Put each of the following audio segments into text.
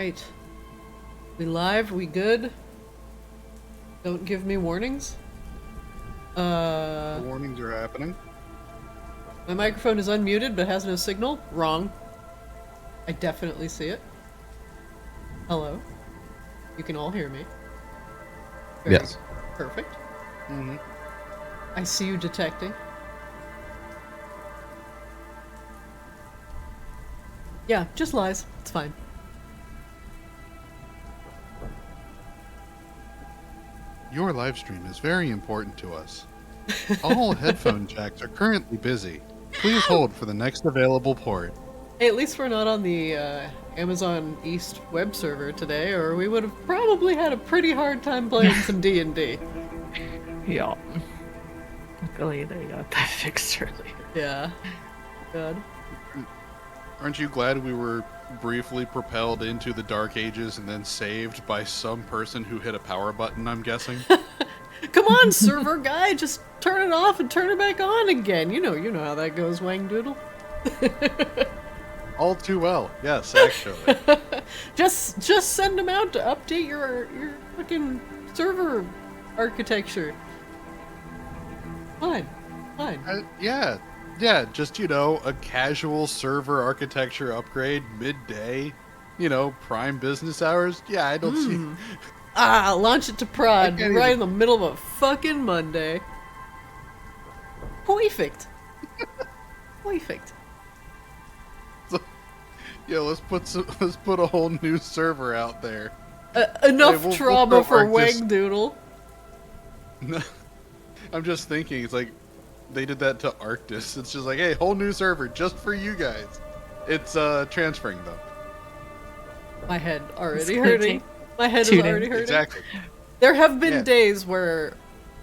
Alright. We live? We good? Don't give me warnings? The warnings are happening. My microphone is unmuted but has no signal? Wrong. I definitely see it. Hello. You can all hear me. Very Yes. Perfect. Mm-hmm. I see you detecting. Yeah, just lies. It's fine. Your live stream is very important to us. All headphone jacks are currently busy. Please hold for the next available port. Hey, at least we're not on the Amazon East web server today, or we would have probably had a pretty hard time playing some D&D. Yeah. Luckily they got that fixed earlier. Yeah. Good. Aren't you glad we were briefly propelled into the Dark Ages and then saved by some person who hit a power button, I'm guessing? Come on, server guy, just turn it off and turn it back on again. You know how that goes, Wangdoodle. All too well, yes, actually. Just send them out to update your fucking server architecture. Fine. Yeah, just, a casual server architecture upgrade midday, prime business hours. Yeah, I don't see... Launch it to prod right in the middle of a fucking Monday. Perfect. Perfect. Yeah, let's put a whole new server out there. Enough we'll trauma for Arctis. Wangdoodle. I'm just thinking, it's like they did that to Arctis. It's just like, hey, whole new server just for you guys. It's transferring though. My head already hurting. My head is Tune in. already hurting. Exactly. There have been days where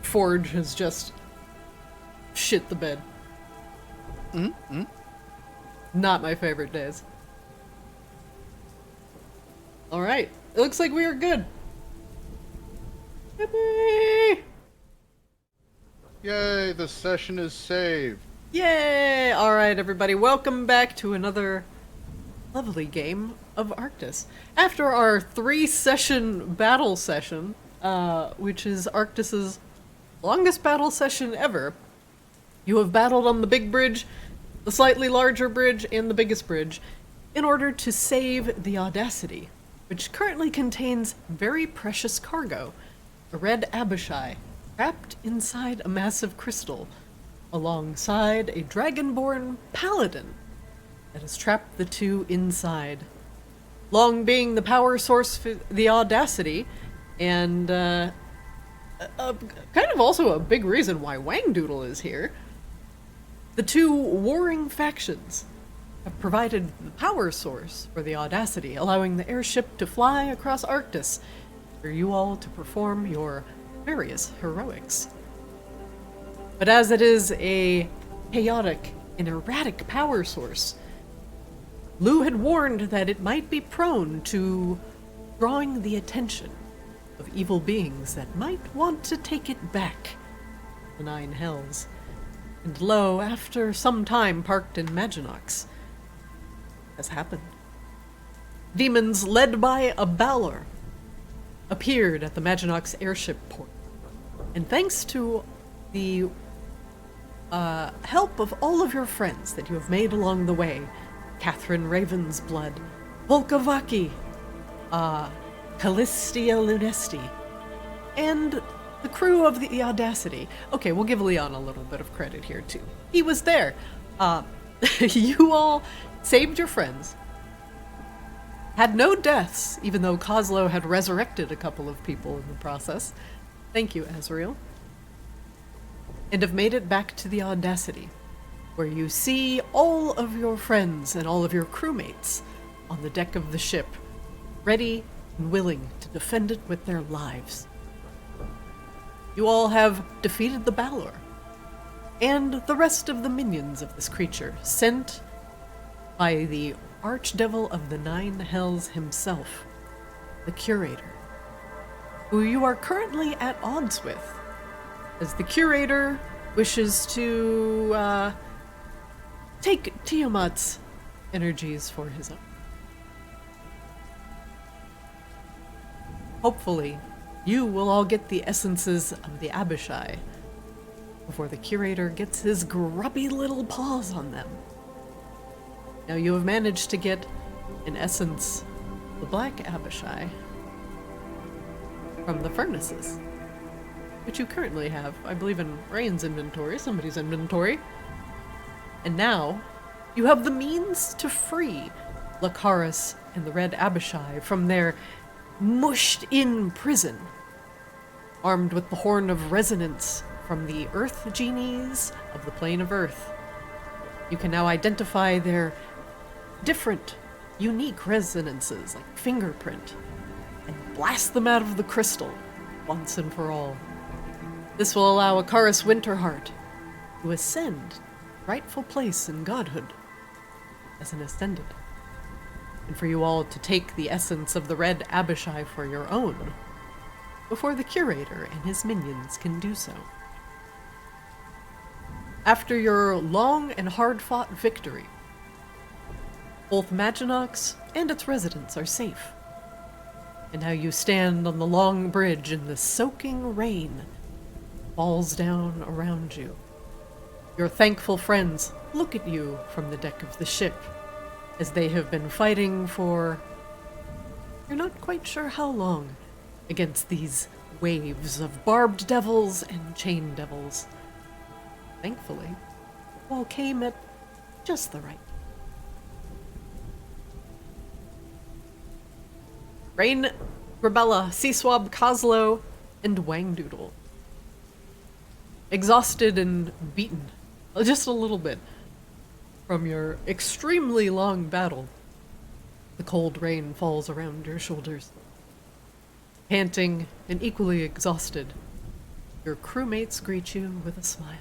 Forge has just shit the bed. Mm-hmm. Not my favorite days. Alright, it looks like we are good. Yippee! Yay, the session is saved. Yay! Alright, everybody, welcome back to another lovely game of Arctis. After our 3-session battle session, which is Arctis's longest battle session ever, you have battled on the big bridge, the slightly larger bridge, and the biggest bridge, in order to save the Audacity, which currently contains very precious cargo, a red Abishai, trapped inside a massive crystal, alongside a dragonborn paladin that has trapped the two inside. Long being the power source for the Audacity, and kind of also a big reason why Wangdoodle is here, the two warring factions have provided the power source for the Audacity, allowing the airship to fly across Arctis for you all to perform your various heroics. But as it is a chaotic and erratic power source, Lou had warned that it might be prone to drawing the attention of evil beings that might want to take it back, the Nine Hells. And lo, after some time parked in Maginox, has happened. Demons led by a Balor appeared at the Maginox airship port, and thanks to the help of all of your friends that you have made along the way, Catherine Ravensblood, Volkovaki, Callistia Lunesti, and the crew of the Audacity. Okay, we'll give Leon a little bit of credit here too. He was there. You all saved your friends, had no deaths, even though Kozlo had resurrected a couple of people in the process. Thank you, Azrael. And have made it back to the Audacity, where you see all of your friends and all of your crewmates on the deck of the ship, ready and willing to defend it with their lives. You all have defeated the Balor, and the rest of the minions of this creature, sent by the Archdevil of the Nine Hells himself, the Curator, who you are currently at odds with, as the Curator wishes to take Tiamat's energies for his own. hopefully, you will all get the essences of the Abishai before the curator gets his grubby little paws on them. Now you have managed to get an essence, the Black Abishai, from the furnaces, which you currently have, I believe, in Raine's inventory, somebody's inventory. And now, you have the means to free Lacarus and the Red Abishai from their mushed-in prison, armed with the Horn of Resonance from the Earth Genies of the Plane of Earth. You can now identify their different, unique resonances, like fingerprint, and blast them out of the crystal once and for all. This will allow Lacarus Winterheart to ascend rightful place in godhood as an ascendant, and for you all to take the essence of the Red Abishai for your own before the curator and his minions can do so. After your long and hard-fought victory, both Maginox and its residents are safe, and now you stand on the long bridge and the soaking rain falls down around you. Your thankful friends look at you from the deck of the ship as they have been fighting for, you're not quite sure how long, against these waves of barbed devils and chain devils. Thankfully, all came at just the right time. Raine, Grabella, Seaswab, Kozlo, and Wangdoodle. Exhausted and beaten, just a little bit, from your extremely long battle, the cold rain falls around your shoulders. Panting and equally exhausted, your crewmates greet you with a smile.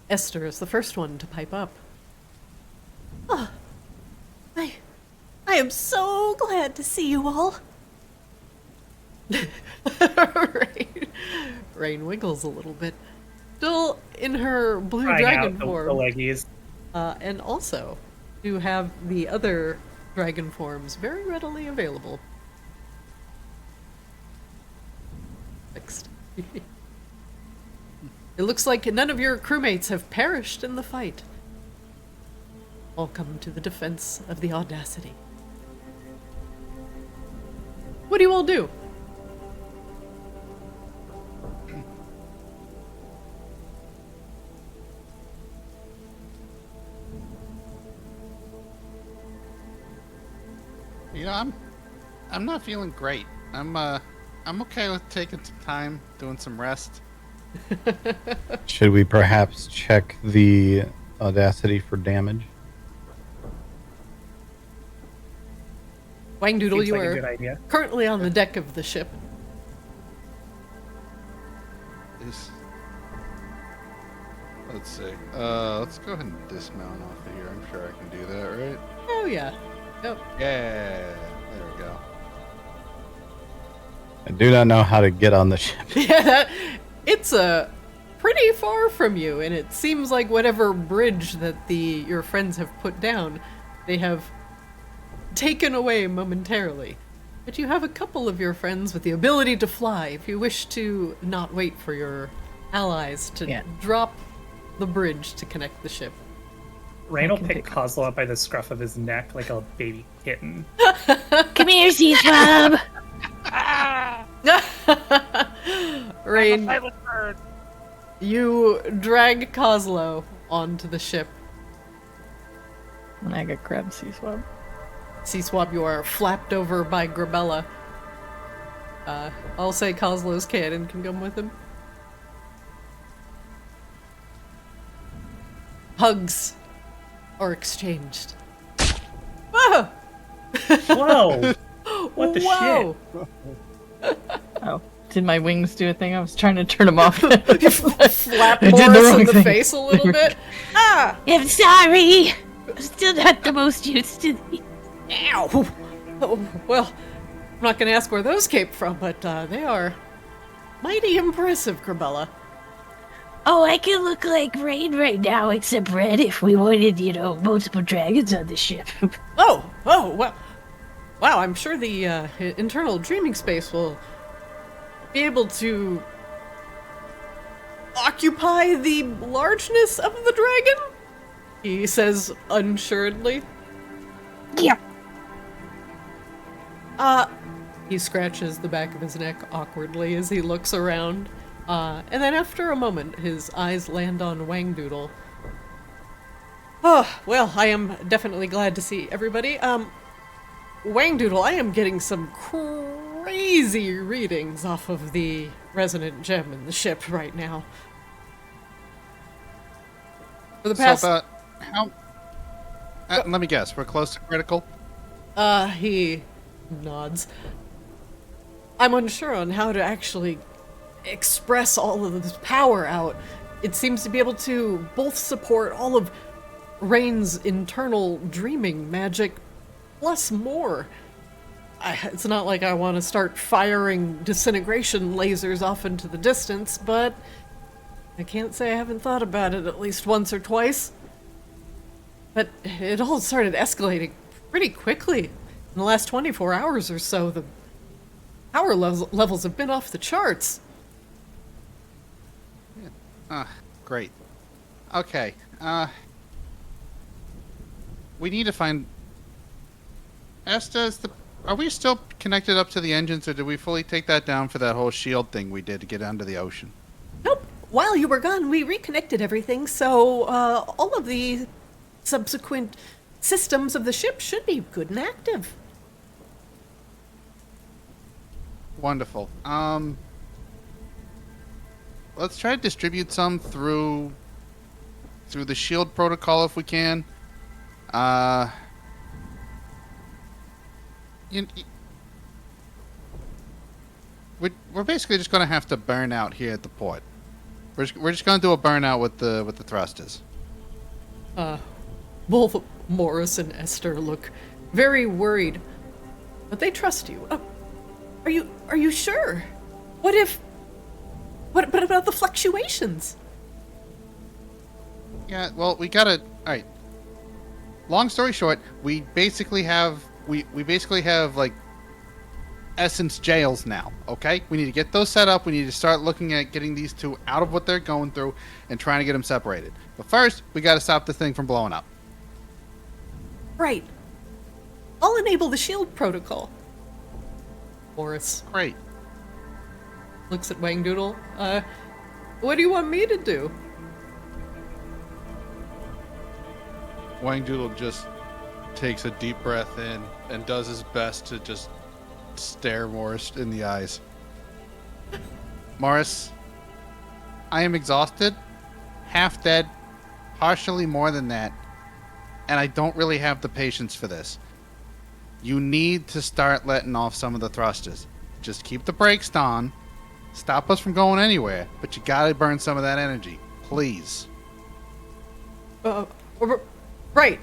Esther is the first one to pipe up. Oh, I am so glad to see you all. Raine wiggles a little bit, still in her blue Trying dragon out the form. leggies. And also to have the other dragon forms very readily available. Fixed. It looks like none of your crewmates have perished in the fight. All come to the defense of the Audacity. What do you all do? You know, I'm not feeling great. I'm okay with taking some time, doing some rest. Should we perhaps check the Audacity for damage? Wangdoodle, Seems you like a good are idea. currently on the deck of the ship. Let's see. Let's go ahead and dismount off of here. I'm sure I can do that, right? Oh yeah. Yep. Yeah. There we go. I do not know how to get on the ship. Yeah, it's pretty far from you, and it seems like whatever bridge that your friends have put down, they have taken away momentarily. But you have a couple of your friends with the ability to fly if you wish to not wait for your allies to drop the bridge to connect the ship. Raine will pick Kozlo up by the scruff of his neck like a baby kitten. Come here, Seaswab. Raine, you drag Kozlo onto the ship. And I got grab Seaswab. Seaswab, you are flapped over by Grabella. I'll say Kozlo's cannon can come with him. Hugs are exchanged. Whoa! Whoa! What the Whoa! shit? Oh, did my wings do a thing? I was trying to turn them off. You flap I did the Morris wrong in the thing. face a little bit. Ah! I'm sorry. I'm still not the most used to these. Ow! Oh, well, I'm not going to ask where those came from, but they are mighty impressive, Grabella. Oh, I can look like Raine right now, except red if we wanted, multiple dragons on the ship. Oh, well. Wow, I'm sure the internal dreaming space will be able to occupy the largeness of the dragon? He says unsuredly. Yeah. He scratches the back of his neck awkwardly as he looks around. And then after a moment, his eyes land on Wangdoodle. Oh, well, I am definitely glad to see everybody. Wangdoodle, I am getting some crazy readings off of the resonant gem in the ship right now. For the past... So, how... let me guess, we're close to critical? He nods. I'm unsure on how to actually express all of this power out. It seems to be able to both support all of Raine's internal dreaming magic, plus more. It's not like I want to start firing disintegration lasers off into the distance, but I can't say I haven't thought about it at least once or twice. But it all started escalating pretty quickly. In the last 24 hours or so, the power levels have been off the charts. Great. Okay, we need to find... Esta, are we still connected up to the engines, or did we fully take that down for that whole shield thing we did to get under the ocean? Nope. While you were gone, we reconnected everything, so all of the subsequent systems of the ship should be good and active. Wonderful. Let's try to distribute some through the shield protocol if we can. We're basically just going to have to burn out here at the port. We're just going to do a burnout with the thrusters. Both Morris and Esther look very worried, but they trust you. Are you sure? What about the fluctuations? Yeah, well, we gotta... Alright. Long story short, we basically have... We basically have, like, essence jails now, okay? We need to get those set up. We need to start looking at getting these two out of what they're going through and trying to get them separated. But first, we gotta stop the thing from blowing up. Right. I'll enable the shield protocol. Morris Great. looks at Wangdoodle. What do you want me to do? Wangdoodle just takes a deep breath in and does his best to just stare Morris in the eyes. Morris, I am exhausted, half dead, partially more than that, and I don't really have the patience for this. You need to start letting off some of the thrusters. Just keep the brakes on, stop us from going anywhere, but you gotta burn some of that energy, please. Right.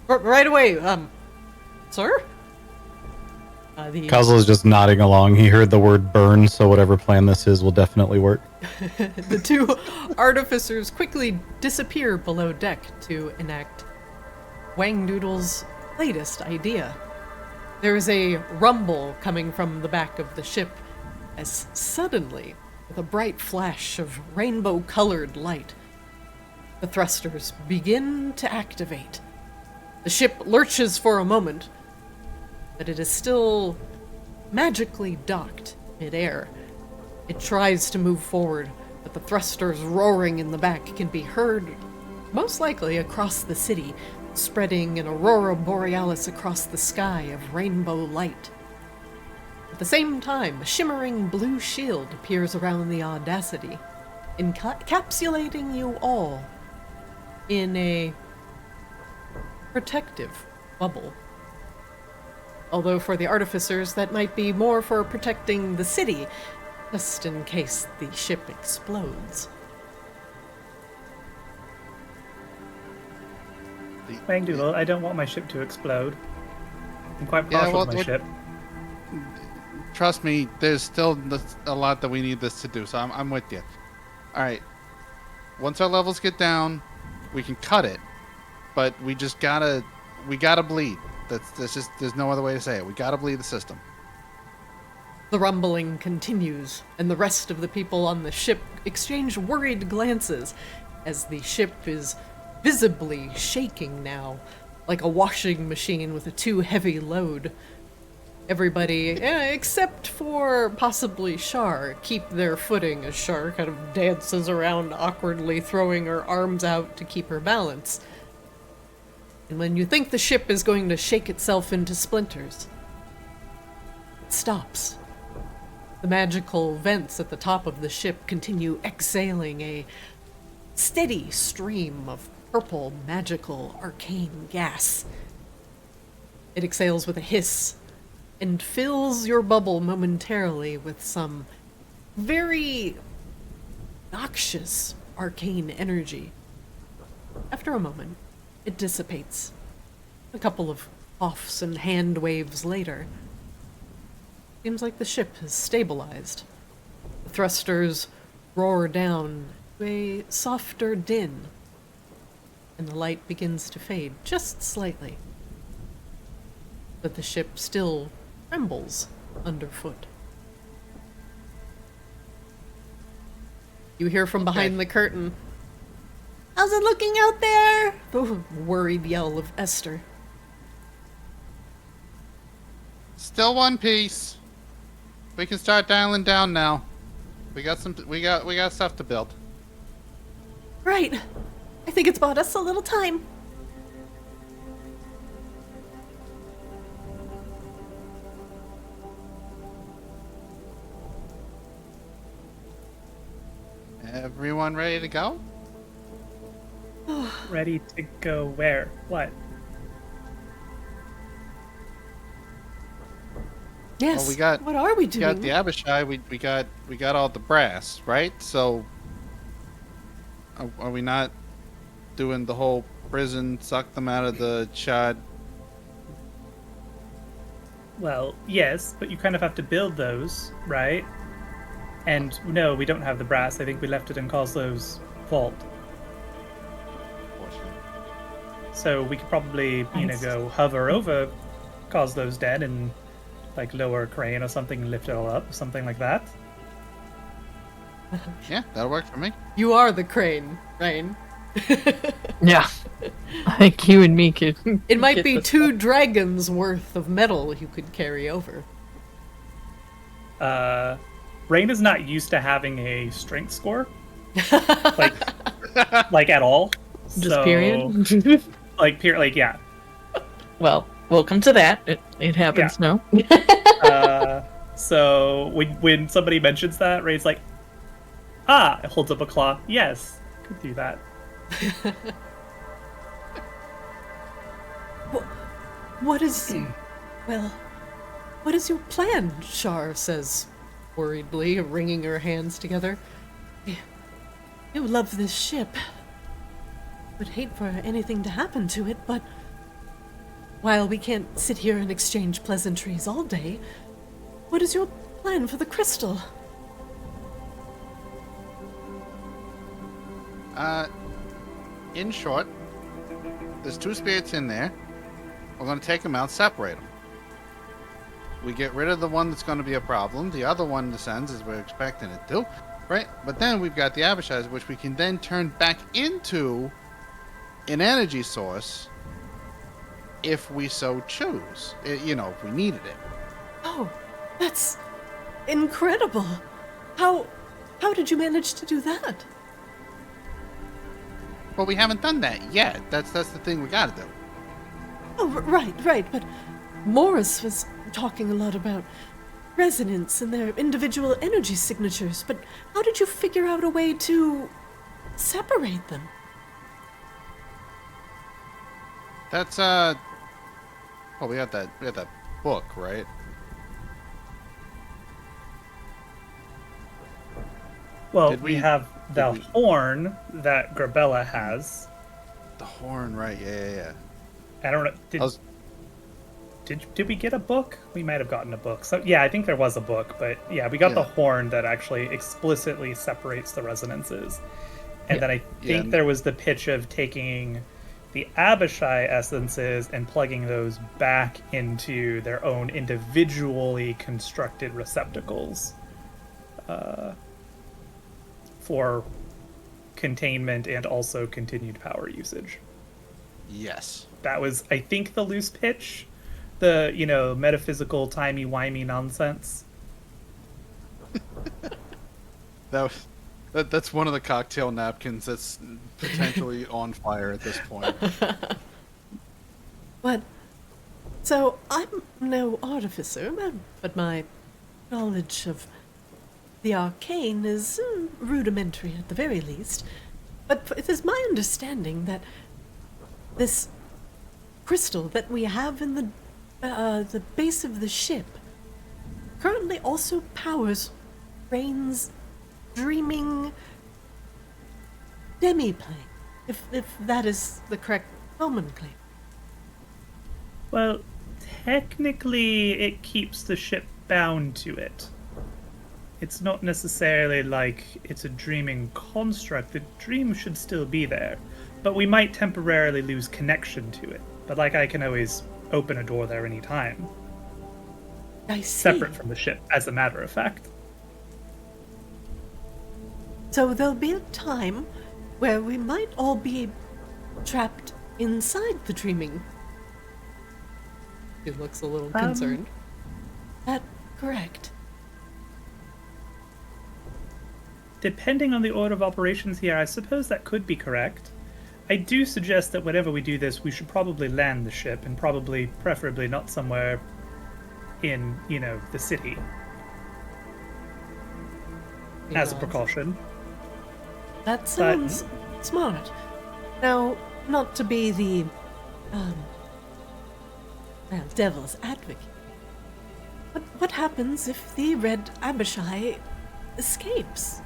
Right away. Sir? Kozlo is just nodding along. He heard the word burn, so whatever plan this is will definitely work. The two artificers quickly disappear below deck to enact Wangdoodle's latest idea. There is a rumble coming from the back of the ship as suddenly, with a bright flash of rainbow-colored light, the thrusters begin to activate. The ship lurches for a moment, but it is still magically docked midair. It tries to move forward, but the thrusters roaring in the back can be heard, most likely across the city, spreading an aurora borealis across the sky of rainbow light. At the same time, a shimmering blue shield appears around the Audacity, encapsulating you all in a protective bubble. Although for the artificers, that might be more for protecting the city, just in case the ship explodes. Wangdoodle, I don't want my ship to explode. I'm quite partial to my ship. Trust me, there's still a lot that we need this to do, so I'm with you. Alright. Once our levels get down, we can cut it, but we gotta bleed. There's no other way to say it. We gotta believe the system. The rumbling continues, and the rest of the people on the ship exchange worried glances as the ship is visibly shaking now, like a washing machine with a too heavy load. Everybody, except for possibly Shar, keep their footing as Shar kind of dances around awkwardly, throwing her arms out to keep her balance. And when you think the ship is going to shake itself into splinters, it stops. The magical vents at the top of the ship continue exhaling a steady stream of purple, magical, arcane gas. It exhales with a hiss and fills your bubble momentarily with some very noxious arcane energy. After a moment, it dissipates. A couple of puffs and hand waves later, seems like the ship has stabilized. The thrusters roar down to a softer din, and the light begins to fade just slightly. But the ship still trembles underfoot. You hear from behind the curtain, "How's it looking out there?" The worried yell of Esther. Still one piece. We can start dialing down now. We got stuff to build. Right. I think it's bought us a little time. Everyone ready to go? Ready to go where? What? Yes. Well, we got. What are we We doing? got the Abishai. We got all the brass, right? So, are we not doing the whole prison? Suck them out of the shad. Well, yes, but you kind of have to build those, right? And no, we don't have the brass. I think we left it in Kozlo's vault. So we could probably, go hover over Kozlo's den and like lower a crane or something and lift it all up, something like that. Yeah, that'll work for me. You are the crane, Raine. Yeah. I think you and me could. It might get be this 2 dragons worth of metal you could carry over. Raine is not used to having a strength score, like at all. Just So, period. Yeah. Well, welcome to that. It happens now. So when somebody mentions that, Raine's like, it holds up a claw. Yes, could do that. What is... Well, what is your plan? Shar says worriedly, wringing her hands together. You love this ship. Would hate for anything to happen to it, but while we can't sit here and exchange pleasantries all day, what is your plan for the crystal? In short, there's 2 spirits in there. We're going to take them out, separate them. We get rid of the one that's going to be a problem. The other one descends as we're expecting it to, right? But then we've got the Abishais, which we can then turn back into an energy source if we so choose. If we needed it. Oh, that's incredible. How did you manage to do that? But we haven't done that yet. That's the thing we got to do. Oh, right, but Morris was talking a lot about resonance and their individual energy signatures, but how did you figure out a way to separate them? That's well, we got that book, right? Well, we have the horn that Grabella has. The horn, right? Yeah. I don't know. Did we get a book? We might have gotten a book. So yeah, I think there was a book, but yeah, we got the horn that actually explicitly separates the resonances. And then I think there was the pitch of taking the Abishai essences and plugging those back into their own individually constructed receptacles for containment and also continued power usage. Yes. That was, I think, the loose pitch. The, metaphysical, timey-wimey nonsense. That's one of the cocktail napkins that's potentially on fire at this point. But, so I'm no artificer, but my knowledge of the arcane is rudimentary at the very least. But it is my understanding that this crystal that we have in the base of the ship currently also powers Raine's dreaming demiplane, if that is the correct nomenclature. Well, technically, it keeps the ship bound to it. It's not necessarily like it's a dreaming construct. The dream should still be there, but we might temporarily lose connection to it. But I can always open a door there anytime. I see. Separate from the ship, as a matter of fact. So there'll be a time where we might all be trapped inside the dreaming. He looks a little concerned. That correct? Depending on the order of operations here, I suppose that could be correct. I do suggest that whenever we do this, we should probably land the ship, and preferably not somewhere in, the city. As a precaution. That sounds smart. Now, not to be the, devil's advocate, but what happens if the Red Abishai escapes?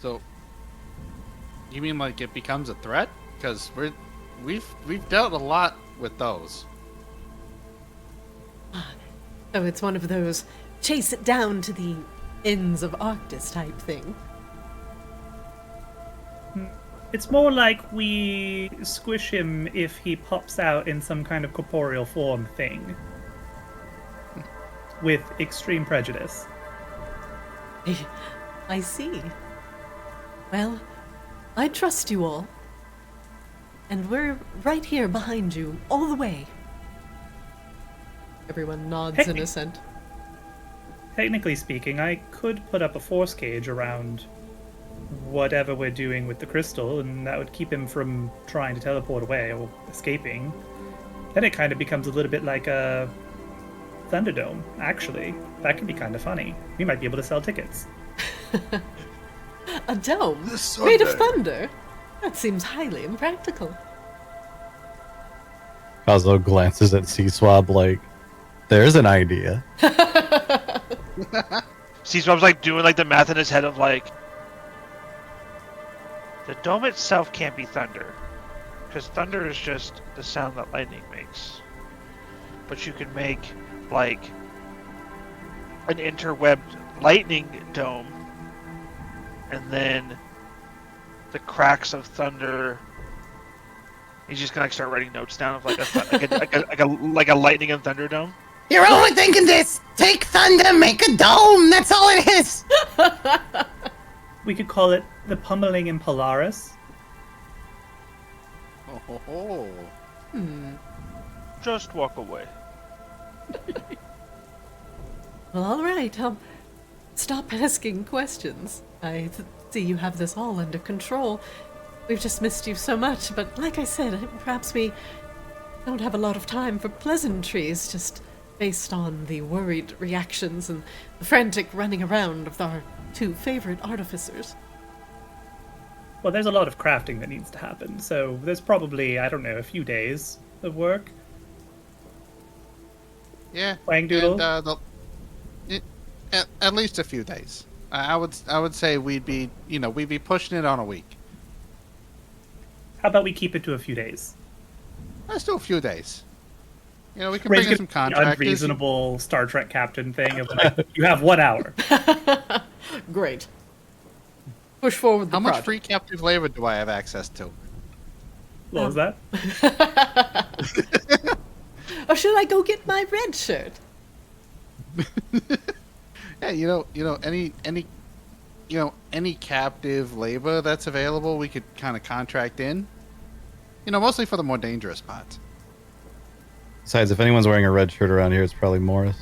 So, you mean like it becomes a threat? Because we've dealt a lot with those. So it's one of those chase it down to the ends of Arctis type thing. It's more like we squish him if he pops out in some kind of corporeal form thing. With extreme prejudice. I see. Well, I trust you all. And we're right here behind you, all the way. Everyone nods in assent. Technically speaking, I could put up a force gauge around whatever we're doing with the crystal, and that would keep him from trying to teleport away or escaping. Then it kind of becomes a little bit like a Thunderdome, actually. That could be kind of funny. We might be able to sell tickets. A dome made of thunder? That seems highly impractical. Kozlo glances at C-Swab like, there's an idea. C-Swab's doing the math in his head of the dome itself can't be thunder. Because thunder is just the sound that lightning makes. But you can make an interwebbed lightning dome, and then the cracks of thunder. He's just gonna start writing notes down of like a lightning and thunder dome. You're overthinking this! Take thunder, make a dome! That's all it is! We could call it the Pummeling in Polaris. Oh. Just walk away. Well, all right. Stop asking questions. I see you have this all under control. We've just missed you so much, but like I said, perhaps we don't have a lot of time for pleasantries, just based on the worried reactions and the frantic running around of our two favorite artificers. Well, there's a lot of crafting that needs to happen, so there's probably, a few days of work. Yeah. Wangdoodle? And, at least a few days. I would say we'd be pushing it on a week. How about we keep it to a few days? Let's do a few days. You know, we can bring in some contractors. Unreasonable Star Trek captain thing of like, you have 1 hour. Great. Push forward the How much project. free captive labor do I have access to? What was that? Or should I go get my red shirt? Yeah, any captive labor that's available, we could kind of contract in. You know, mostly for the more dangerous spots. Besides, if anyone's wearing a red shirt around here, it's probably Morris.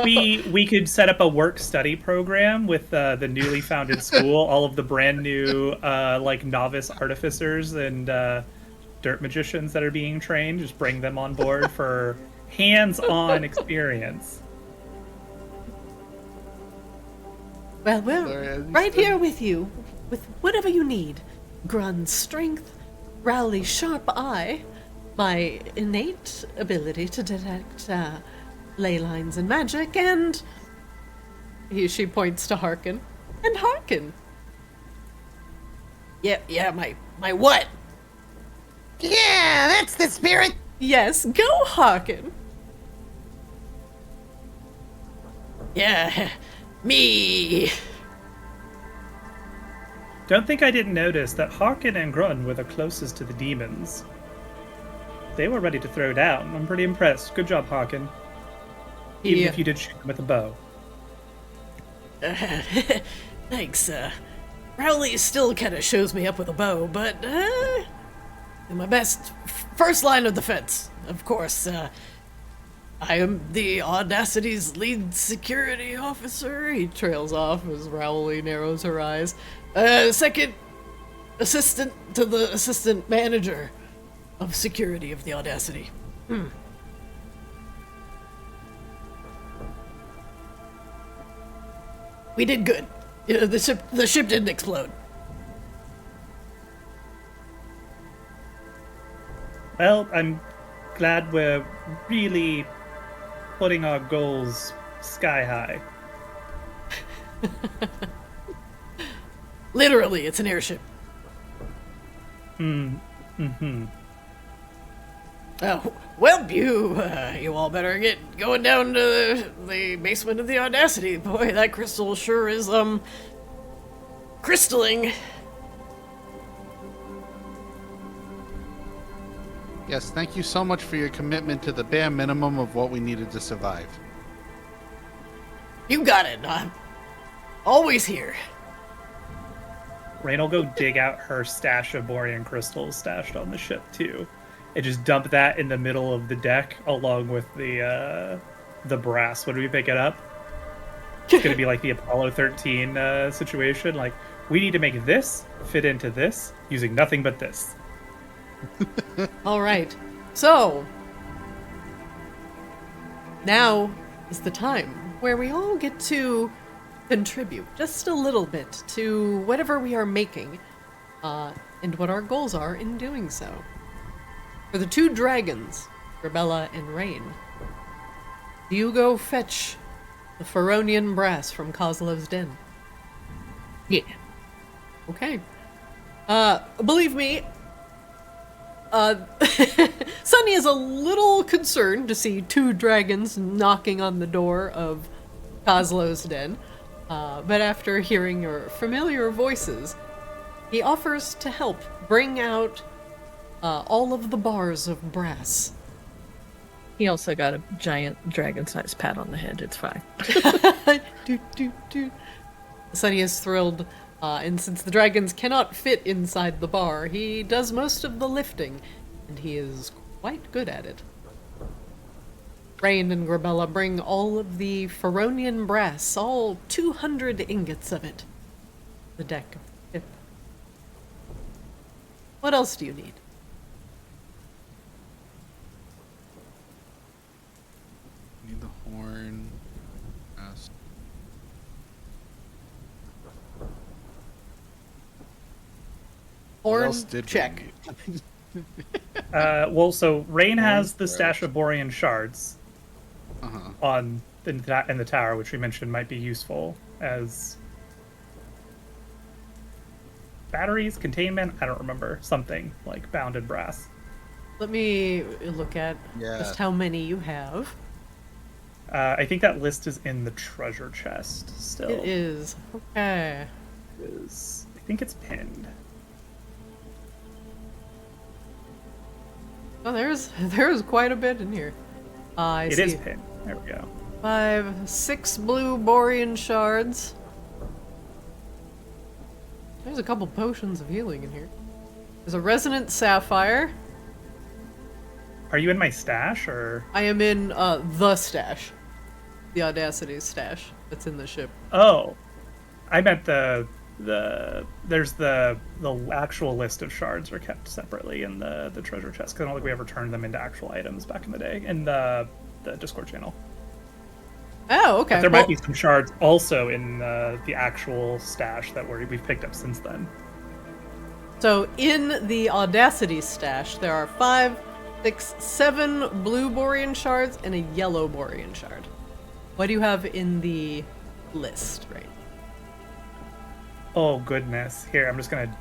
We could set up a work-study program with the newly founded school, all of the brand new like novice artificers and dirt magicians that are being trained. Just bring them on board for hands-on experience. Well, we're right here with you, with whatever you need. Grun's strength, Rowley's sharp eye, my innate ability to detect ley lines and magic, and she points to Harkin. And Harkin. Yeah, my what? Yeah, that's the spirit. Yes, go Harkin. Yeah, me. Don't think I didn't notice that Harkin and Grun were the closest to the demons. They were ready to throw down. I'm pretty impressed. Good job, Harkin. Even if you did shoot them with a bow. Thanks, Rowley still kind of shows me up with a bow, but, my best first line of defense, of course. I am the Audacity's lead security officer. He trails off as Rowley narrows her eyes. Second assistant to the assistant manager of security of the Audacity. We did good. The ship didn't explode. Well, I'm glad we're really putting our goals sky high. Literally, it's an airship. Oh, well, you all better get going down to the basement of the Audacity. Boy, that crystal sure is, crystalling. Yes, thank you so much for your commitment to the bare minimum of what we needed to survive. You got it. I'm always here. Raine will go dig out her stash of Borean crystals stashed on the ship, too. And just dump that in the middle of the deck along with the brass. When we pick it up, it's going to be like the Apollo 13 situation. Like, we need to make this fit into this using nothing but this. All right. So, now is the time where we all get to contribute just a little bit to whatever we are making and what our goals are in doing so. For the two dragons, Rebella and Raine, do you go fetch the Feronian brass from Kozlo's den? Yeah. Okay. Believe me, Sunny is a little concerned to see two dragons knocking on the door of Kozlo's den, but after hearing your familiar voices, he offers to help bring out all of the bars of brass. He also got a giant dragon-sized pat on the head. It's fine. Sunny is thrilled, and since the dragons cannot fit inside the bar, he does most of the lifting, and he is quite good at it. Raine and Grabella bring all of the Feronian brass, all 200 ingots of it, the deck of the ship. What else do you need? Need the horn. Horn, else did we check. need? Well, so Raine has the stash of Borean shards in the tower, which we mentioned might be useful as batteries, containment. I don't remember, something like bounded brass. Let me look at Yeah. just how many you have. I think that list is in the treasure chest still. It is. Okay. I think it's pinned. Oh, there's quite a bit in here. I It see. is pinned. There we go. 6 blue Borean shards. There's a couple potions of healing in here. There's a resonant sapphire. Are you in my stash or? I am in the stash. The Audacity stash that's in the ship. Oh, I meant there's the actual list of shards are kept separately in the treasure chest because I don't think we ever turned them into actual items back in the day in the Discord channel. Oh, okay. But there might be some shards also in the actual stash that we've picked up since then. So in the Audacity stash, there are 5, 6, 7 blue Borean shards and a yellow Borean shard. What do you have in the list, right? Oh goodness! Here, I'm just gonna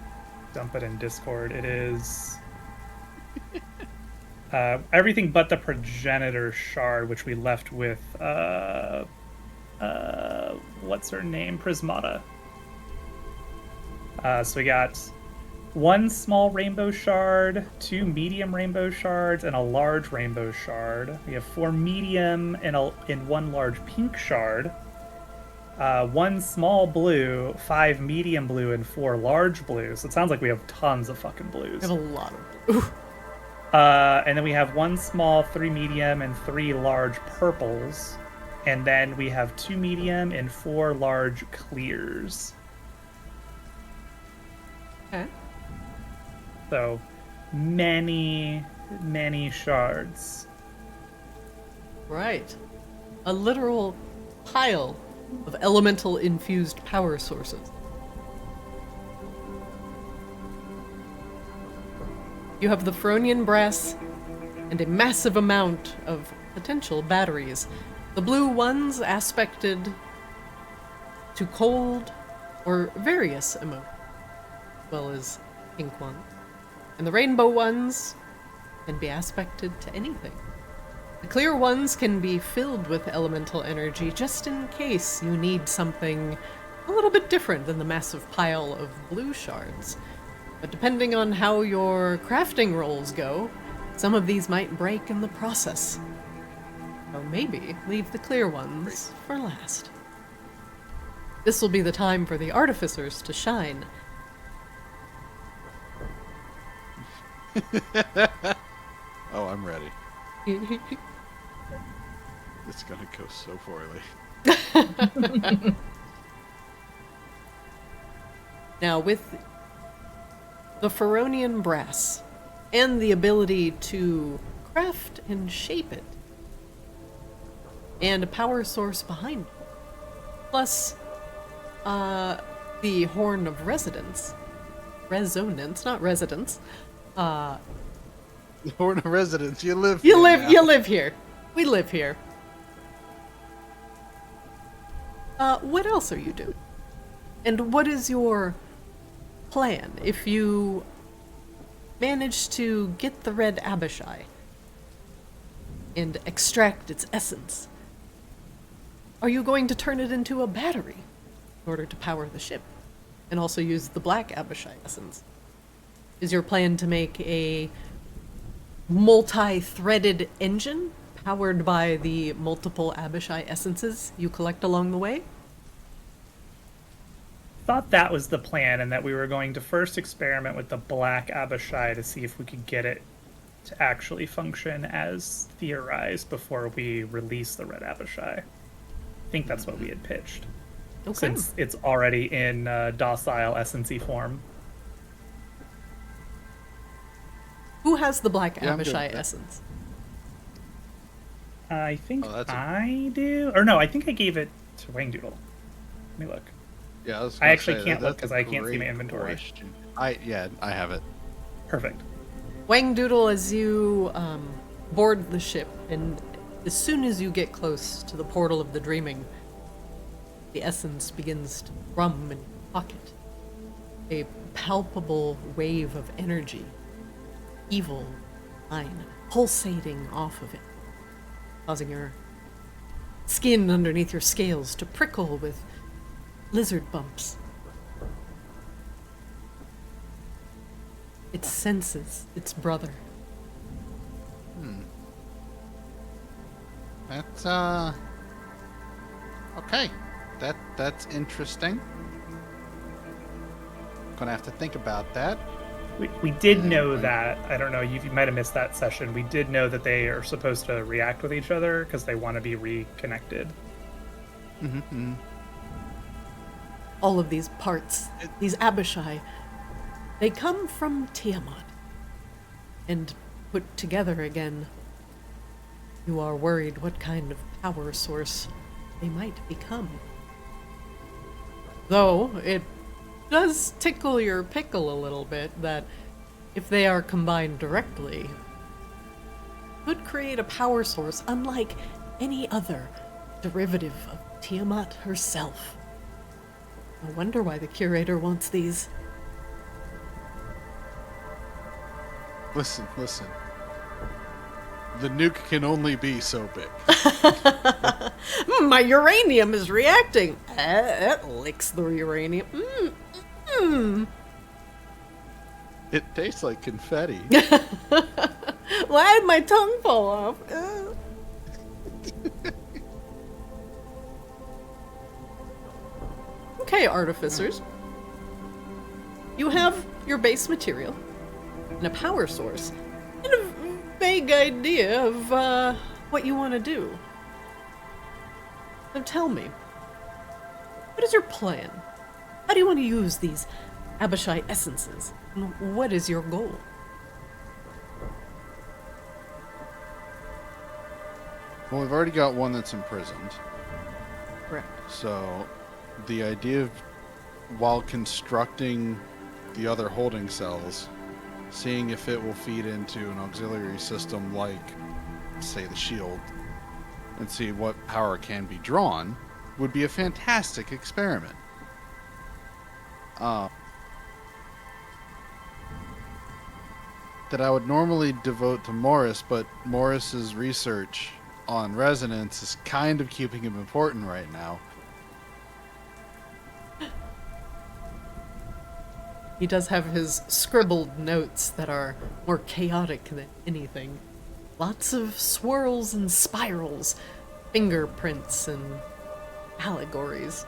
dump it in Discord. It is everything but the progenitor shard, which we left with. What's her name? Prismata. So we got 1 small rainbow shard, 2 medium rainbow shards, and a large rainbow shard. We have 4 medium and 1 large pink shard. 1 small blue, 5 medium blue, and 4 large blues. So it sounds like we have tons of fucking blues. I have a lot of blue. And then we have 1 small, 3 medium, and 3 large purples. And then we have 2 medium and 4 large clears. Okay. So many, many shards. Right. A literal pile of elemental infused power sources. You have the Feronian brass and a massive amount of potential batteries. The blue ones aspected to cold or various emotions, as well as pink ones. And the rainbow ones can be aspected to anything. The clear ones can be filled with elemental energy just in case you need something a little bit different than the massive pile of blue shards. But depending on how your crafting rolls go, some of these might break in the process. Or maybe leave the clear ones for last. This will be the time for the artificers to shine. Oh, I'm ready. It's gonna go so poorly. Now, with the Feronian brass and the ability to craft and shape it, and a power source behind it, plus the Horn of Resonance, not residence. Horn of Residence, you live. You here live. now. You live here. We live here. What else are you doing? And what is your plan if you manage to get the red Abishai and extract its essence? Are you going to turn it into a battery in order to power the ship, and also use the black Abishai essence? Is your plan to make a multi-threaded engine powered by the multiple Abishai essences you collect along the way? Thought that was the plan, and that we were going to first experiment with the black Abishai to see if we could get it to actually function as theorized before we release the red Abishai. I think that's what we had pitched, Okay. since it's already in docile essency form. Who has the black Yeah, I'm good Abishai with that. essence? I think Oh, that's a- I do. Or no, I think I gave it to Wangdoodle. Let me look. Yeah, I, was I gonna actually say can't look that's 'cause a I can't see my great inventory. question. I have it. Perfect. Wangdoodle, as you board the ship, and as soon as you get close to the portal of the Dreaming, the essence begins to drum in your pocket. A palpable wave of energy, evil, line pulsating off of it, causing your skin underneath your scales to prickle with lizard bumps. It senses its brother. That's okay. That's interesting. Gonna have to think about that. We did know that. I don't know, you might have missed that session. We did know that they are supposed to react with each other because they want to be reconnected. Mm-hmm. All of these parts, these Abishai, they come from Tiamat. And put together again, you are worried what kind of power source they might become. Though, it does tickle your pickle a little bit that if they are combined directly, could create a power source unlike any other derivative of Tiamat herself. I wonder why the curator wants these. Listen. The nuke can only be so big. My uranium is reacting. It licks the uranium. It tastes like confetti. Why did my tongue fall off? Okay, artificers. You have your base material and a power source and a vague idea of what you want to do. So tell me, what is your plan? How do you want to use these Abishai essences? And what is your goal? Well, we've already got one that's imprisoned. Correct. So, the idea of, while constructing the other holding cells, seeing if it will feed into an auxiliary system like, say, the shield, and see what power can be drawn, would be a fantastic experiment. That I would normally devote to Morris, but Morris's research on resonance is kind of keeping him important right now. He does have his scribbled notes that are more chaotic than anything. Lots of swirls and spirals, fingerprints and allegories.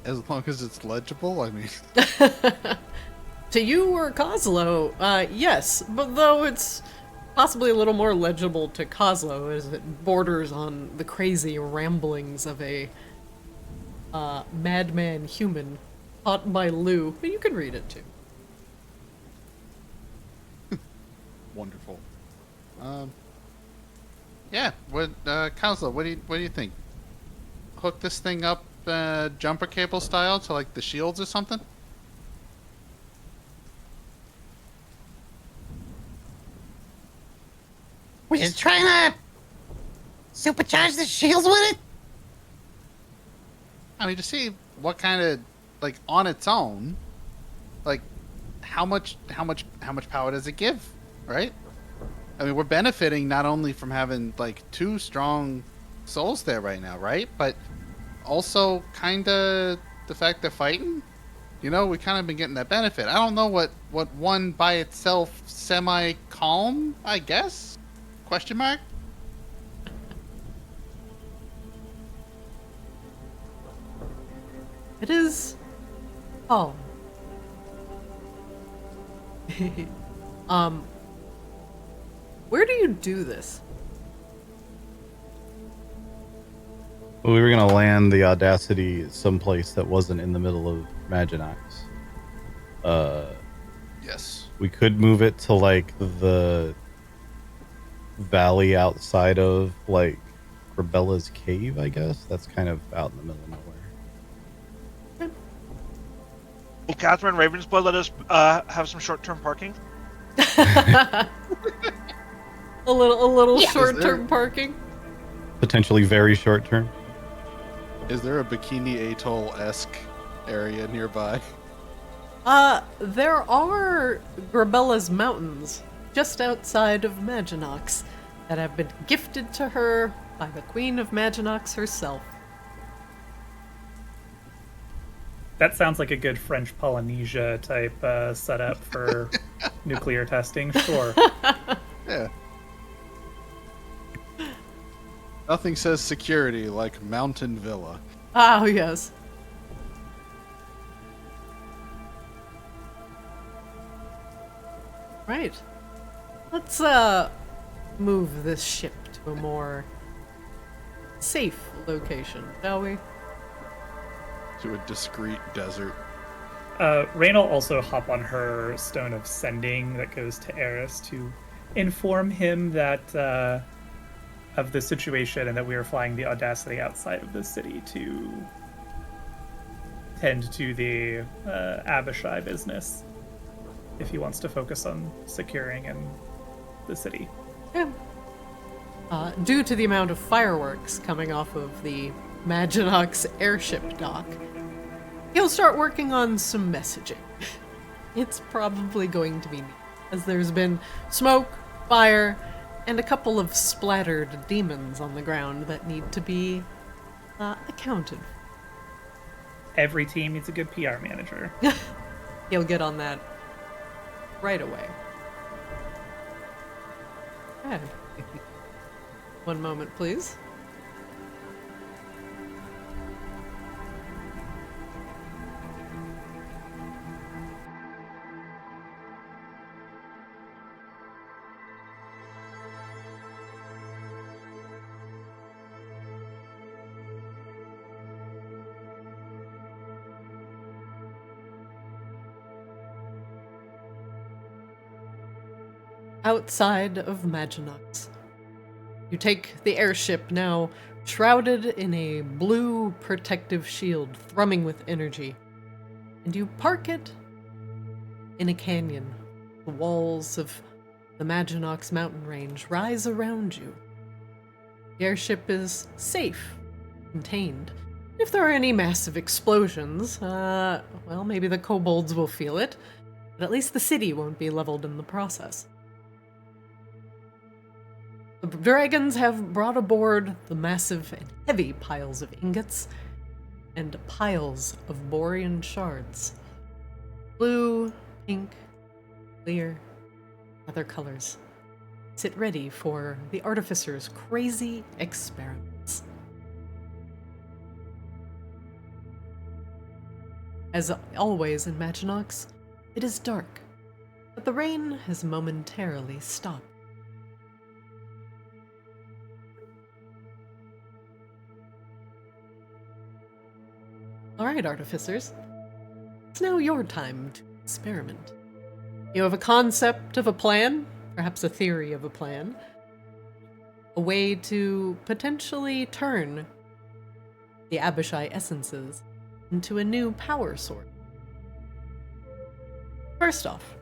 As long as it's legible, I mean... To you or Kozlo, yes, but though it's possibly a little more legible to Kozlo as it borders on the crazy ramblings of a madman human taught by Lou, but you can read it too. Wonderful. Yeah, Kozlo, what do you think? Hook this thing up jumper cable style to like the shields or something? We're just trying to supercharge the shields with it. I mean, to see what kind of, like, on its own, like, how much power does it give, right? I mean, we're benefiting not only from having like 2 strong souls there right now, right? But also kind of the fact they're fighting. You know, we kind of been getting that benefit. I don't know what one by itself semi-calm, I guess? Question mark? It is calm. Where do you do this? Well, we were gonna land the Audacity someplace that wasn't in the middle of Maginax. Yes. We could move it to like the valley outside of like Rebella's cave, I guess. That's kind of out in the middle of nowhere. Will Catherine Ravensblood let us have some short-term parking? A little Yeah. short-term parking. Potentially very short term. Is there a Bikini Atoll-esque area nearby? There are Grabella's mountains just outside of Maginox that have been gifted to her by the Queen of Maginox herself. That sounds like a good French Polynesia type setup for nuclear testing. Sure. Yeah. Nothing says security like Mountain Villa. Oh, yes. Right. Let's move this ship to a more safe location, shall we? To a discreet desert. Raine will also hop on her stone of sending that goes to Eris to inform him that of the situation and that we are flying the Audacity outside of the city to tend to the Abishai business if he wants to focus on securing and the city. Yeah. Due to the amount of fireworks coming off of the Maginox airship dock, he'll start working on some messaging. It's probably going to be neat, as there's been smoke, fire, and a couple of splattered demons on the ground that need to be accounted for. Every team needs a good PR manager. He'll get on that right away. Okay. One moment, please. Outside of Maginox, you take the airship, now shrouded in a blue protective shield thrumming with energy, and you park it in a canyon. The walls of the Maginox mountain range rise around you. The airship is safe, contained. If there are any massive explosions, well, maybe the kobolds will feel it, but at least the city won't be leveled in the process. The dragons have brought aboard the massive and heavy piles of ingots and piles of Borean shards. Blue, pink, clear, other colors. Sit ready for the artificer's crazy experiments. As always in Maginox, it is dark, but the rain has momentarily stopped. Alright, artificers. It's now your time to experiment. You have a concept of a plan, perhaps a theory of a plan, a way to potentially turn the Abishai essences into a new power source. First off,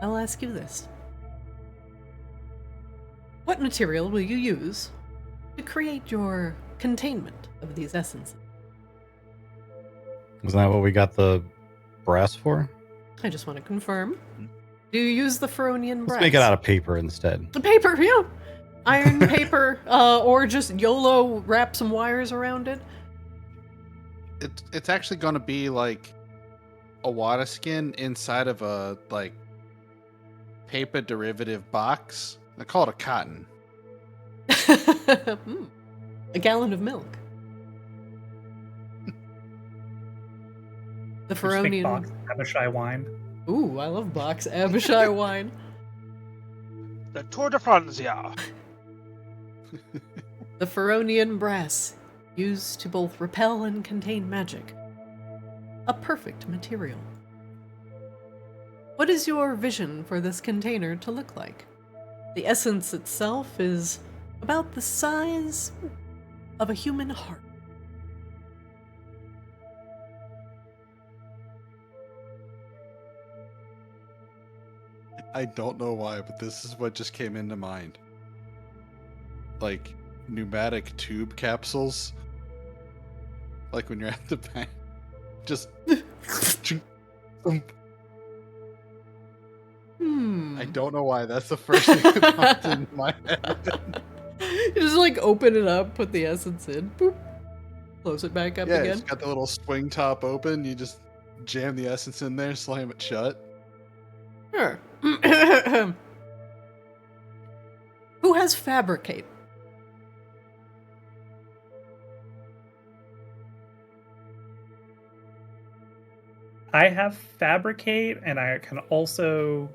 I'll ask you this. What material will you use to create your containment of these essences? Isn't that what we got the brass for? I just want to confirm. Do you use the Feronian brass? Let's make it out of paper instead. The paper, yeah. Iron paper, or just YOLO wrap some wires around it. It's actually going to be like a water skin inside of a like paper derivative box. I call it a cotton. A gallon of milk. The Just think Feronian. box Abishai wine. Ooh, I love box Abishai wine. The Tour de France, yeah. The Feronian brass, used to both repel and contain magic. A perfect material. What is your vision for this container to look like? The essence itself is about the size of a human heart. I don't know why, but this is what just came into mind. Like pneumatic tube capsules. Like when you're at the bank. Just I don't know why. That's the first thing that popped in my head. You just like open it up, put the essence in, boop, close it back up Yeah, again. it's got the little swing top open. You just jam the essence in there, slam it shut. Sure. Who has Fabricate? I have Fabricate, and I can also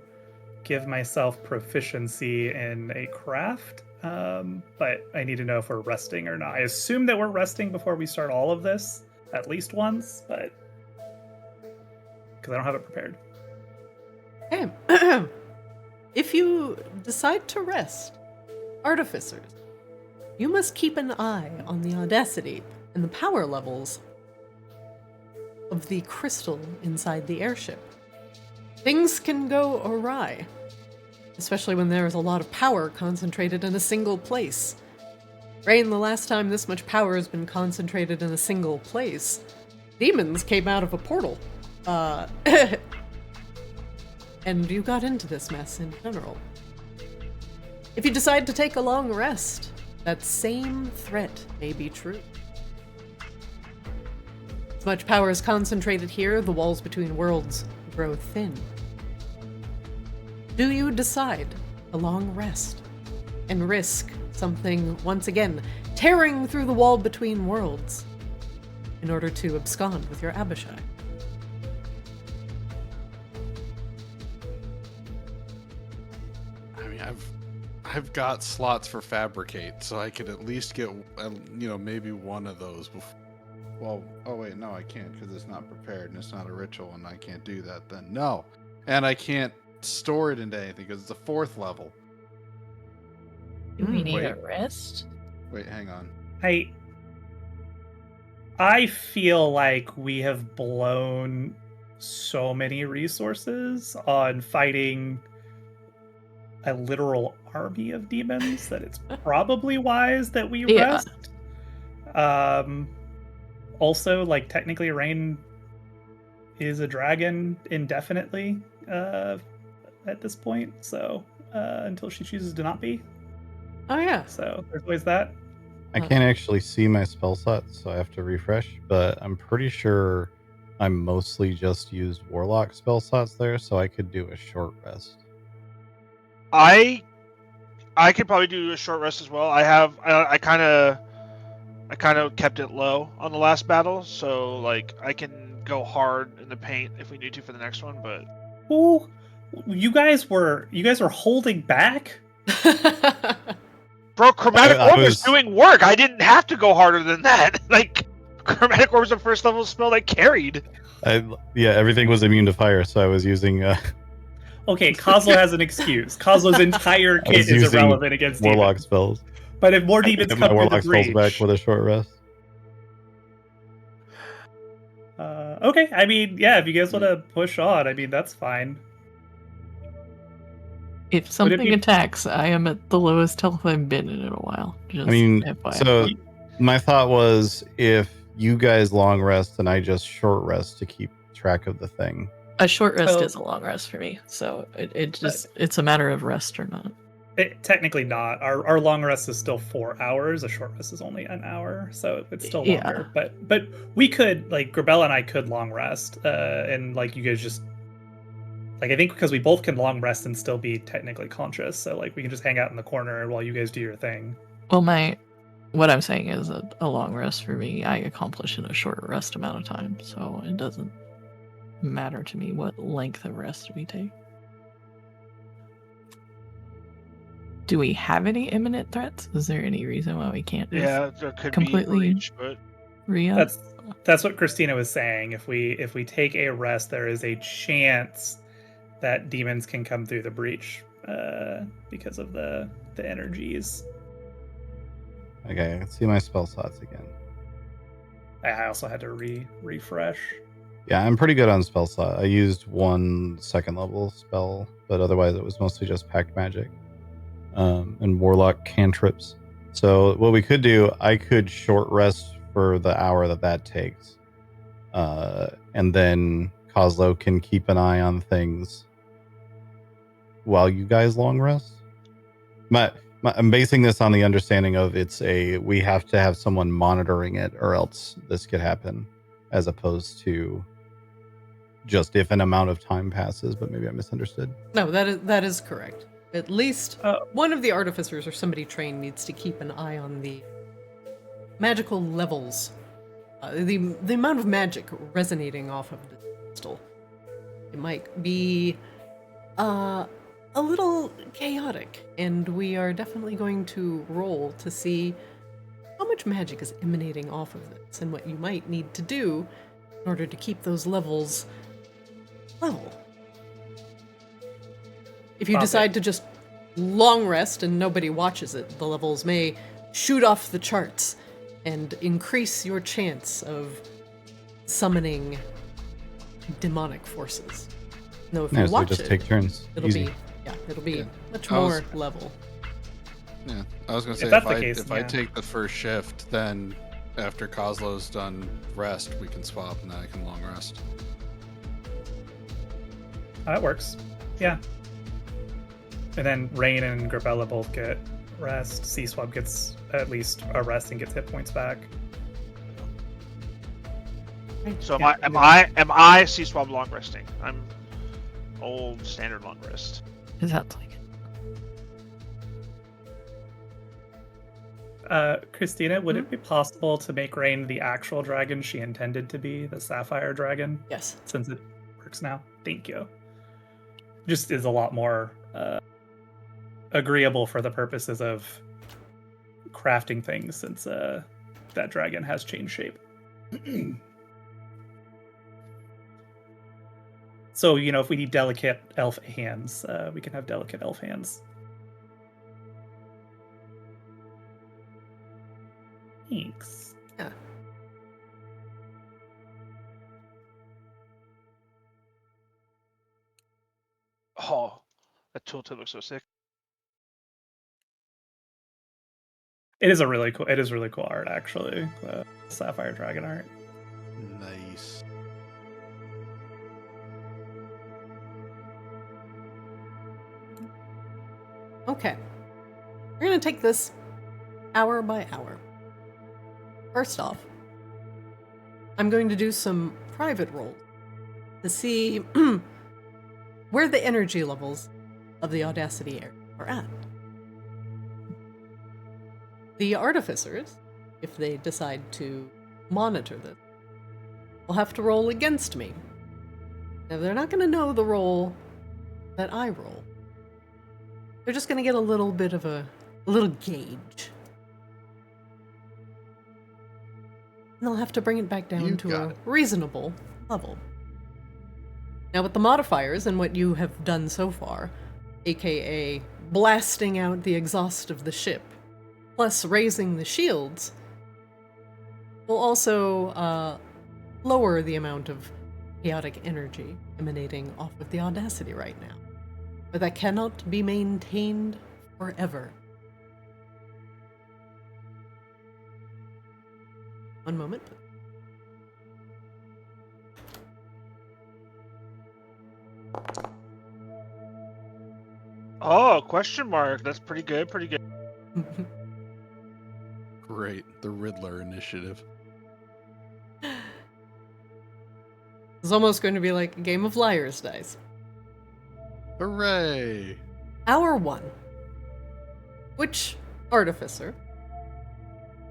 give myself proficiency in a craft. But I need to know if we're resting or not. I assume that we're resting before we start all of this, at least once, but because I don't have it prepared. Okay. If you decide to rest, artificers, you must keep an eye on the Audacity and the power levels of the crystal inside the airship. Things can go awry, especially when there is a lot of power concentrated in a single place. Raine, the last time this much power has been concentrated in a single place, demons came out of a portal. And you got into this mess in general. If you decide to take a long rest, that same threat may be true. As much power is concentrated here, the walls between worlds grow thin. Do you decide a long rest and risk something, once again, tearing through the wall between worlds in order to abscond with your Abishai? I mean, I've got slots for Fabricate, so I could at least get, maybe one of those before. Well, oh wait, no, I can't because it's not prepared and it's not a ritual, and I can't do that then. No, and I can't store it into anything because it's a 4th level. Do we need Wait. a rest? Wait, hang on. I feel like we have blown so many resources on fighting a literal army of demons that it's probably wise that we Yeah. rest. Also, like, technically Raine is a dragon indefinitely at this point, so until she chooses to not be. Oh yeah. So there's always that. I can't actually see my spell slots, so I have to refresh, but I'm pretty sure I mostly just used Warlock spell slots there, so I could do a short rest. I could probably do a short rest as well. I kind of kept it low on the last battle, so like I can go hard in the paint if we need to for the next one. But Ooh, you guys were holding back. bro, Chromatic I Orb was was- doing work. I didn't have to go harder than that. Like Chromatic Orb was a 1st level spell that carried. Everything was immune to fire, so I was using Okay, Kozlo has an excuse. Kozlo's entire I was kit is using irrelevant against Warlock demons. spells. But if more demons Get come my through the Warlock spells breach, back with a short rest. okay. I mean, yeah, if you guys want to push on, I mean, that's fine. If Would it something be- attacks, I am at the lowest health I've been in a while. Just I mean, FYI. so my thought was if you guys long rest and I just short rest to keep track of the thing. a short rest so- is a long rest for me, so it's a matter of rest or not. Technically not. Our long rest is still 4 hours. A short rest is only an hour, so it's still Yeah. longer. But we could, like, Grabella and I could long rest, and like you guys just, like, I think because we both can long rest and still be technically conscious, so like we can just hang out in the corner while you guys do your thing. Well, what I'm saying is a long rest for me, I accomplish in a short rest amount of time, so it doesn't matter to me what length of rest we take. Do we have any imminent threats? Is there any reason why we can't just Yeah, there could completely be breach, but re-up? That's what Christina was saying. If we take a rest, there is a chance that demons can come through the breach because of the energies. Okay, I can see my spell slots again. I also had to refresh. Yeah, I'm pretty good on spell slot. I used 1 2nd level spell, but otherwise it was mostly just pact magic and warlock cantrips. So what we could do, I could short rest for the hour that takes, and then Kozlo can keep an eye on things while you guys long rest. I'm basing this on the understanding of we have to have someone monitoring it, or else this could happen, as opposed to just if an amount of time passes. But maybe I misunderstood. No, that is correct. At least Oh. one of the artificers or somebody trained needs to keep an eye on the magical levels, the amount of magic resonating off of the crystal. It might be a little chaotic, and we are definitely going to roll to see how much magic is emanating off of this and what you might need to do in order to keep those levels level. If you decide to just long rest and nobody watches it, the levels may shoot off the charts and increase your chance of summoning demonic forces. No, if you So watch just it, take turns. it'll Easy. be much I was- more level. Yeah, I was gonna say If that's the case, if I yeah. take the first shift, then after Kozlo's done rest, we can swap, and then I can long rest. That works. Yeah. And then Raine and Grabella both get rest. C-Swab gets at least a rest and gets hit points back. So Yeah. am I C-Swab long resting? I'm old standard long rest. It sounds like it. Christina, would it be possible to make Raine the actual dragon she intended to be, the Sapphire Dragon, Yes. since it works now? Thank you. Just is a lot more agreeable for the purposes of crafting things, since that dragon has changed shape. So, if we need delicate elf hands, we can have delicate elf hands. Thanks. Yeah. Oh, that tooltip looks so sick. It is really cool art, actually. The Sapphire Dragon art. Nice. Okay. We're going to take this hour by hour. First off, I'm going to do some private rolls to see where the energy levels of the Audacity area are at. The artificers, if they decide to monitor this, will have to roll against me. Now, they're not going to know the roll that I roll. They're just going to get a little bit of a little gauge. And they'll have to bring it back down You to got a it. reasonable level. Now, with the modifiers and what you have done so far, aka blasting out the exhaust of the ship, plus raising the shields, will also lower the amount of chaotic energy emanating off of the Audacity right now. But that cannot be maintained forever. One moment. Oh, question mark. That's pretty good. Pretty good. Great, the Riddler initiative. It's almost going to be like a game of liar's dice. Hooray! Hour 1. Which artificer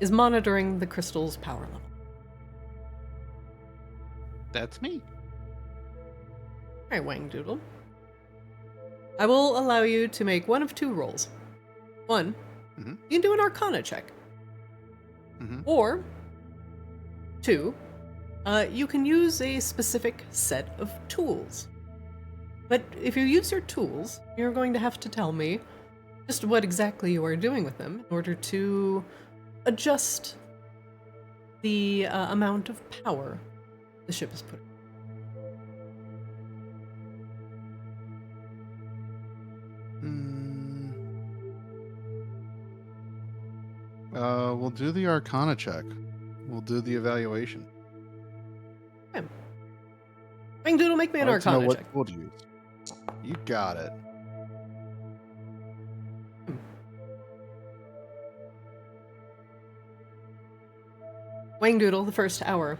is monitoring the crystal's power level? That's me. Alright, Wangdoodle. I will allow you to make one of two rolls. One, Mhm. you can do an Arcana check. Mhm. Or, two, you can use a specific set of tools. But if you use your tools, you're going to have to tell me just what exactly you are doing with them in order to adjust the amount of power the ship is putting. We'll do the Arcana check. We'll do the evaluation. Wangdoodle, make me an I'd like to know Arcana what check. tool to use. You got it. Wangdoodle, the first hour,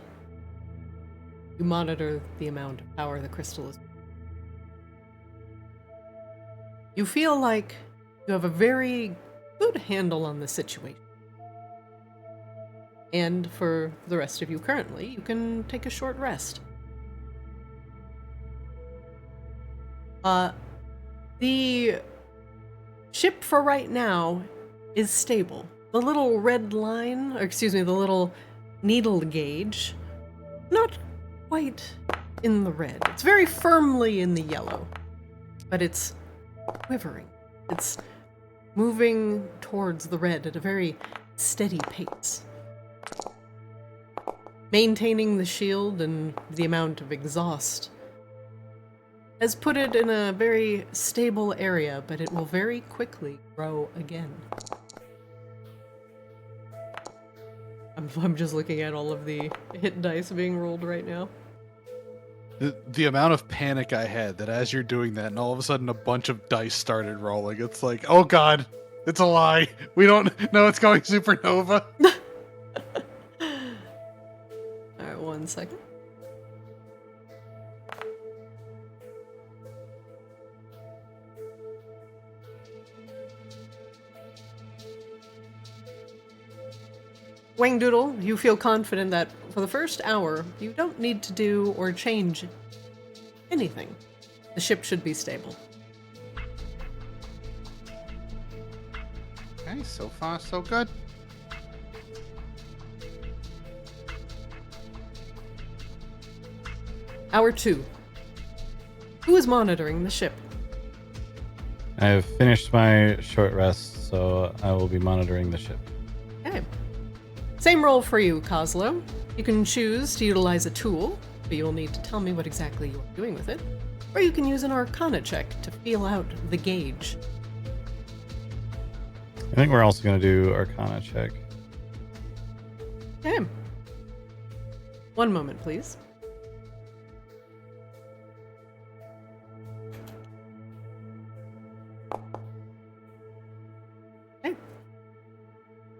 you monitor the amount of power the crystal is. You feel like you have a very good handle on the situation. And for the rest of you currently, you can take a short rest. The ship for right now is stable. The little red line, or excuse me, the little needle gauge, not quite in the red. It's very firmly in the yellow, but it's quivering. It's moving towards the red at a very steady pace. Maintaining the shield and the amount of exhaust has put it in a very stable area, but it will very quickly grow again. I'm just looking at all of the hit dice being rolled right now. The amount of panic I had that as you're doing that, and all of a sudden a bunch of dice started rolling. It's like, oh god, it's a lie. We don't know it's going supernova. Alright, 1 second. Wangdoodle, you feel confident that for the first hour, you don't need to do or change anything. The ship should be stable. Okay, so far so good. Hour 2. Who is monitoring the ship? I have finished my short rest, so I will be monitoring the ship. Okay. Same role for you, Kozlo. You can choose to utilize a tool, but you'll need to tell me what exactly you are doing with it. Or you can use an Arcana check to feel out the gauge. I think we're also going to do Arcana check. Okay. 1 moment, please. Okay.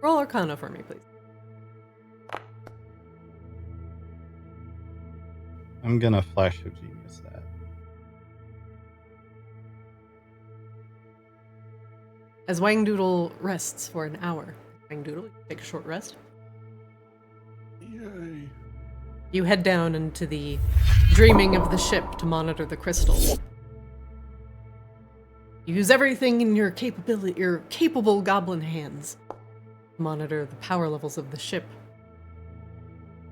Roll Arcana for me, please. I'm going to Flash of Genius that. As Wangdoodle rests for an hour. Wangdoodle, take a short rest. Yay. You head down into the dreaming of the ship to monitor the crystal. You use everything in your capable goblin hands to monitor the power levels of the ship.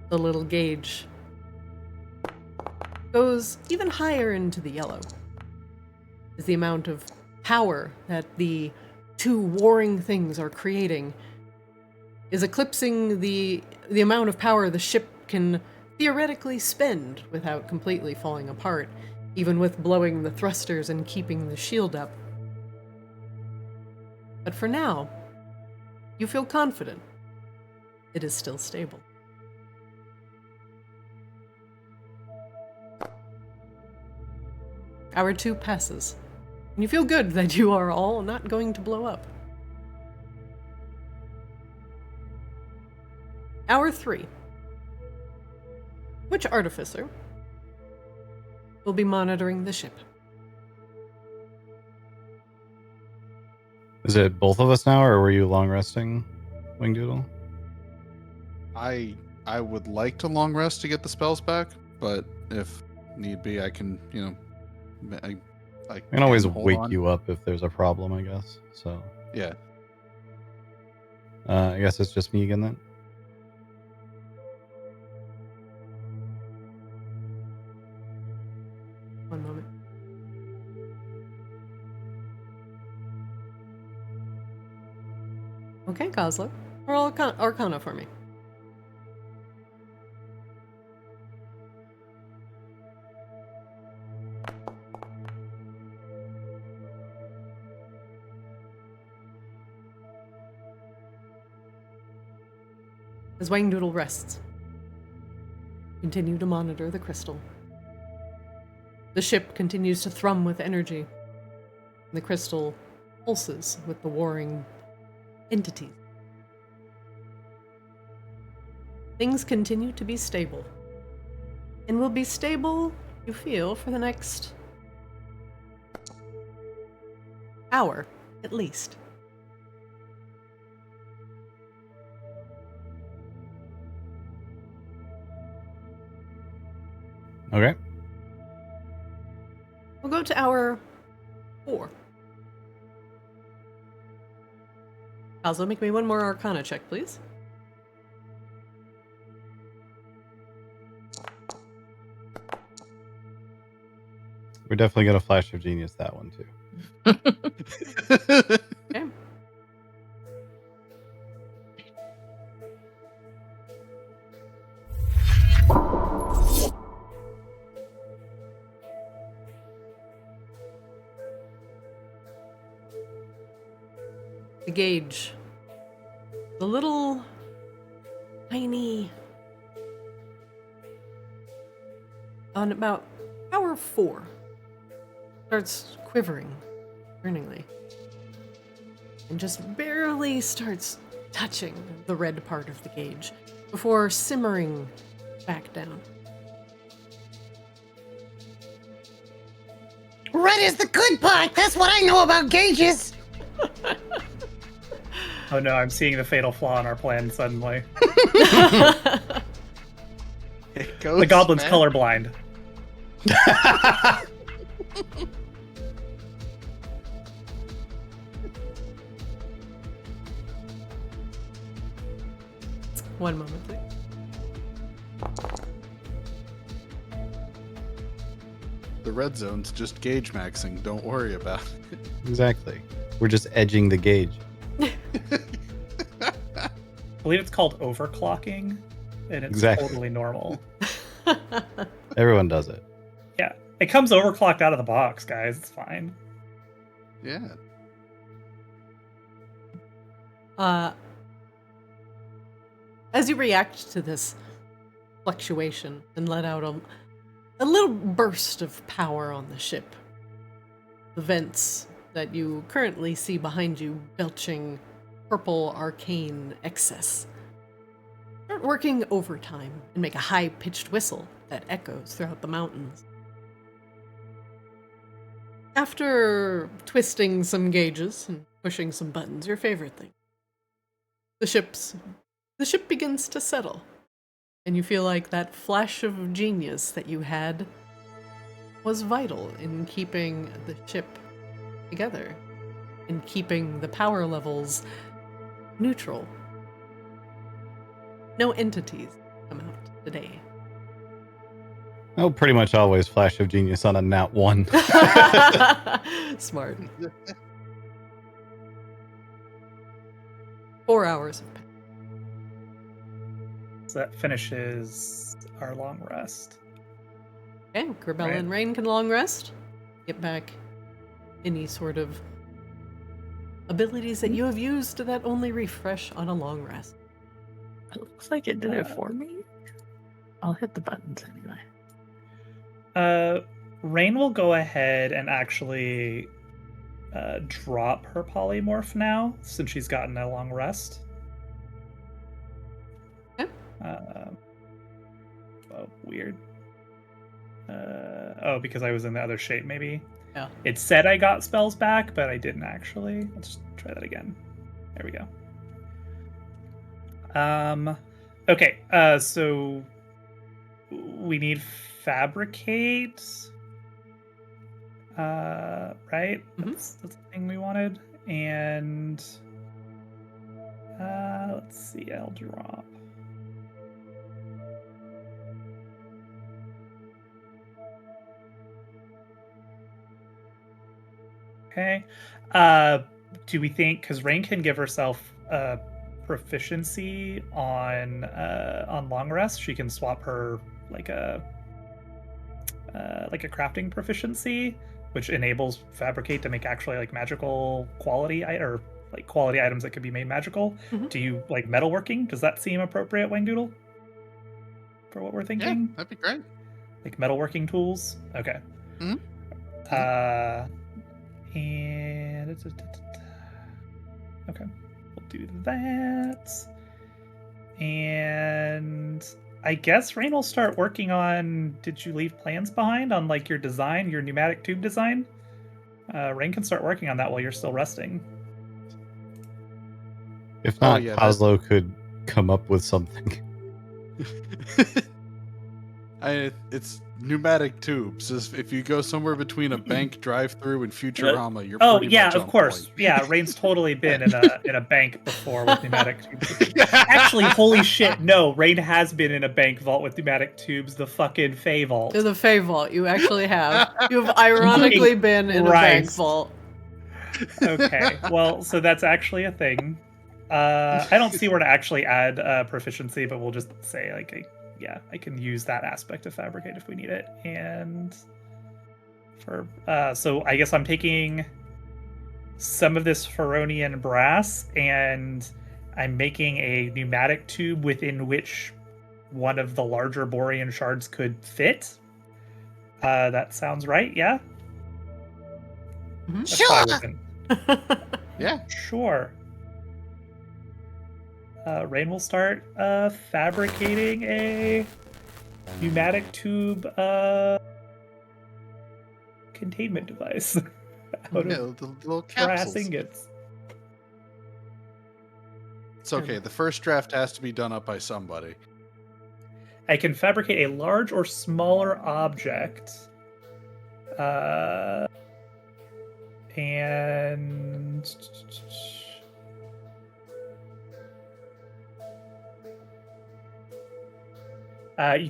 The little gauge goes even higher into the yellow. Is the amount of power that the two warring things are creating is eclipsing the amount of power the ship can theoretically spend without completely falling apart, even with blowing the thrusters and keeping the shield up. But for now, you feel confident. It is still stable. Hour 2 passes, and you feel good that you are all not going to blow up. Hour 3. Which artificer will be monitoring the ship? Is it both of us now, or were you long resting, Wingdoodle? I would like to long rest to get the spells back, but if need be, I can, I can always hold wake on. you up if there's a problem, I guess. So, Yeah. I guess it's just me again then. One moment. Okay, Kozlo. Roll Arcana for me. As Wangdoodle rests, continue to monitor the crystal. The ship continues to thrum with energy. The crystal pulses with the warring entities. Things continue to be stable. And will be stable, you feel, for the next hour, at least. Okay. We'll go to hour 4. Kozlo, make me one more Arcana check, please. We're definitely gonna flash of genius that one too. Okay. The gauge. The little tiny. On about hour 4. Starts quivering, burningly. And just barely starts touching the red part of the gauge before simmering back down. Red is the good part. That's what I know about gauges. Oh no, I'm seeing the fatal flaw in our plan suddenly. It goes, The goblin's man. colorblind. One moment, please. The red zone's just gauge maxing. Don't worry about it. Exactly. We're just edging the gauge. I believe it's called overclocking, and it's Exactly. totally normal. Everyone does it. Yeah, it comes overclocked out of the box, guys. It's fine. Yeah. As you react to this fluctuation and let out a little burst of power on the ship, the vents that you currently see behind you belching purple arcane excess start working overtime and make a high-pitched whistle that echoes throughout the mountains. After twisting some gauges and pushing some buttons, your favorite thing, the ship begins to settle, and you feel like that flash of genius that you had was vital in keeping the ship together, in keeping the power levels neutral. No entities come out today. Oh, pretty much always flash of genius on a nat 1. Smart. 4 hours of So that finishes our long rest. Okay, Grabella Right. and Raine can long rest. Get back any sort of abilities that you have used that only refresh on a long rest. It looks like it did it for me. I'll hit the buttons anyway. Raine will go ahead and actually drop her polymorph now, since she's gotten a long rest. Okay. Oh, weird. Because I was in the other shape, maybe. Yeah. It said I got spells back, but I didn't actually. Let's just try that again. There we go. Okay, so we need Fabricate. Right? That's the thing we wanted. And let's see, I'll drop. Okay. Do we think, because Raine can give herself proficiency on long rest, she can swap her like a crafting proficiency, which enables Fabricate to make actually like magical quality or like quality items that could be made magical. Mhm. Do you like metalworking? Does that seem appropriate, Wangdoodle? For what we're Yeah, thinking? that'd be great. Like metalworking tools? Okay. Mhm. And okay, we'll do that. And I guess Raine will start working on. Did you leave plans behind on like your design, your pneumatic tube design? Raine can start working on that while you're still resting. If Oh, not, yeah, Kozlo could come up with something. It's pneumatic tubes. If you go somewhere between a bank drive-through and Futurama, you're Oh pretty yeah, much of on course. point. Yeah, Raine's totally been in a bank before with pneumatic tubes. Actually, holy shit, no, Raine has been in a bank vault with pneumatic tubes, the fucking Fey vault. To the Fey Vault, you actually have. You've ironically been in a bank Christ. vault. Okay, well, so that's actually a thing. I don't see where to actually add proficiency, but we'll just say like, I can use that aspect of Fabricate if we need it. And for so I guess I'm taking some of this Feronian brass and I'm making a pneumatic tube within which one of the larger Borean shards could fit. That sounds right, yeah? That's Sure. probably within- Yeah. Sure. Raine will start fabricating a pneumatic tube containment device out Yeah, of the little brass capsules. ingots. It's okay. The first draft has to be done up by somebody. I can fabricate a large or smaller object. And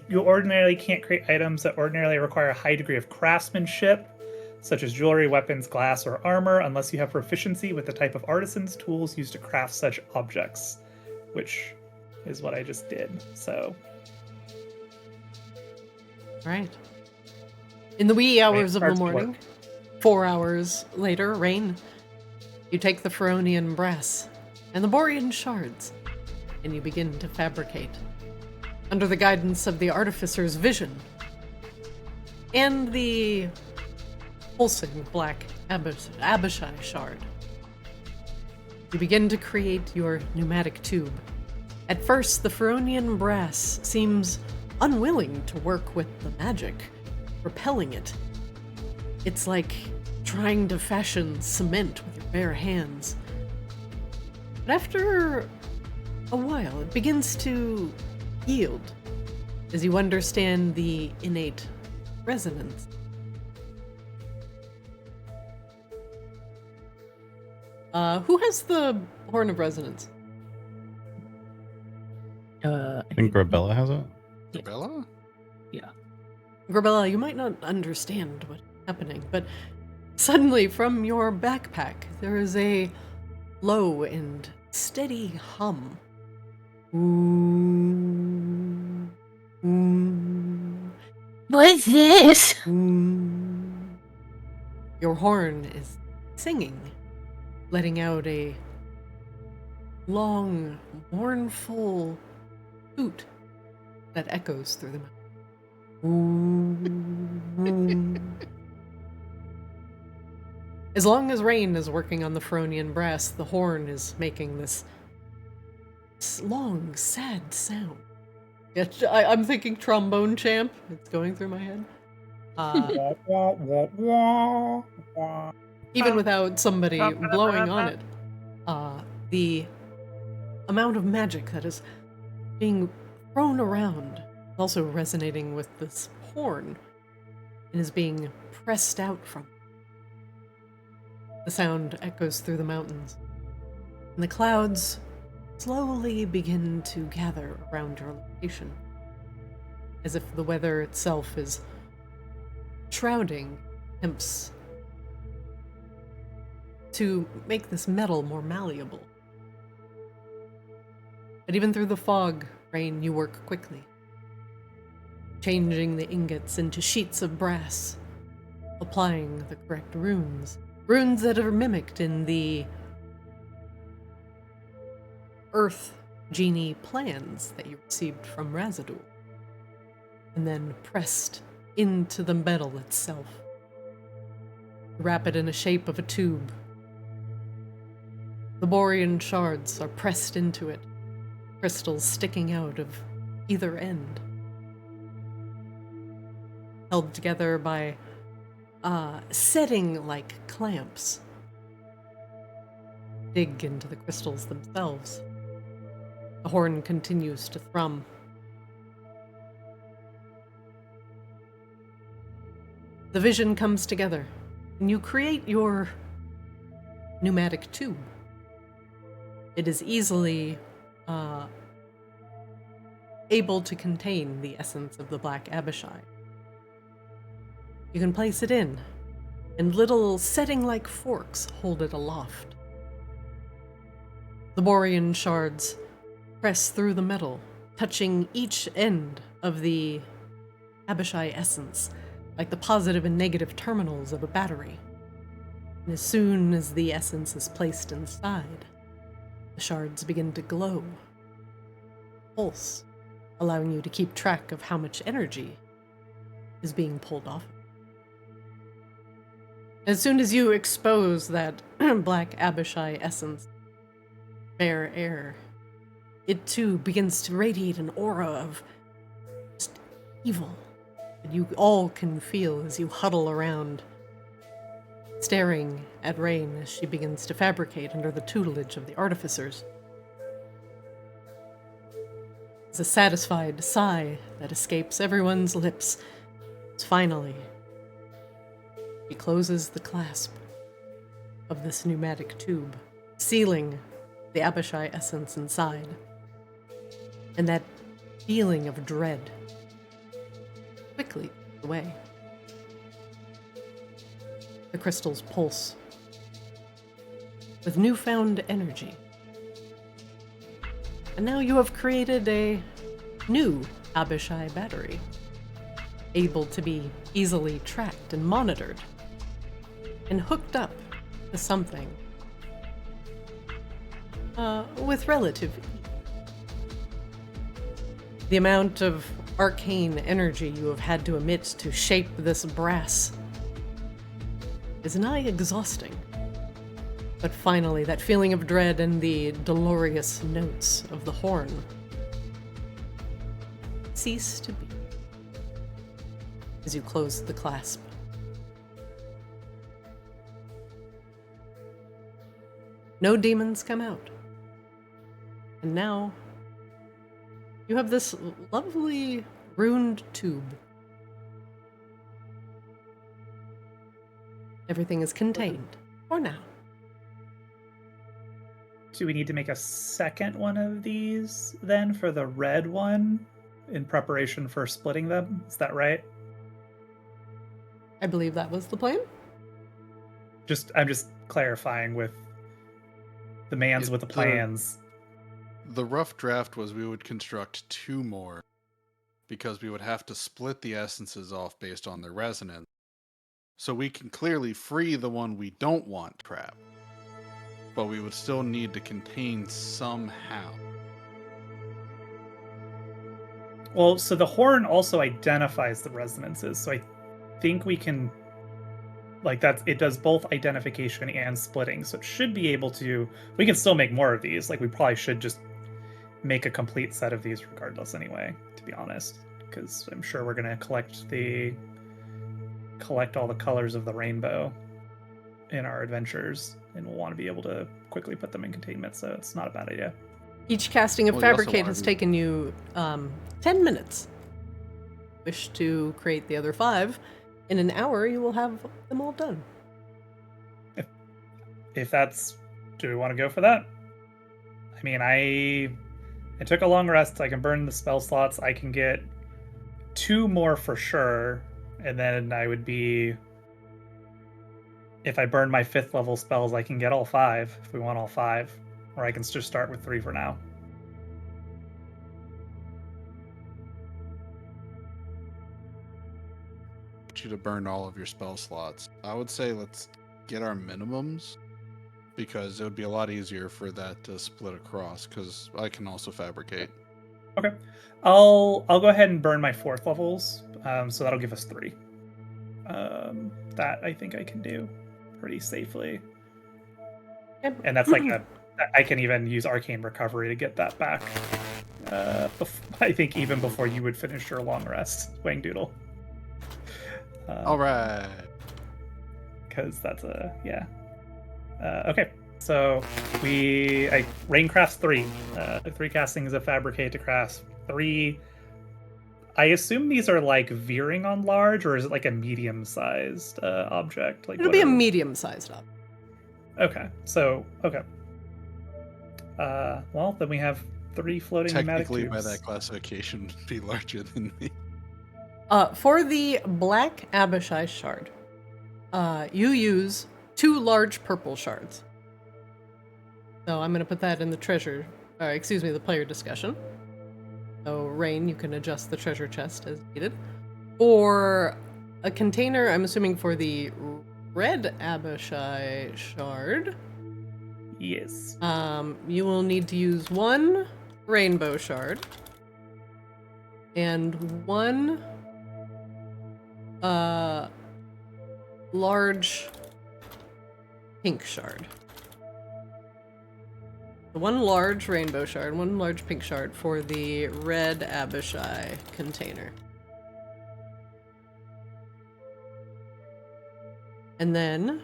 you ordinarily can't create items that ordinarily require a high degree of craftsmanship, such as jewelry, weapons, glass, or armor, unless you have proficiency with the type of artisans' tools used to craft such objects, which is what I just did. So, Right. In the wee hours of the starts to morning, 4 hours later, Raine, you take the Feronian brass and the Borean shards, and you begin to fabricate. Under the guidance of the artificer's vision and the pulsing black Abishai shard, you begin to create your pneumatic tube. At first, the Feronian brass seems unwilling to work with the magic, repelling it. It's like trying to fashion cement with your bare hands. But after a while, it begins to yield as you understand the innate resonance. Who has the Horn of Resonance? I think Grabella has it. Bella? Grabella, you might not understand what's happening, but suddenly from your backpack there is a low and steady hum. Ooh, ooh, What's this? ooh. Your horn is singing, letting out a long, mournful hoot that echoes through the mountain. As long as Raine is working on the Feronian brass, the horn is making this long, sad sound. I'm thinking trombone champ. It's going through my head. Even without somebody blowing on it, the amount of magic that is being thrown around also resonating with this horn and is being pressed out from it. The sound echoes through the mountains, and the clouds slowly begin to gather around your location, as if the weather itself is shrouding temps to make this metal more malleable. But even through the fog, Raine, you work quickly, changing the ingots into sheets of brass, applying the correct runes that are mimicked in the Earth Genie plans that you received from Razadul, and then pressed into the metal itself, wrap it in a shape of a tube. The Borean shards are pressed into it, crystals sticking out of either end, held together by setting like clamps. Dig into the crystals themselves. The horn continues to thrum. The vision comes together, and you create your pneumatic tube. It is easily able to contain the essence of the Black Abishai. You can place it in, and little setting-like forks hold it aloft. The Borean shards press through the metal, touching each end of the Abishai essence, like the positive and negative terminals of a battery. And as soon as the essence is placed inside, the shards begin to glow, pulse, allowing you to keep track of how much energy is being pulled off. As soon as you expose that Black Abishai essence, bare air, it too begins to radiate an aura of just evil that you all can feel as you huddle around, staring at Raine as she begins to fabricate under the tutelage of the artificers. It's a satisfied sigh that escapes everyone's lips. It's finally, he closes the clasp of this pneumatic tube, sealing the Abishai essence inside. And that feeling of dread quickly goes away. The crystals pulse with newfound energy. And now you have created a new Abishai battery, able to be easily tracked and monitored, and hooked up to something with relative ease. The amount of arcane energy you have had to emit to shape this brass is nigh exhausting. But finally, that feeling of dread and the dolorous notes of the horn cease to be as you close the clasp. No demons come out. And now you have this lovely runed tube. Everything is contained, for now. Do we need to make a second one of these then for the red one in preparation for splitting them? Is that right? I believe that was the plan. I'm just clarifying with the mans with the plans. The rough draft was we would construct 2 more because we would have to split the essences off based on their resonance. So we can clearly free the one we don't want trapped, but we would still need to contain somehow. Well, so the horn also identifies the resonances, so I think we can, like, it does both identification and splitting, so it should be able to, we can still make more of these. Like, we probably should just make a complete set of these regardless anyway, to be honest, because I'm sure we're going to collect all the colors of the rainbow in our adventures, and we'll want to be able to quickly put them in containment, so it's not a bad idea. Each casting of Well, you also Fabricate wanna has do- taken you 10 minutes. Wish to create the other 5. In an hour, you will have them all done. If that's, do we want to go for that? I mean, I took a long rest. I can burn the spell slots. I can get 2 more for sure, and then I would be, if I burn my 5th level spells, I can get all 5 if we want all 5, or I can just start with 3 for now. You to burn all of your spell slots. I would say let's get our minimums, because it would be a lot easier for that to split across, because I can also fabricate. Okay, I'll go ahead and burn my 4th levels, so that'll give us 3. That I think I can do. pretty safely. Yep. And that's like I can even use Arcane Recovery to get that back. I think even before you would finish your long rest, Wangdoodle. All right. Because that's okay. So Raine crafts 3. 3 castings of Fabricate to craft 3. I assume these are like veering on large, or is it like a medium-sized object? Like It'll be a medium-sized object. Okay. So okay. Well, then we have 3 floating pneumatic Technically, tubes. by that classification, would be larger than me. For the black Abishai shard, you use 2 large purple shards. So I'm going to put that in the the player discussion. So Raine, you can adjust the treasure chest as needed. For a container, I'm assuming for the red Abishai shard, Yes. you will need to use 1 rainbow shard and 1 large pink shard. So 1 large rainbow shard, 1 large pink shard for the red Abishai container. And then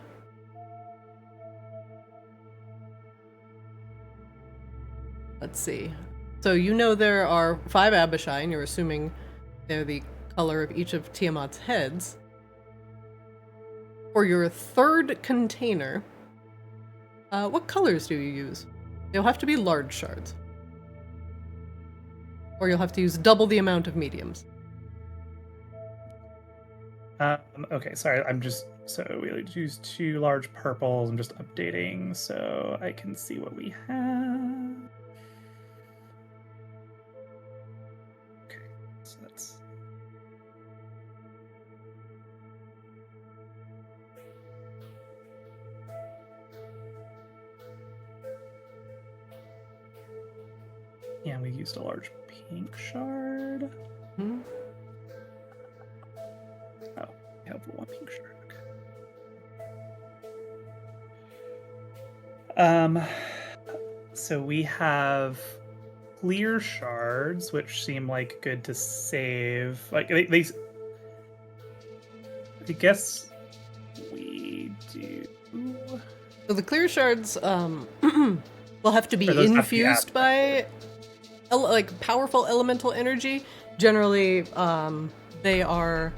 let's see. So you know there are 5 Abishai, and you're assuming they're the color of each of Tiamat's heads. For your 3rd container, what colors do you use? They'll have to be large shards. Or you'll have to use double the amount of mediums. Okay, sorry, so we use 2 large purples. I'm just updating so I can see what we have. Okay, so that's... Yeah, we used a large pink shard. Hmm? Oh, we have 1 pink shard. Okay. So we have clear shards, which seem like good to save. Like they I guess we do. So the clear shards will have to be Or those have to be infused by like powerful elemental energy. Generally, they are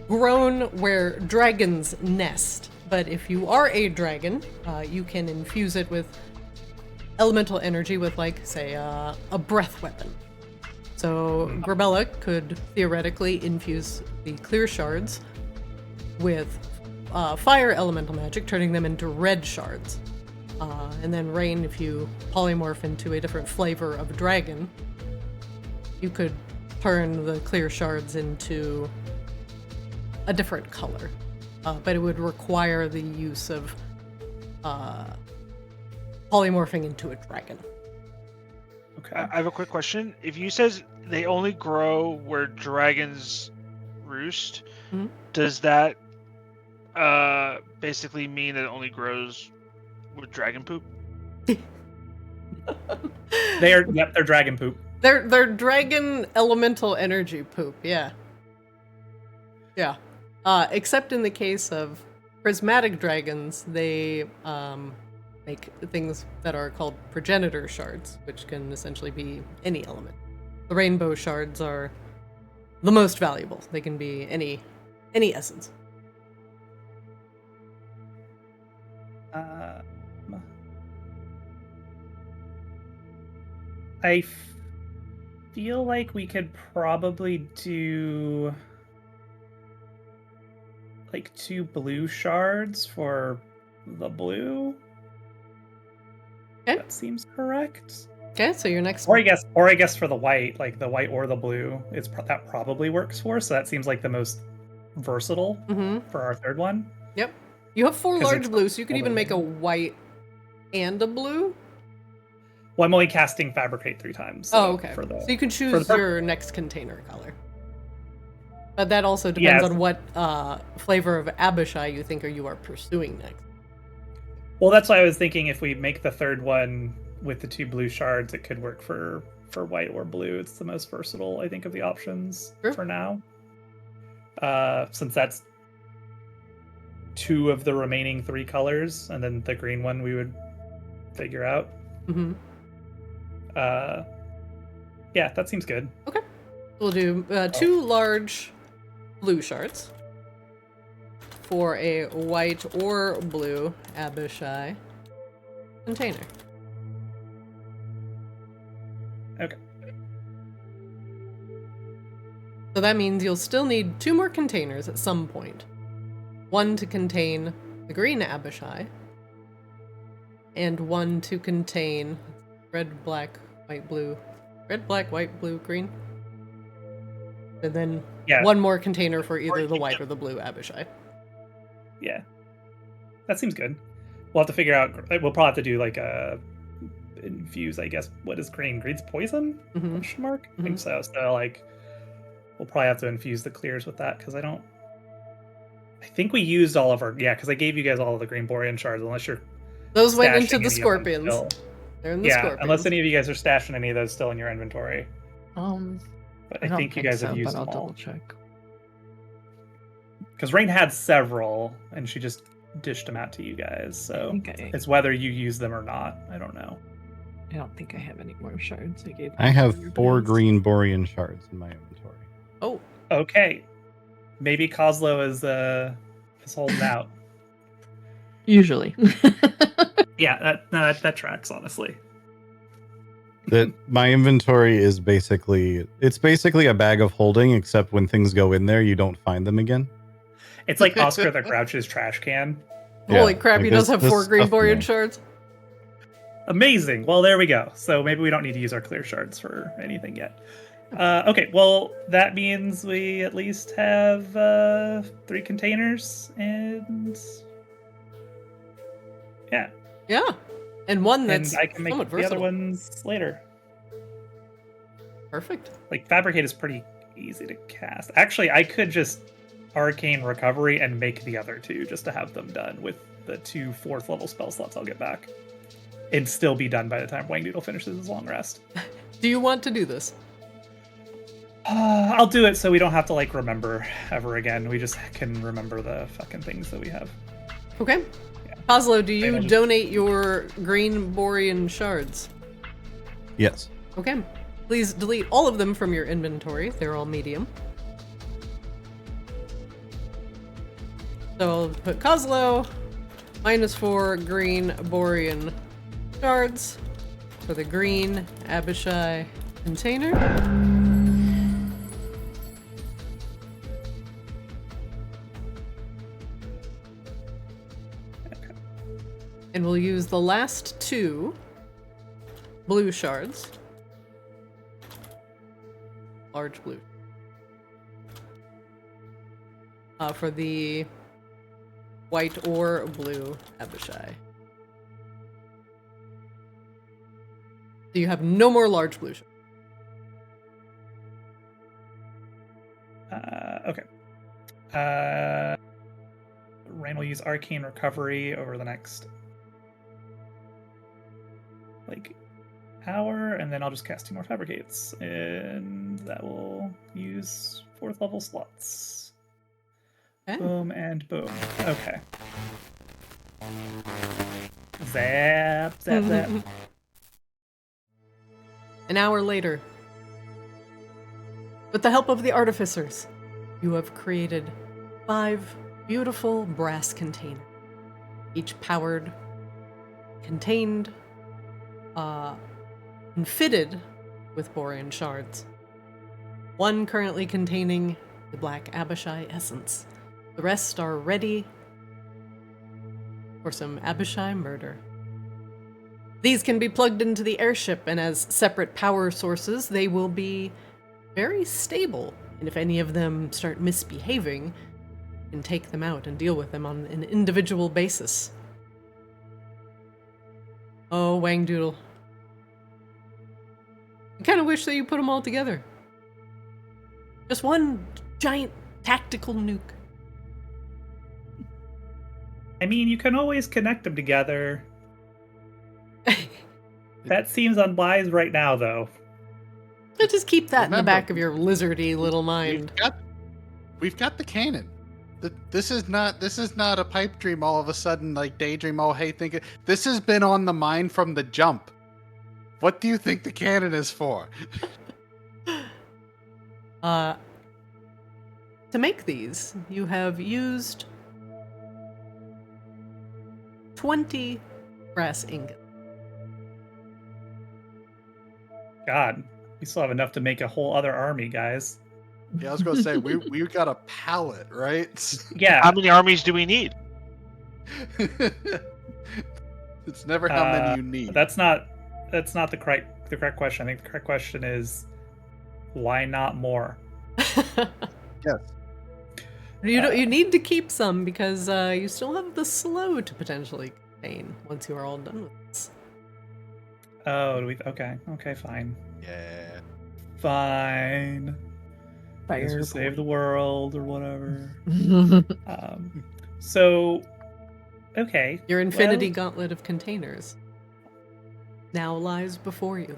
grown where dragons nest. But if you are a dragon, you can infuse it with elemental energy with, like, say, a breath weapon. So Grabella could theoretically infuse the clear shards with fire elemental magic, turning them into red shards. And then Raine, if you polymorph into a different flavor of dragon, you could turn the clear shards into a different color. But it would require the use of polymorphing into a dragon. Okay. I have a quick question. If you says they only grow where dragons roost, Mhm. does that basically mean that it only grows with dragon poop? They're dragon poop. They're dragon elemental energy poop, yeah. Yeah. Except in the case of prismatic dragons, they make things that are called progenitor shards, which can essentially be any element. The rainbow shards are the most valuable. They can be any essence. I feel like we could probably do like 2 blue shards for the blue. Okay. That seems correct. Okay, so your next Or I guess for the white, like the white or the blue, that probably works for us. So that seems like the most versatile for our 3rd one. Yep. You have 4 'Cause large it's blues, so you could even totally- make a white and a blue. Well, I'm only casting Fabricate 3 times. Oh, okay. For the, So you can choose your next container color. But that also depends Yes. on what flavor of Abishai you think you are pursuing next. Well, that's why I was thinking if we make the third one with the 2 blue shards, it could work for white or blue. It's the most versatile, I think, of the options Sure. for now. Since that's 2 of the remaining 3 colors, and then the green one we would figure out. Mm-hmm. Yeah, that seems good. Okay. We'll do 2 large blue shards for a white or blue Abishai container. Okay. So that means you'll still need 2 more containers at some point. One to contain the green Abishai, and one to contain red, black, white, blue. Red, black, white, blue, green. And then Yeah. one more container for either the white or the blue Abishai. Yeah. That seems good. We'll have to figure out. We'll probably have to do like a infuse, I guess. What is green? Green's poison? Mhm. Question mark? I think so. So like, we'll probably have to infuse the clears with that because I think we used all of our because I gave you guys all of the green borean shards. Unless you're Those went into stashing any the of them scorpions. still. They're in the scorpions. Unless any of you guys are stashing any of those still in your inventory. But I don't think you guys have used but I'll them all. double check. Because Raine had several, and she just dished them out to you guys. So Okay. it's whether you use them or not. I don't know. I don't think I have any more shards. I gave. I have everybody 4 else. green borean shards in my inventory. Oh, Okay, maybe Kozlo is holding out. Usually. Yeah, that tracks honestly. That my inventory is basically a bag of holding, except when things go in there, you don't find them again. It's like Oscar the Grouch's trash can. holy Yeah, crap, like he does have this 4 green stuff in borean there. shards. Amazing. Well, there we go. So maybe we don't need to use our clear shards for anything yet. Okay, well, that means we at least have 3 containers, and yeah, Yeah. And one that's and I can make somewhat the other versatile. ones later. Perfect. Like, Fabricate is pretty easy to cast. Actually, I could just Arcane Recovery and make the other 2 just to have them done with the 2 4th level spell slots I'll get back. And still be done by the time Wangdoodle finishes his long rest. Do you want to do this? I'll do it so we don't have to, like, remember ever again. We just can remember the fucking things that we have. Okay. Kozlo, do you I just- donate your green borean shards? Yes. Okay. Please delete all of them from your inventory. They're all medium. So I'll put Kozlo -4 green borean shards for the green Abishai container. And we'll use the last 2 blue shards. Large blue. For the white or blue Abishai. So you have no more large blue shards. Okay. Raine will use Arcane Recovery over the next hour, and then I'll just cast 2 more Fabricates, and that will use 4th level slots. Okay. Boom and boom. Okay. Zap, zap, zap. An hour later, with the help of the artificers, you have created 5 beautiful brass containers, each powered, contained, and fitted with borean shards. One currently containing the black Abishai essence. The rest are ready for some Abishai murder. These can be plugged into the airship, and as separate power sources, they will be very stable. And if any of them start misbehaving, you can take them out and deal with them on an individual basis. Oh, Wangdoodle. I kind of wish that you put them all together. Just one giant tactical nuke. I mean, you can always connect them together. That seems unwise right now, though. Just keep that in the Remember, back of your lizardy little mind. We've got the cannon. This is not a pipe dream. All of a sudden, like daydream. Oh, hey, think it. This has been on the mind from the jump. What do you think the cannon is for? To make these, you have used 20 brass ingots. God, we still have enough to make a whole other army, guys. Yeah, I was gonna say we got a pallet, right? Yeah. How many armies do we need? It's never how many you need. That's not the correct question. I think the correct question is, why not more? Yes. You need to keep some because you still have the slow to potentially contain once you are all done with this. Oh, okay, fine. Yeah. Fine. I guess we Fire save the world or whatever. boy. So, okay. Your infinity well, gauntlet of containers now lies before you.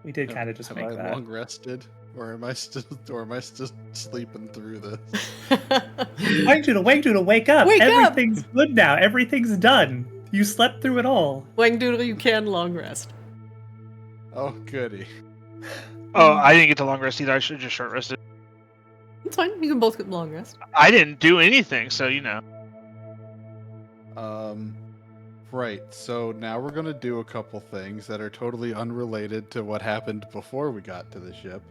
we did kind of just Have make I that. long rested, or am I still sleeping through this? Wangdoodle, wake up! Wake up! Everything's good now. Everything's done. You slept through it all. Wangdoodle, you can long rest. Oh, goody. Oh, I didn't get to long rest either. I should have just short rested. It's fine. You can both get long rest. I didn't do anything, so you know. Right. So now we're gonna do a couple things that are totally unrelated to what happened before we got to the ship.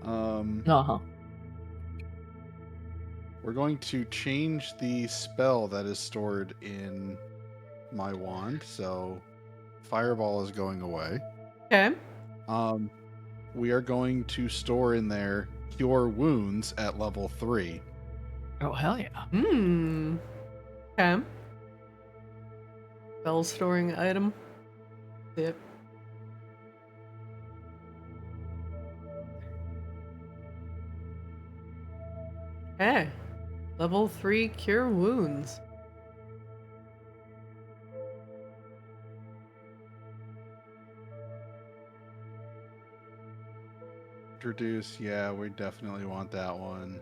Uh-huh. We're going to change the spell that is stored in my wand. So Fireball is going away. Okay. We are going to store in there Cure Wounds at level 3. Oh, hell yeah. Hmm. Okay. Spell storing item. Yep. Okay. Level 3 Cure Wounds. Introduce, yeah, we definitely want that one.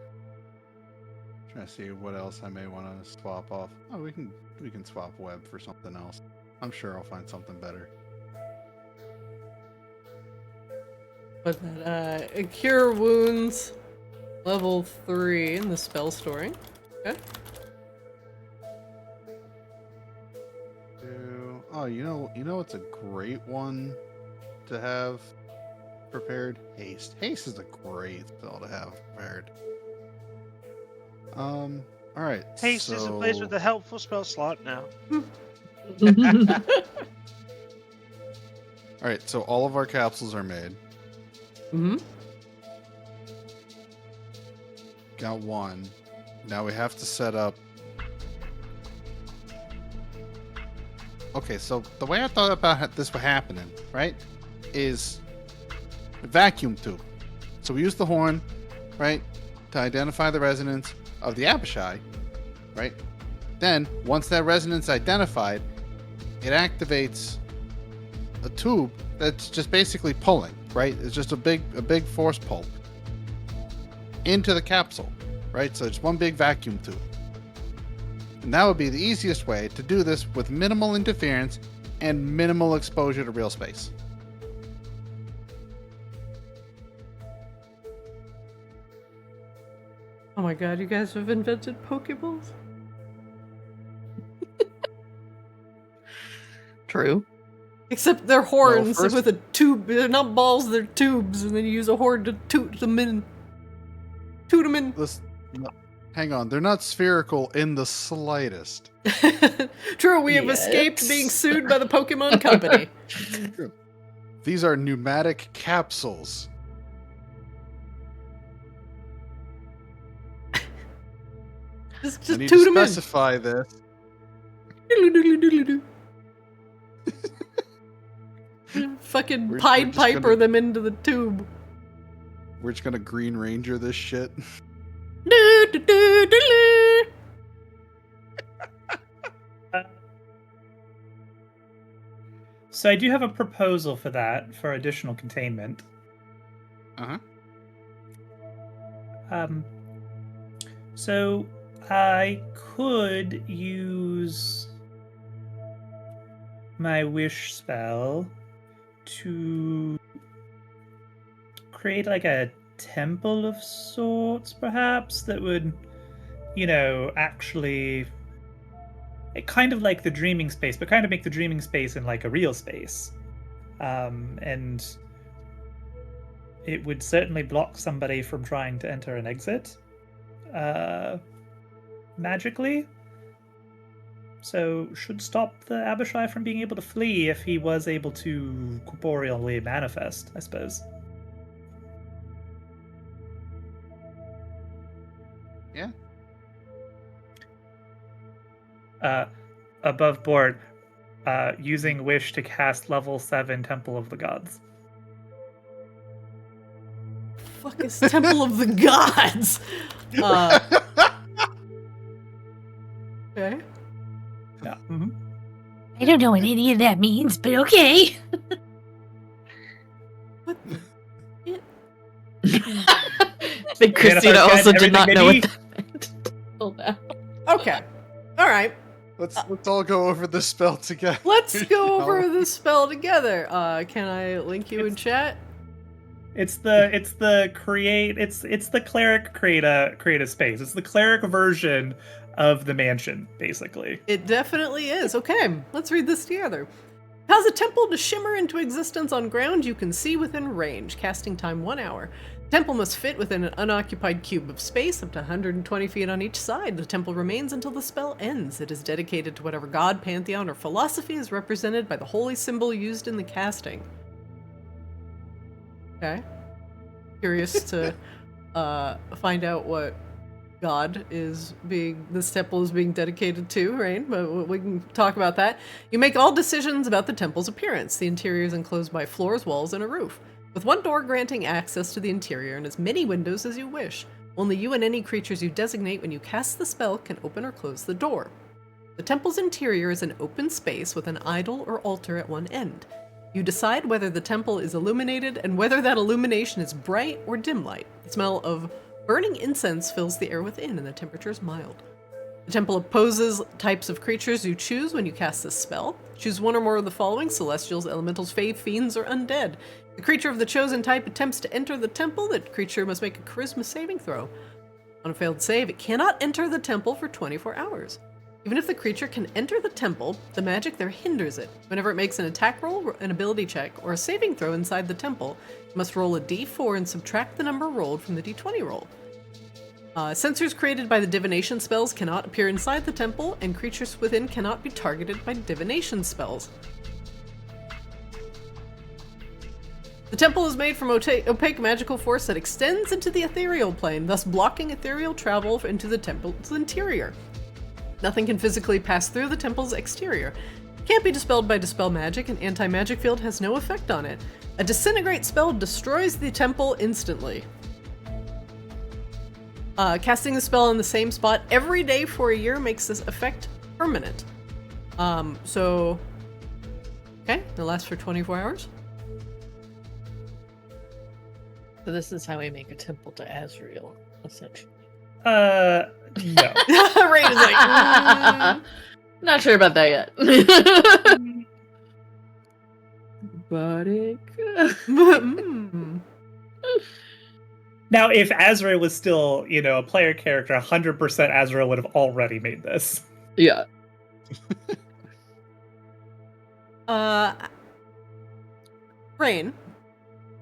Trying to see what else I may want to swap off. Oh, we can swap web for something else. I'm sure I'll find something better. But that, Cure Wounds, level 3 in the spell storing. Okay. Oh, you know it's a great one to have prepared? Haste. Haste is a great spell to have prepared. Alright. Haste is a place with a helpful spell slot now. Alright, so all of our capsules are made. Mm-hmm. Got one. Now we have to set up. Okay, so the way I thought about this was happening, right, is a vacuum tube. So we use the horn, right, to identify the resonance of the Abishai, right? Then, once that resonance identified, it activates a tube that's just basically pulling, right? It's just a big force pull into the capsule, right? So it's one big vacuum tube. And that would be the easiest way to do this with minimal interference and minimal exposure to real space. Oh my god, you guys have invented Pokeballs? True. Except they're horns first- with a tube. They're not balls, they're tubes, and then you use a horn to toot them in. Toot them in. Hang on, they're not spherical in the slightest. True, we have escaped being sued by the Pokemon Company. These are pneumatic capsules. Just I need toot to them in. specify this. Fucking We're Pied just Piper gonna- them into the tube. We're just gonna Green Ranger this shit. Do, do, do, do, do. So I do have a proposal for that, for additional containment. Uh-huh. So I could use my wish spell to create like a temple of sorts, perhaps, that would, actually kind of like the dreaming space, but kind of make the dreaming space in like a real space. And it would certainly block somebody from trying to enter and exit magically. So should stop the Abishai from being able to flee if he was able to corporeally manifest, I suppose. Yeah. Above board, using Wish to cast level 7 Temple of the Gods. Fuck is Temple of the Gods? Okay. Yeah. I don't know what any of that means, but okay. What the I think Christina also did not know what that meant. Until now. Okay. All right. Let's all go over the spell together. Let's go over the spell together. Can I link you in chat? It's the cleric create a space. It's the cleric version of the mansion, basically. It definitely is. Okay, let's read this together. Cause a temple to shimmer into existence on ground you can see within range. Casting time 1 hour. Temple must fit within an unoccupied cube of space up to 120 feet on each side. The temple remains until the spell ends. It is dedicated to whatever god, pantheon, or philosophy is represented by the holy symbol used in the casting. Okay. Curious to find out what god this temple is being dedicated to, Raine, but we can talk about that. You make all decisions about the temple's appearance. The interior is enclosed by floors, walls, and a roof, with one door granting access to the interior and as many windows as you wish. Only you and any creatures you designate when you cast the spell can open or close the door. The temple's interior is an open space with an idol or altar at one end. You decide whether the temple is illuminated and whether that illumination is bright or dim light. The smell of burning incense fills the air within and the temperature is mild. The temple opposes types of creatures you choose when you cast this spell. Choose one or more of the following: celestials, elementals, fae, fiends, or undead. The creature of the chosen type attempts to enter the temple. That creature must make a charisma saving throw. On a failed save, it cannot enter the temple for 24 hours. Even if the creature can enter the temple, the magic there hinders it. Whenever it makes an attack roll, an ability check, or a saving throw inside the temple, it must roll a d4 and subtract the number rolled from the d20 roll. Sensors created by the divination spells cannot appear inside the temple, and creatures within cannot be targeted by divination spells. The temple is made from opaque magical force that extends into the ethereal plane, thus blocking ethereal travel into the temple's interior. Nothing can physically pass through the temple's exterior. It can't be dispelled by dispel magic, and anti-magic field has no effect on it. A disintegrate spell destroys the temple instantly. Casting the spell in the same spot every day for a year makes this effect permanent. Okay, it lasts for 24 hours. So this is how we make a temple to Azrael, essentially. No. Raine is like, Not sure about that yet. But it could. Now, if Azrael was still, a player character, 100% Azrael would have already made this. Yeah. Raine,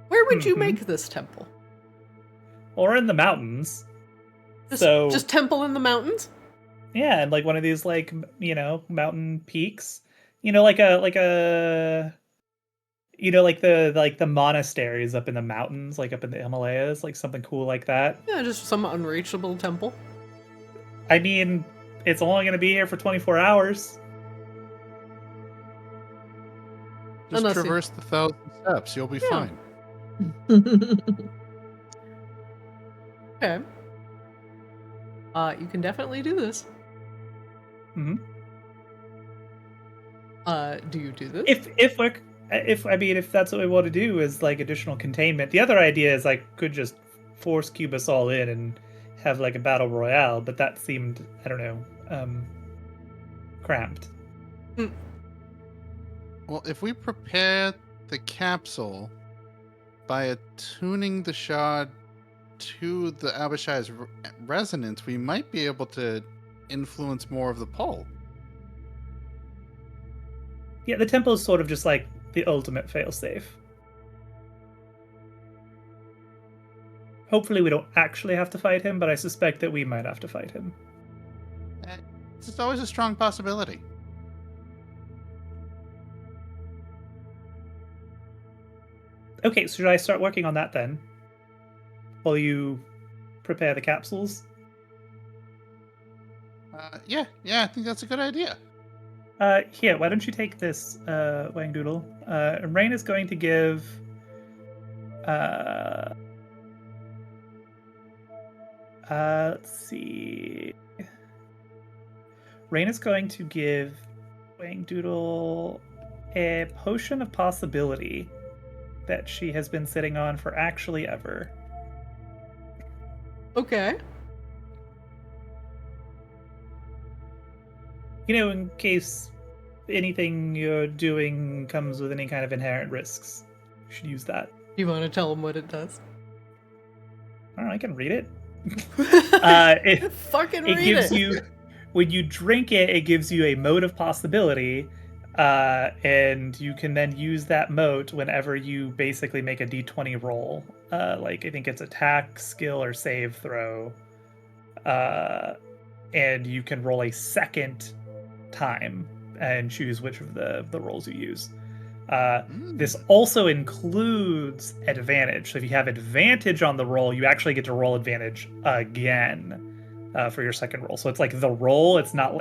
where would you make this temple? Or in the mountains. Just temple in the mountains? Yeah, and like one of these mountain peaks. Like the monasteries up in the mountains, like up in the Himalayas, like something cool like that. Yeah, just some unreachable temple. I mean, it's only going to be here for 24 hours. Just traverse the 1,000 steps. You'll be fine. Okay. You can definitely do this. Mm-hmm. Do you do this? If that's what we want to do is like additional containment. The other idea is I could just force cube us all in and have like a battle royale, but that seemed, I don't know, cramped. Well, if we prepare the capsule by attuning the shard to the Abishai's resonance, we might be able to influence more of the pole. Yeah, the temple is sort of just like the ultimate failsafe. Hopefully we don't actually have to fight him, but I suspect that we might have to fight him. It's always a strong possibility. Okay, so should I start working on that then? While you prepare the capsules? Yeah, I think that's a good idea. Here, why don't you take this, Wangdoodle? Raine is going to give... let's see... Raine is going to give Wangdoodle a potion of possibility that she has been sitting on for actually ever. Okay. You know, in case anything you're doing comes with any kind of inherent risks, you should use that. You want to tell him what it does? I don't know, I can read it. Fucking It read gives it. you, when you drink it, it gives you a mote of possibility, and you can then use that mote whenever you basically make a d20 roll. Like, I think it's attack, skill, or save throw. And you can roll a second time and choose which of the rolls you use. This also includes advantage. So if you have advantage on the roll, you actually get to roll advantage again for your second roll. So it's like the roll. It's not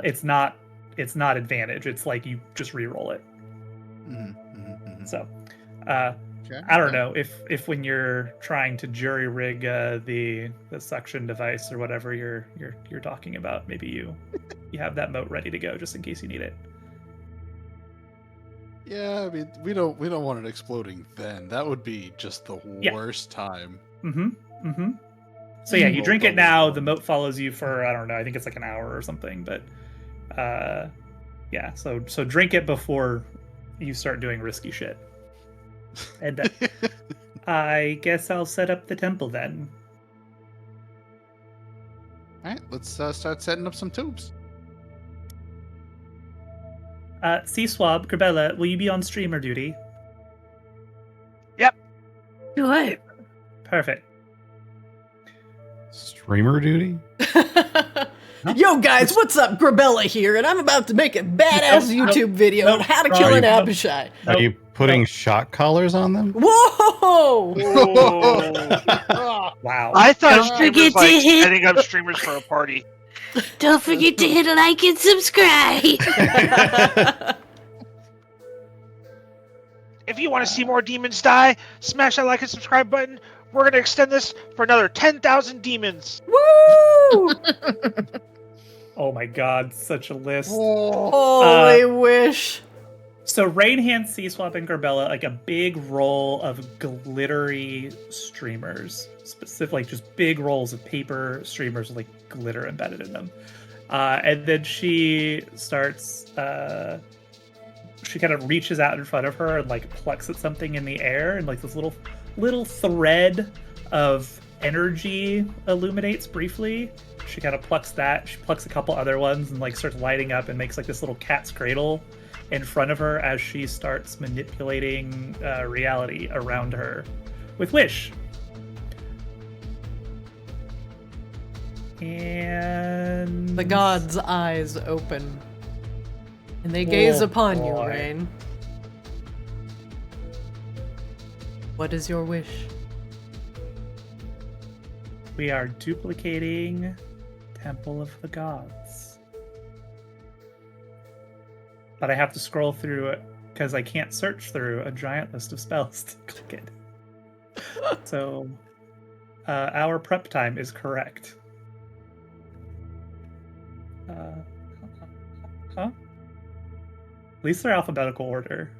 advantage. It's like you just re-roll it. So I don't know if when you're trying to jury rig the suction device or whatever you're talking about, maybe you have that mote ready to go just in case you need it. Yeah, I mean, we don't want it exploding then. That would be just the worst time. So yeah, you drink it now. The moat follows you for, I don't know, I think it's like an hour or something. But yeah, so drink it before you start doing risky shit. And I guess I'll set up the temple then. All right, let's start setting up some tubes. C-Swab, Corbella, will you be on streamer duty? Yep. Sure. Perfect. Streamer duty? Yo guys, what's up? Grabella here, and I'm about to make a badass YouTube video on how to kill an Abishai. Are you putting shock collars on them? Whoa! Wow. I thought Don't streamers forget to like hit- setting up streamers for a party. Don't forget to hit like and subscribe. If you want to see more demons die, smash that like and subscribe button. We're going to extend this for another 10,000 demons. Woo! Oh my god, such a list. Oh, I wish. So Raine hands C-Swap and Corbella like a big roll of glittery streamers. Specifically, just big rolls of paper streamers with like glitter embedded in them. And then she starts, she kind of reaches out in front of her and like plucks at something in the air, and like this little thread of energy illuminates briefly. She kind of plucks that. She plucks a couple other ones and like starts lighting up and makes like this little cat's cradle in front of her as she starts manipulating reality around her with Wish. And The gods' eyes open, and they gaze Oh, upon you, boy. Raine. What is your wish? We are duplicating Temple of the Gods. But I have to scroll through it because I can't search through a giant list of spells to click it. So our prep time is correct. Huh? At least they're alphabetical order.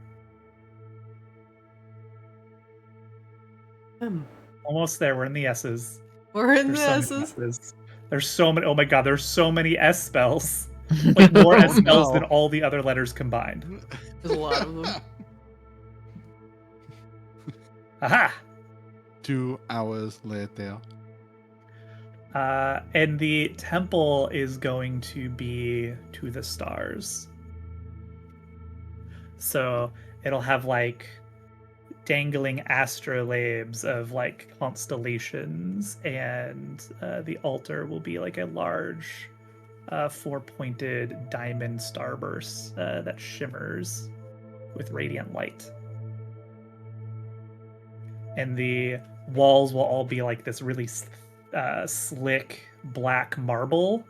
Almost there. We're in the S's. We're in There's the so many S's. S's. There's so many. Oh my god, there's so many S spells. Like more S spells no. than all the other letters combined. There's a lot of them. Aha! 2 hours later. And the temple is going to be to the stars. So it'll have like dangling astrolabes of like constellations, and the altar will be like a large 4-pointed diamond starburst that shimmers with radiant light. And the walls will all be like this really slick black marble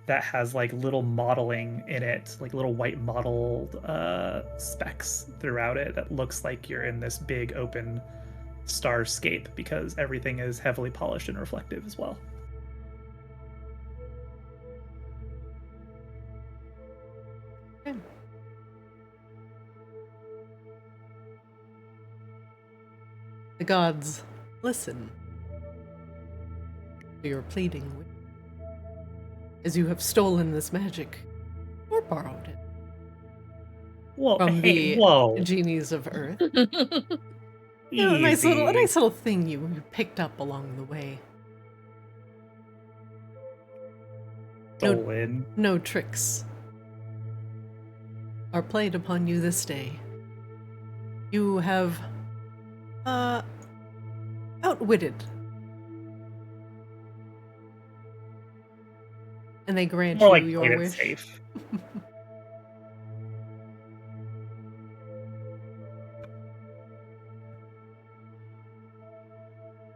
that has like little modeling in it, like little white mottled specks throughout it that looks like you're in this big open starscape because everything is heavily polished and reflective as well. The gods listen to your pleading, as you have stolen this magic or borrowed it Whoa, from hey, the whoa. genies of Earth. Easy. A nice little thing you picked up along the way. Stolen. No tricks are played upon you this day. You have outwitted, and they grant More you like your played it wish. safe.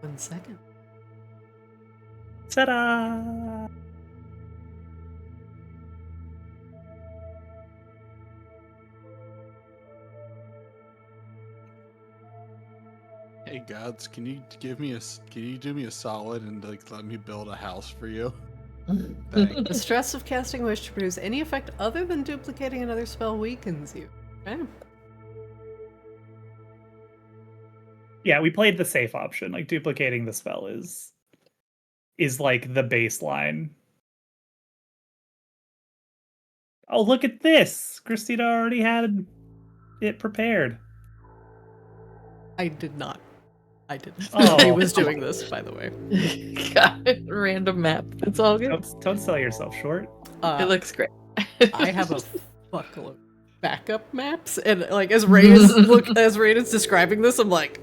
One second. Ta-da! Hey gods, can you do me a solid and like let me build a house for you? Thanks. The stress of casting wish to produce any effect other than duplicating another spell weakens you. Okay. Yeah, we played the safe option. Like duplicating the spell is like the baseline. Oh, look at this! Christina already had it prepared. I did not. I didn't. Oh. He was doing this, by the way. Got it. Random map. It's all good. Don't sell yourself short. It looks great. I have a fuckload of backup maps, and like as Raine is describing this, I'm like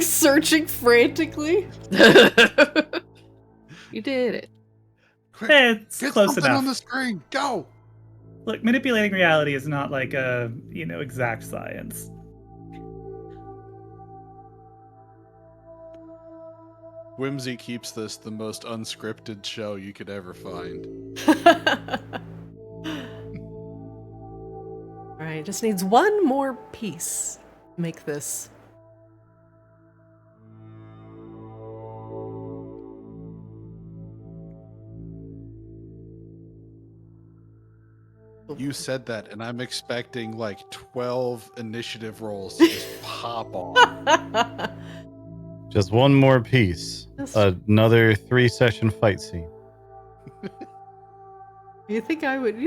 searching frantically. You did it. Quick, It's get close something enough. on the screen. Go. Look, manipulating reality is not like a exact science. Whimsy keeps this the most unscripted show you could ever find. Alright, just needs one more piece to make this. You said that, and I'm expecting like 12 initiative rolls to just pop off. Just one more piece. Another 3-session fight scene. You think I would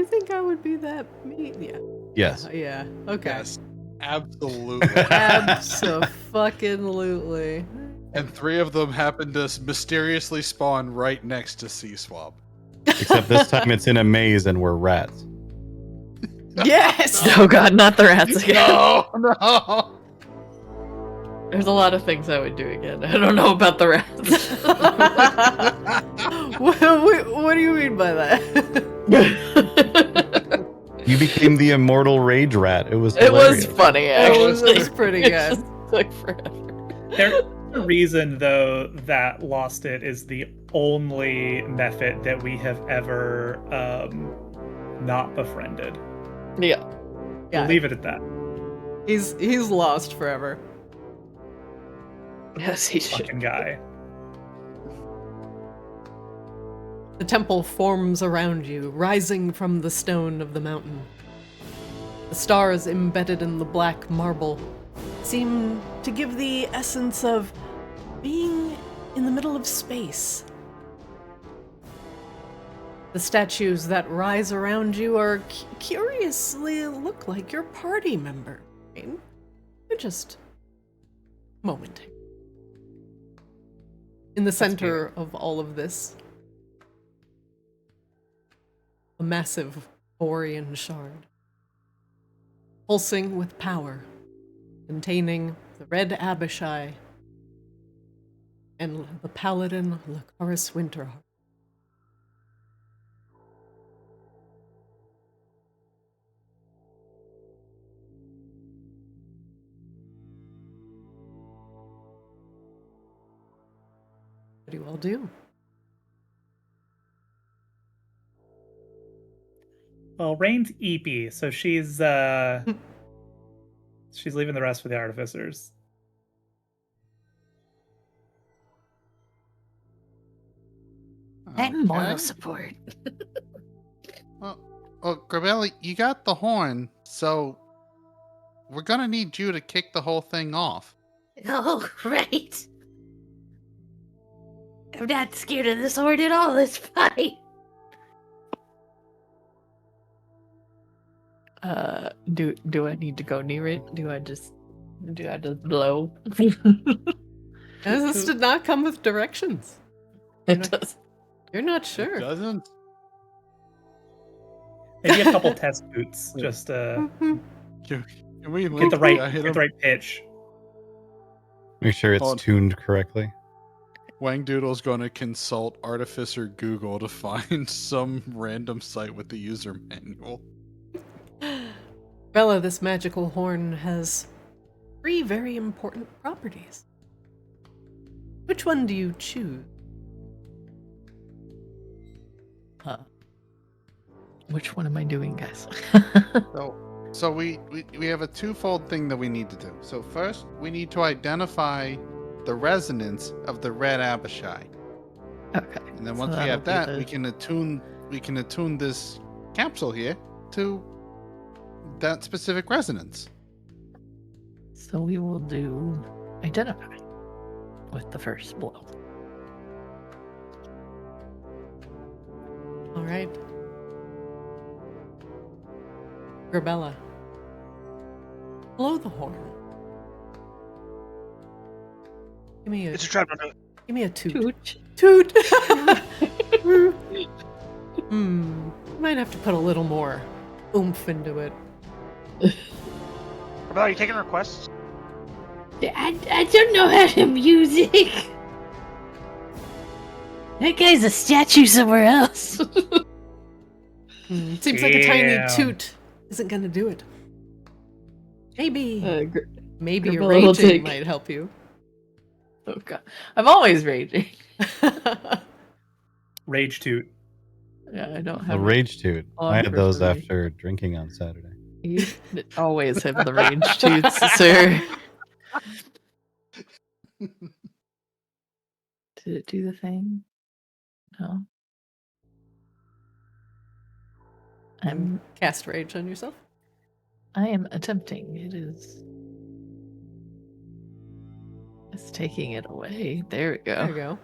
be that mean? Yeah. Yes. Yeah. Okay. Yes, absolutely. Abso-fucking-lutely. And 3 of them happen to mysteriously spawn right next to Sea Swab. Except this time it's in a maze and we're rats. Yes! Oh god, not the rats again. No! There's a lot of things I would do again. I don't know about the rats. What do you mean by that? You became the immortal rage rat. It was It was hilarious. funny, actually. It was pretty It good. just took forever. There's a reason, though, that Lost It is the only method that we have ever not befriended. Yeah. Yeah. We'll leave it at that. He's lost forever. Yes, he should. fucking guy. The temple forms around you, rising from the stone of the mountain. The stars embedded in the black marble seem to give the essence of being in the middle of space. The statues that rise around you are curiously look like your party member. Raine. They're just momentary. In the center of all of this, a massive Borean shard, pulsing with power, containing the red Abishai and the paladin Lacarus Winterheart. What do you all do? Well, Raine's eepy, so she's leaving the rest for the artificers. I'm moral Okay. support. Well, Grabelli, you got the horn, so we're gonna need you to kick the whole thing off. Oh, right. I'm not scared of this horde at all. It's fine. Do I need to go near it? Do I just blow? This did not come with directions. It does. You're not sure. It doesn't. Maybe a couple test boots, just Can we get the right pitch. Make sure it's Hold on. tuned correctly. Wangdoodle's going to consult Artificer Google to find some random site with the user manual. Bella, this magical horn has 3 very important properties. Which one do you choose? Which one am I doing, guys? So we have a twofold thing that we need to do. So first, we need to identify the resonance of the red Abishai. Okay. And then so once we that'll have be that, the- we can attune this capsule here to that specific resonance. So we will do identify with the first blow. All right. Grabella, blow the horn. Give me a It's a trap. Don't do it. give me a toot. Toot. Toot. Might have to put a little more oomph into it. Are you taking requests? I don't know how to music. That guy's a statue somewhere else. Seems like a tiny Damn. toot isn't gonna do it. Maybe maybe Grabella will raging take- might help you. Oh god, I'm always raging. Rage toot. Yeah, I don't The have rage toot. on I had for those free. after drinking on Saturday. You always have the rage toots, sir. Did it do the thing? No. Cast rage on yourself. I am attempting. It's taking it away. There we go. There you go.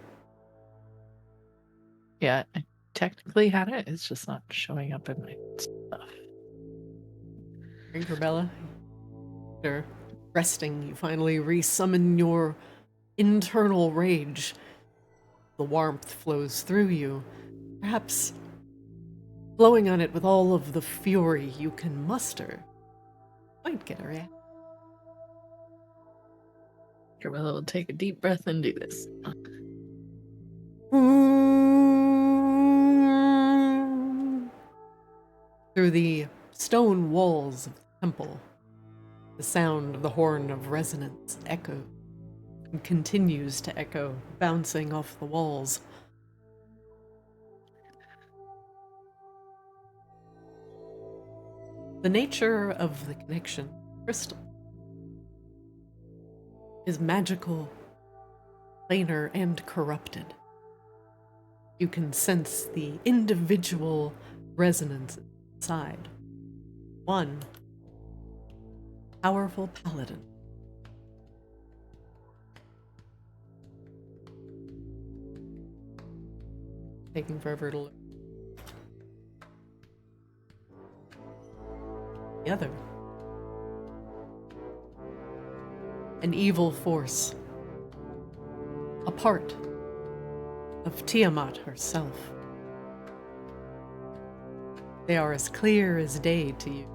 Yeah, I technically had it. It's just not showing up in my stuff. Grabella, after resting, you finally resummon your internal rage. The warmth flows through you, perhaps blowing on it with all of the fury you can muster. Might get a reaction. Grabella will take a deep breath and do this. Through the stone walls of the temple, the sound of the horn of resonance echoes and continues to echo, bouncing off the walls. The nature of the connection crystal is magical planar and corrupted. You can sense the individual resonance inside. One powerful paladin. Taking forever to look. The other. An evil force. A part of Tiamat herself. They are as clear as day to you.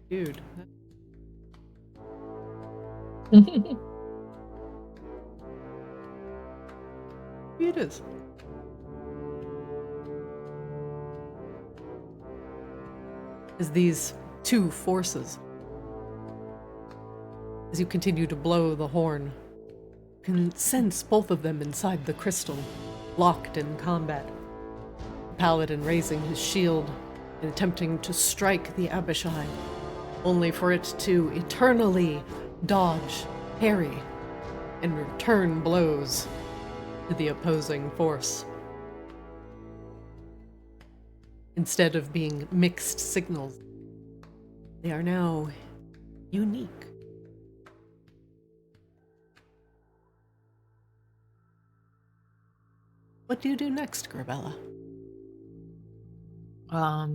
Dude. It is. As these two forces, as you continue to blow the horn, you can sense both of them inside the crystal, locked in combat. The paladin raising his shield and attempting to strike the Abishai, only for it to eternally dodge, parry, and return blows to the opposing force. Instead of being mixed signals, they are now unique. What do you do next, Grabella? I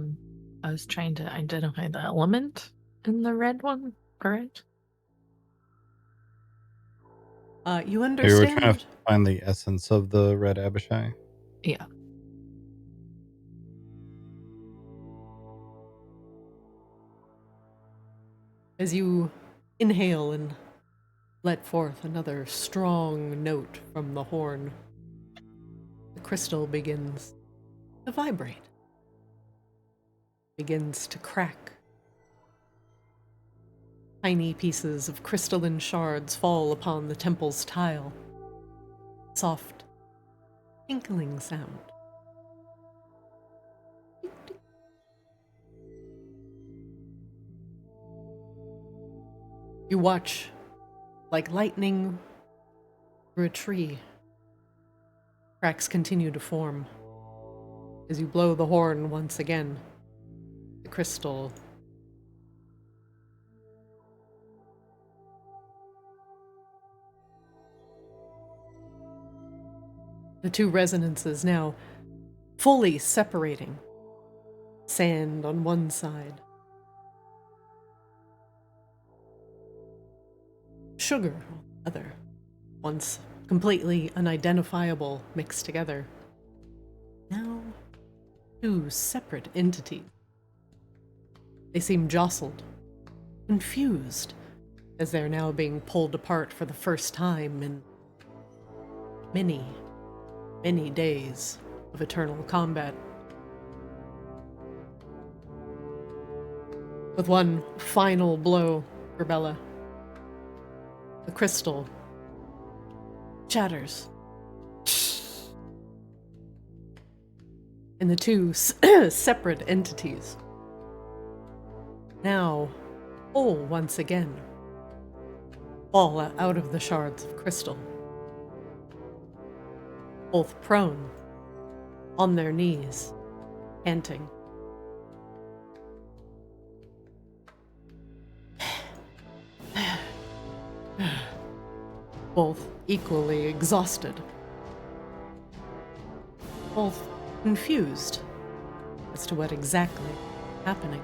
was trying to identify the element in the red one, correct? You We were understand? trying to find the essence of the red Abishai. Yeah. As you inhale and let forth another strong note from the horn, the crystal begins to vibrate, begins to crack. Tiny pieces of crystalline shards fall upon the temple's tile. Soft, tinkling sound. You watch like lightning through a tree. Cracks continue to form. As you blow the horn once again, the crystal the two resonances now fully separating. Sand on one side, sugar on the other, once completely unidentifiable mixed together. Now, two separate entities. They seem jostled, confused, as they're now being pulled apart for the first time in many, many days of eternal combat. With one final blow for Bella, the crystal shatters. And the two separate entities, now whole once again, fall out of the shards of crystal. Both prone, on their knees, panting. Both equally exhausted. Both confused as to what exactly is happening.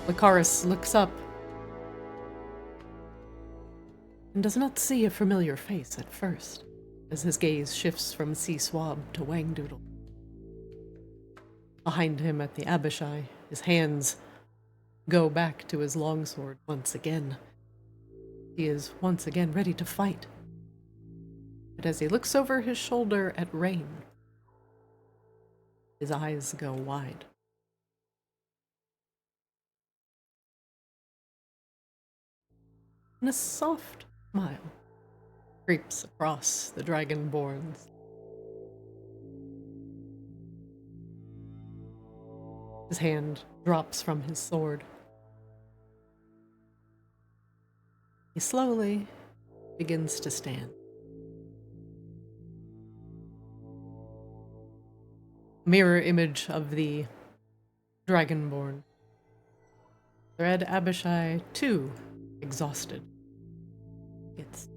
Lacarus looks up and does not see a familiar face at first, as his gaze shifts from Sea Swab to Wangdoodle. Behind him at the Abishai, his hands go back to his longsword once again. He is once again ready to fight. But as he looks over his shoulder at Raine, his eyes go wide. And a soft smile creeps across the Dragonborn's. His hand drops from his sword. He slowly begins to stand. Mirror image of the Dragonborn. The Red Abishai, too, exhausted. It's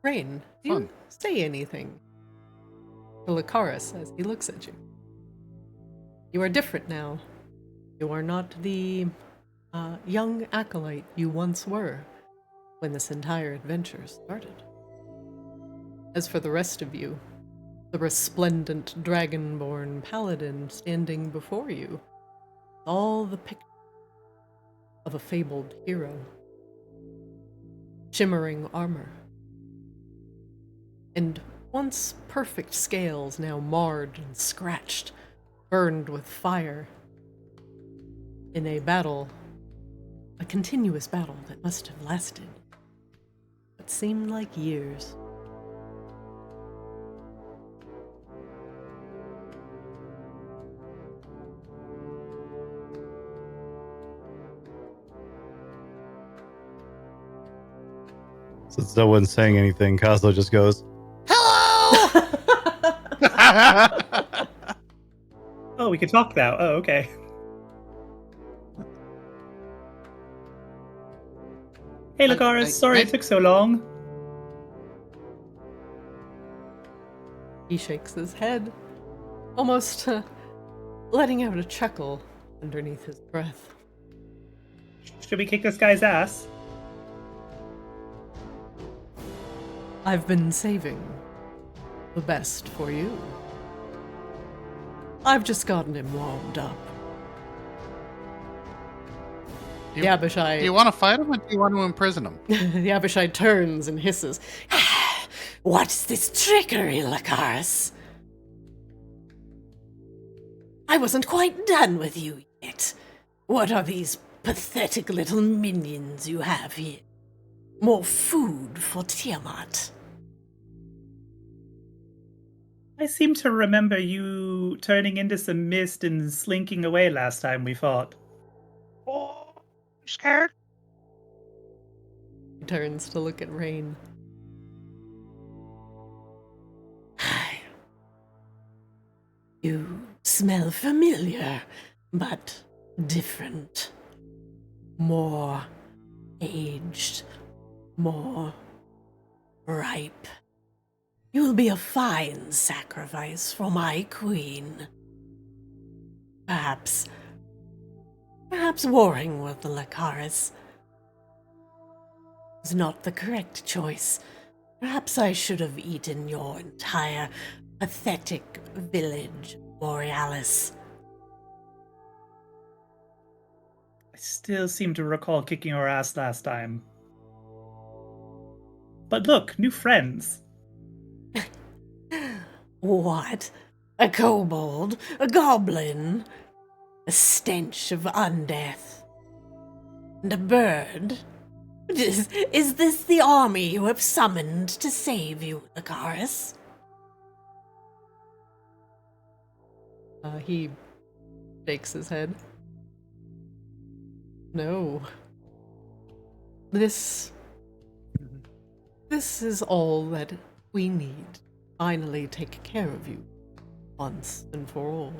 Raine, do you Fun. say anything to Lacarus as he looks at you? You are different now. You are not the young acolyte you once were when this entire adventure started. As for the rest of you, the resplendent dragonborn paladin standing before you, all the picture of a fabled hero. Shimmering armor. And once perfect scales now marred and scratched, burned with fire. In a battle, a continuous battle that must have lasted what seemed like years. Since no one's saying anything, Kozlo just goes, Hello! Oh, we can talk now. Oh, okay. Hey, Lacarus. Sorry it took so long. He shakes his head, almost letting out a chuckle underneath his breath. Should we kick this guy's ass? I've been saving the best for you. I've just gotten him warmed up. The Abishai. Do you want to fight him or do you want to imprison him? The Abishai turns and hisses. What's this trickery, Lacarus? I wasn't quite done with you yet. What are these pathetic little minions you have here? More food for Tiamat. I seem to remember you turning into some mist and slinking away last time we fought. Oh, you scared? He turns to look at Raine. You smell familiar, but different. More aged, more ripe. You'll be a fine sacrifice for my queen. Perhaps warring with the Lacarus is not the correct choice. Perhaps I should have eaten your entire pathetic village, Borealis. I still seem to recall kicking our ass last time. But look, new friends. What? A kobold? A goblin? A stench of undeath? And a bird? Is this the army you have summoned to save you, Lacarus? He shakes his head. No. This is all that we need. Finally take care of you, once and for all.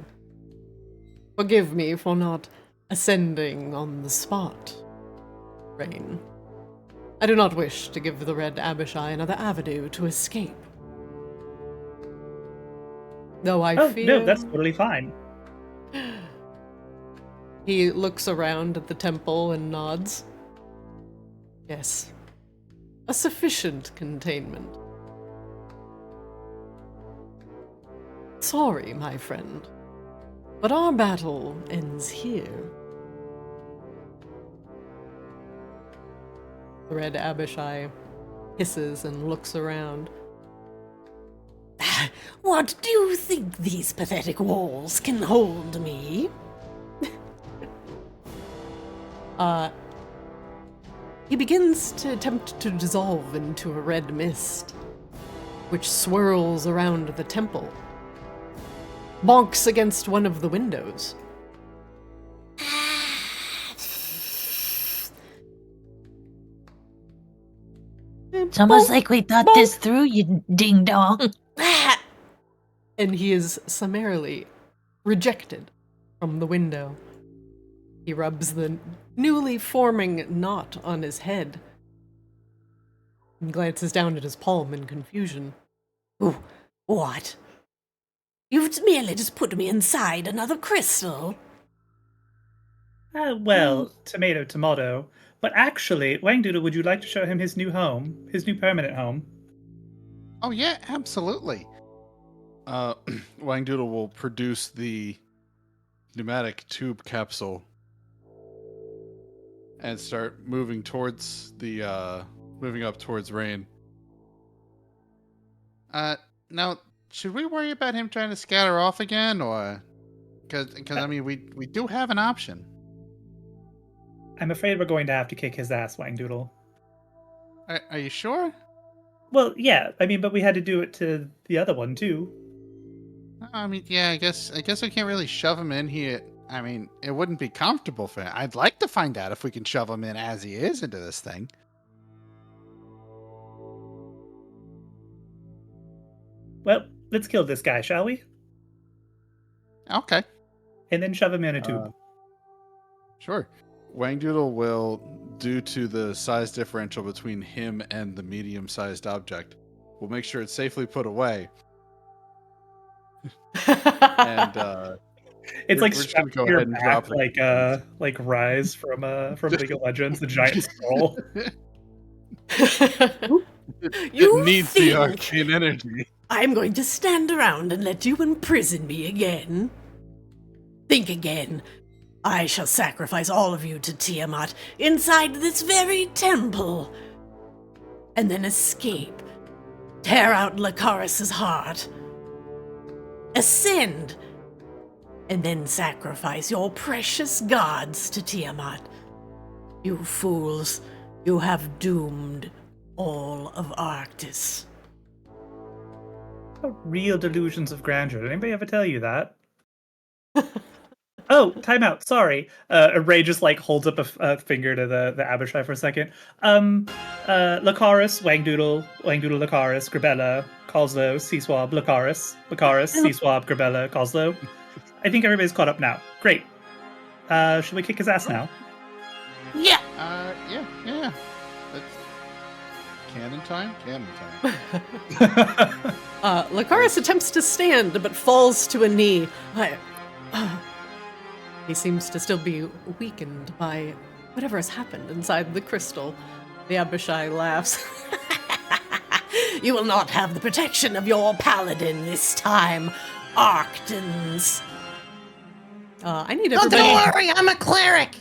Forgive me for not ascending on the spot, Raine. I do not wish to give the Red Abishai another avenue to escape. Though I feel... No, that's totally fine. He looks around at the temple and nods. Yes. A sufficient containment. Sorry, my friend, but our battle ends here. The Red Abishai hisses and looks around. What, do you think these pathetic walls can hold me? he begins to attempt to dissolve into a red mist, which swirls around the temple, bonks against one of the windows. It's almost like we thought this through, you ding dong. And he is summarily rejected from the window. He rubs the newly forming knot on his head and glances down at his palm in confusion. Ooh, what? You've merely just put me inside another crystal. Well, tomato, tomato. But actually, Wangdoodle, would you like to show him his new home? His new permanent home? Oh yeah, absolutely. Wangdoodle will produce the pneumatic tube capsule and start moving towards the moving up towards Raine. Now, should we worry about him trying to scatter off again, or because I mean we do have an option. I'm afraid we're going to have to kick his ass, Wangdoodle. Are you sure? Well, yeah. I mean, but we had to do it to the other one too. I mean, yeah. I guess we can't really shove him in here. I mean, it wouldn't be comfortable for him. I'd like to find out if we can shove him in as he is into this thing. Well, let's kill this guy, shall we? Okay. And then shove him in a tube. Sure. Wangdoodle will, due to the size differential between him and the medium-sized object, will make sure it's safely put away. And it's we're like just gonna strapped go to your ahead and back, drop like Rise from League of Legends, the giant scroll. You it needs think the arcane energy. I'm going to stand around and let you imprison me again? Think again. I shall sacrifice all of you to Tiamat inside this very temple, and then escape, tear out Lacarus's heart, ascend, and then sacrifice your precious gods to Tiamat. You fools, you have doomed all of Arctis. Real delusions of grandeur. Did anybody ever tell you that? Oh, time out. Sorry. Ray just like holds up a finger to the Abishai for a second. Lacarus, Wangdoodle, Lacarus, Grabella, Kozlo, C-Swab, Lacarus, C-Swab, Grabella, Kozlo. I think everybody's caught up now. Great. Should we kick his ass now? Yeah. Yeah. That's canon time. Lacarus attempts to stand, but falls to a knee. He seems to still be weakened by whatever has happened inside the crystal. The Abishai laughs. You will not have the protection of your paladin this time, Arctans. I need Oh, everybody. don't worry, I'm a cleric.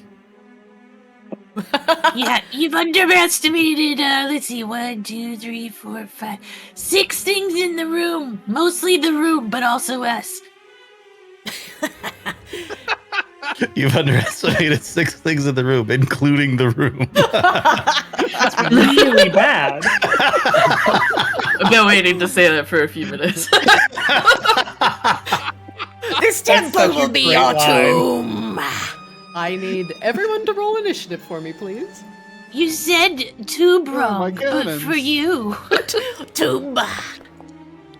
Yeah, you've underestimated, let's see, 1, 2, 3, 4, 5, 6 things in the room. Mostly the room, but also us. You've underestimated 6 things in the room, including the room. That's really bad. I've been waiting to say that for a few minutes. This temple such a will be great your line. tomb. I need everyone to roll initiative for me, please. You said tube my wrong, but goodness. for you. Tube.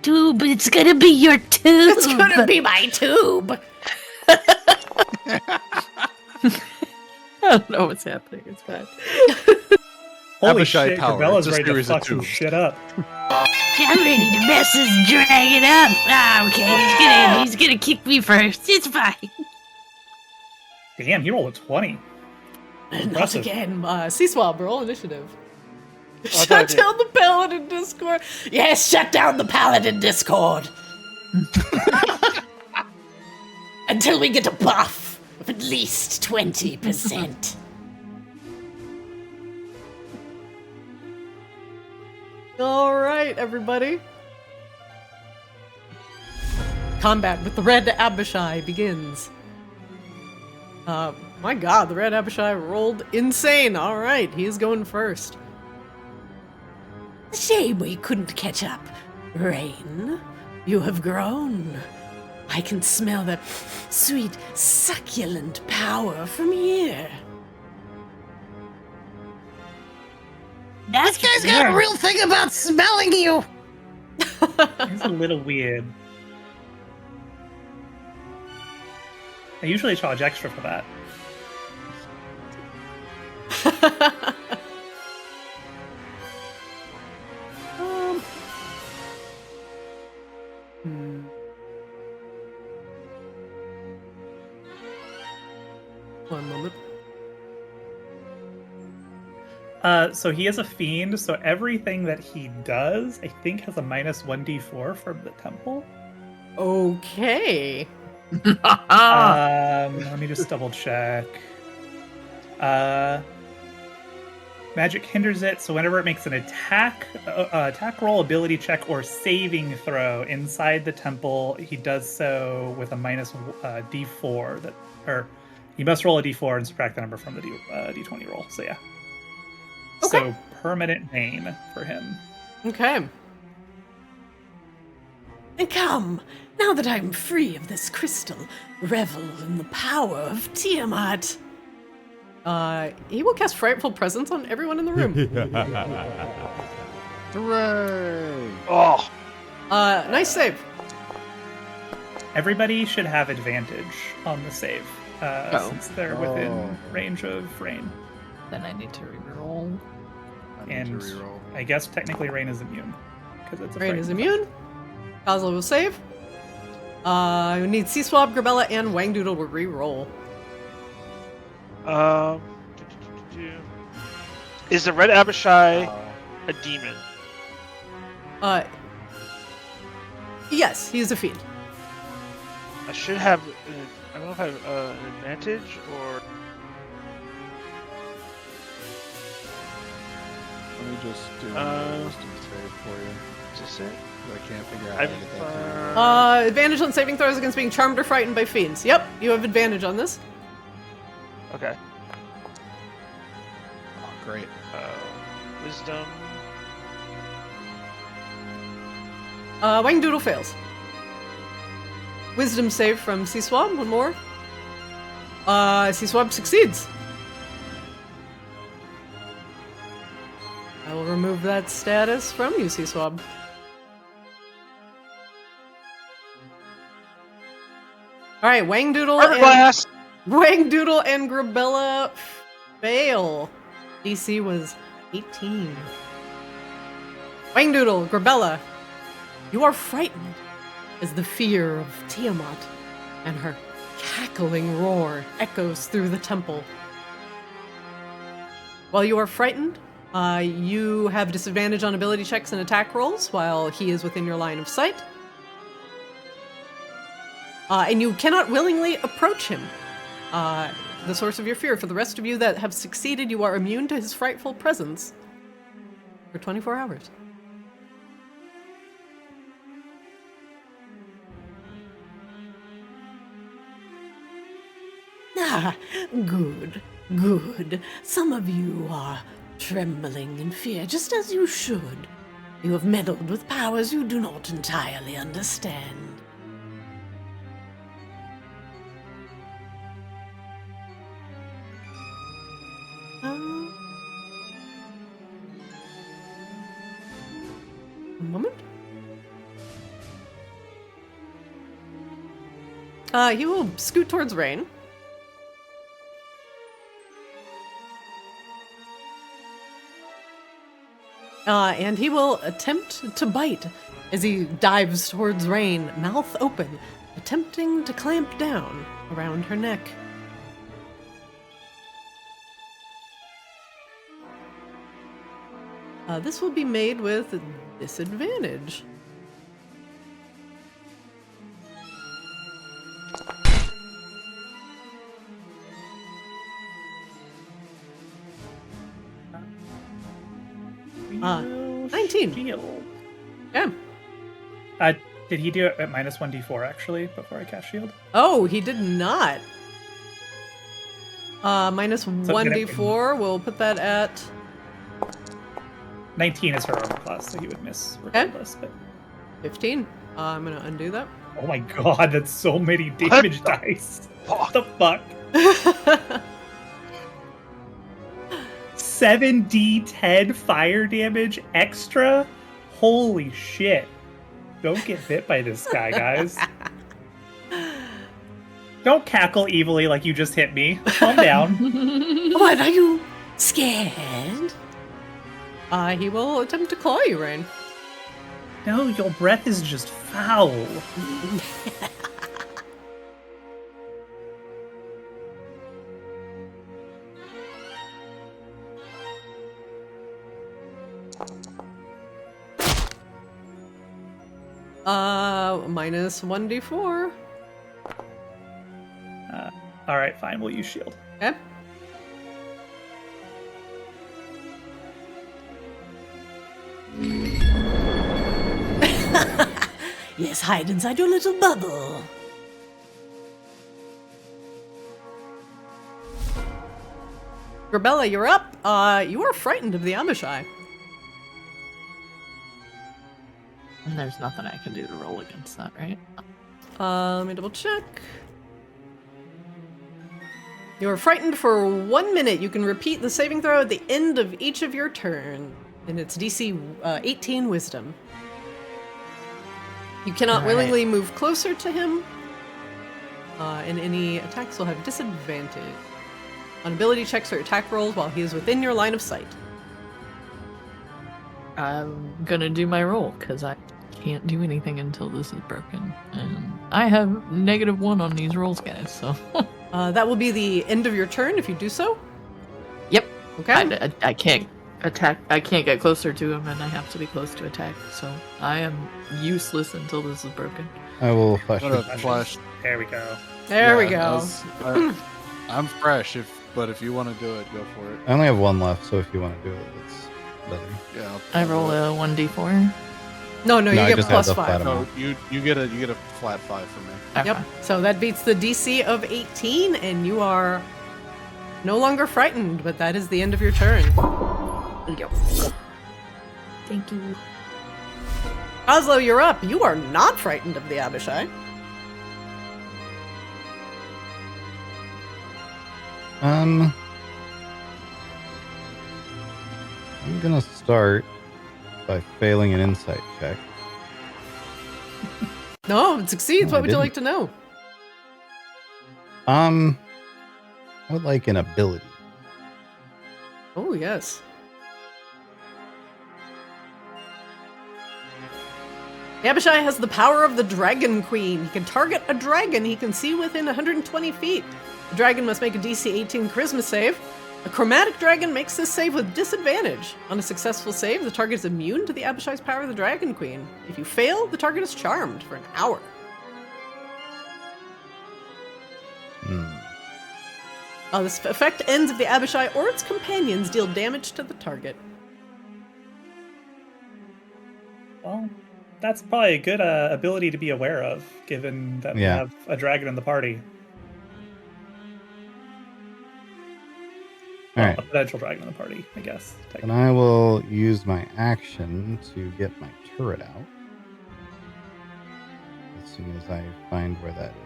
Tube, it's gonna be your tube. It's gonna be my tube. I don't know what's happening. It's bad. Holy Abishai shit, power. Grabella's It's a ready to series of fuck some tubes. shit up. I'm ready to mess this dragon up. Ah, okay, he's gonna kick me first. It's fine. Damn, he rolled a 20. Not Impressive. again. C-Swab, roll initiative. thought I Shut did. down the Paladin Discord. Yes, shut down the paladin discord. Until we get a buff of at least 20%. All right, everybody. Combat with the red Abishai begins. My god, the red Abishai rolled insane. Alright, he's going first. Shame we couldn't catch up. Raine, you have grown. I can smell the sweet, succulent power from here. This guy's got a real thing about smelling you. It's a little weird. I usually charge extra for that. One moment. So he is a fiend, so everything that he does, I think, has a minus 1d4 from the temple. Okay. Let me just double check. Magic hinders it, so whenever it makes an attack roll, ability check, or saving throw inside the temple, he does so with a minus d4. Or he must roll a d4 and subtract the number from the d20 roll. So yeah. Okay. So permanent bane for him. Okay. And come, now that I'm free of this crystal, revel in the power of Tiamat. He will cast Frightful Presence on everyone in the room. Hooray! Oh, Nice save. Everybody should have advantage on the save, since they're within range of Raine. Then I need to reroll. And I guess technically Raine is immune. Because it's a Raine is frightened immune. Kozlo will save. We need C-Swab, Grabella, and Wangdoodle will re-roll. Is the red Abishai a demon? Yes, he is a fiend. I should have. I don't know if I have an advantage or. Let me just do a wisdom save for you. Is this it? I can't figure out how to get that to Advantage on saving throws against being charmed or frightened by fiends. Yep, you have advantage on this. Okay. Oh, great. Wisdom. Wangdoodle fails. Wisdom save from C-Swab, one more. C-Swab succeeds. I will remove that status from you, C-Swab. Alright, Wangdoodle and Grabella fail. DC was 18. Wangdoodle, Grabella, you are frightened as the fear of Tiamat and her cackling roar echoes through the temple. While you are frightened, you have disadvantage on ability checks and attack rolls while he is within your line of sight. And you cannot willingly approach him, the source of your fear. For the rest of you that have succeeded, you are immune to his frightful presence for 24 hours. Ah, good, good. Some of you are trembling in fear, just as you should. You have meddled with powers you do not entirely understand. A moment. He will scoot towards Raine. And he will attempt to bite as he dives towards Raine, mouth open, attempting to clamp down around her neck. This will be made with disadvantage. Real 19. Shield. Yeah. Did he do it at minus 1d4 actually before I cast shield? Oh, he did not. Minus 1d4. We'll put that at 19 is her armor class, so he would miss regardless. But 15. I'm gonna undo that. oh my god, that's so many damage dice. What the fuck? 7d10 fire damage extra? Holy shit. Don't get bit by this guy, guys. Don't cackle evilly like you just hit me. Calm down. What, are you scared? He will attempt to claw you, Raine. No, your breath is just foul. Minus 1d4. Alright, fine, we'll use shield. Okay. Yes, hide inside your little bubble. Grabella, you're up. You are frightened of the Abishai. And there's nothing I can do to roll against that, right? Let me double check. You are frightened for 1 minute. You can repeat the saving throw at the end of each of your turn. And it's DC 18 Wisdom. You cannot willingly move closer to him. And any attacks will have disadvantage on ability checks or attack rolls while he is within your line of sight. I'm gonna do my roll, because I can't do anything until this is broken. And I have -1 on these rolls, guys, so... That will be the end of your turn if you do so. Yep. Okay. I can't attack. I can't get closer to him, and I have to be close to attack. So I am useless until this is broken. I will flash. Flash. There we go. There we go. I'm fresh, but if you want to do it, go for it. I only have one left, so if you want to do it, it's better. Yeah. I roll a 1d4. No, you I get just plus have the 5. flat No, you get a flat 5 for me. Okay. Yep. So that beats the DC of 18, and you are no longer frightened, but that is the end of your turn. Yep. Thank you. Kozlo, you're up. You are not frightened of the Abishai. I'm gonna start by failing an insight check. No, it succeeds. No, What I would you didn't. like to know? I would like an ability. Oh, yes. The Abishai has the power of the Dragon Queen. He can target a dragon he can see within 120 feet. The dragon must make a DC 18 Charisma save. A chromatic dragon makes this save with disadvantage. On a successful save, the target is immune to the Abishai's power of the Dragon Queen. If you fail, the target is charmed for an hour. This effect ends if the Abishai or its companions deal damage to the target. Well, that's probably a good ability to be aware of, given that we Yeah. have a dragon in the party. All right. A potential dragon in the party, I guess. And I will use my action to get my turret out. As soon as I find where that is.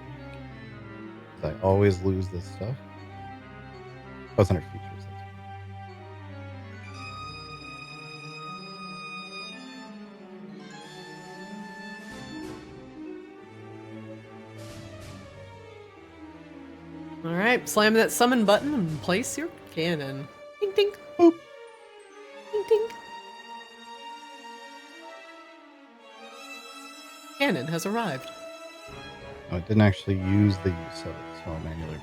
'Cause I always lose this stuff. Oh, it's under features. Alright, slam that summon button and place your cannon. Ding ding. Boop. Ding ding. Cannon has arrived. Oh, it didn't actually use the use of it, so I'll manually.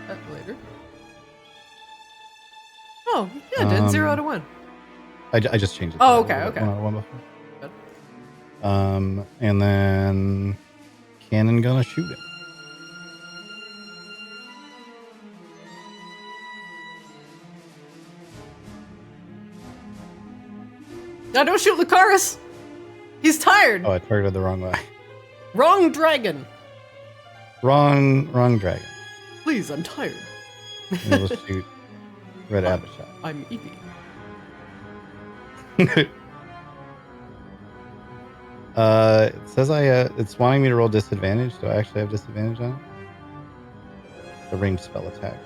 That later. Oh, yeah, it did 0 to 1. I just changed it. Oh, to okay, okay. One before. Good. And then cannon gonna shoot it. Now don't shoot Lacarus! He's tired! Oh, I targeted the wrong way. Wrong dragon! Wrong dragon. Please, I'm tired. We'll shoot Red Abishai. I'm Evie. It says it's wanting me to roll disadvantage. Do I actually have disadvantage on it? The ranged spell attack.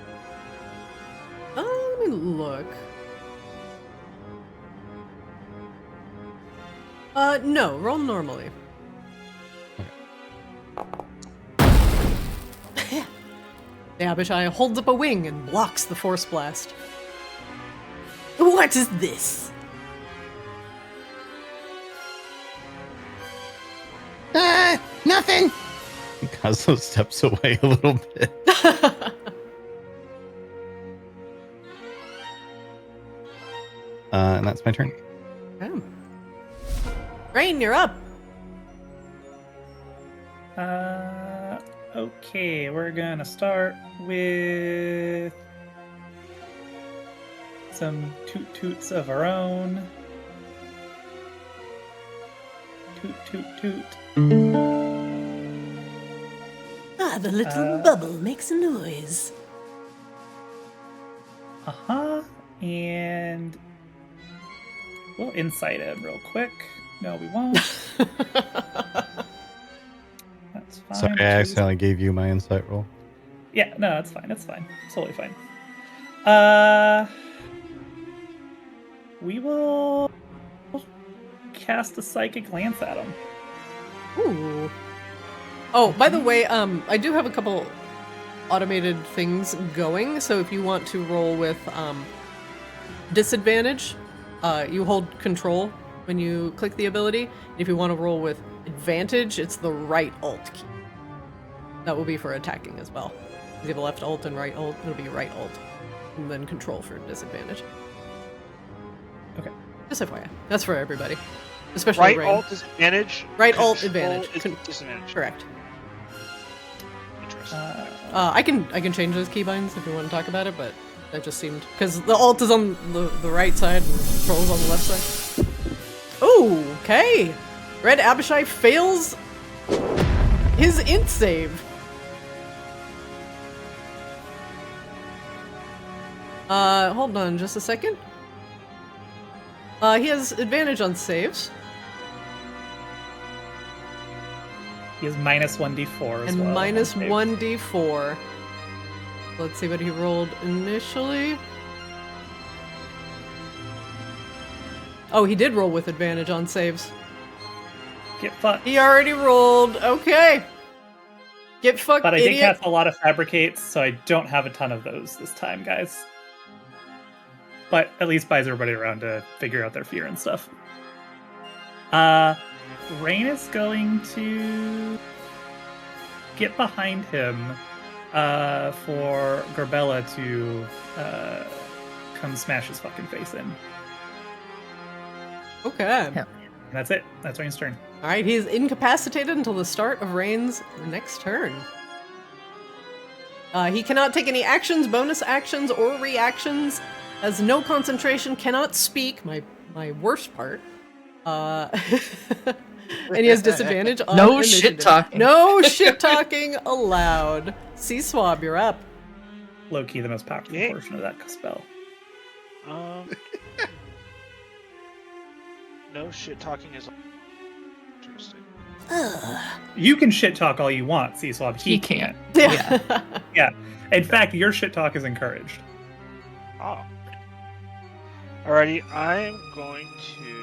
Let me look. No, roll normally. The Abishai holds up a wing and blocks the force blast. What is this? Nothing. Kozlo steps away a little bit. And that's my turn. Raine, you're up. Okay, we're gonna start with some toot-toots of our own. Toot, toot, toot. Ah, the little bubble makes a noise. And we'll insight him real quick. No, we won't. That's fine. Sorry, I accidentally gave you my insight roll. Yeah, no, it's fine. It's fine. It's totally fine. We will cast a psychic glance at him. Ooh. Oh, by the way, I do have a couple automated things going, so if you want to roll with disadvantage, you hold control when you click the ability. If you want to roll with advantage, it's the right alt key. That will be for attacking as well. You have a left alt and right alt, it'll be right alt. And then control for disadvantage. Okay. Just FYI. That's for everybody. Especially Right Raine. alt is advantage. Right alt control advantage. is disadvantage. Correct. Interesting. I can change those keybinds if you want to talk about it, but that just seemed because the alt is on the right side and control is on the left side. Oh, okay. Red Abishai fails his int save. Hold on just a second. He has advantage on saves. He has minus 1d4 as And well. minus on saves. 1d4. Let's see what he rolled initially. Oh, he did roll with advantage on saves. Get fucked. He already rolled. Okay. Get fucked, But I did idiot. cast a lot of Fabricates, so I don't have a ton of those this time, guys. But at least buys everybody around to figure out their fear and stuff. Raine is going to get behind him for Garbella to come smash his fucking face in. Okay. And that's it. That's Raine's turn. Alright, he is incapacitated until the start of Raine's next turn. He cannot take any actions, bonus actions, or reactions. Has no concentration, cannot speak, my worst part. And he has disadvantage on No initiative. shit-talking. No shit-talking allowed. C-Swab, you're up. Low-key the most powerful Yeah. portion of that spell. No shit talking is interesting. You can shit talk all you want, C-Swab. He can't. Yeah. Yeah. In fact, your shit talk is encouraged. Oh. Alrighty, I'm going to.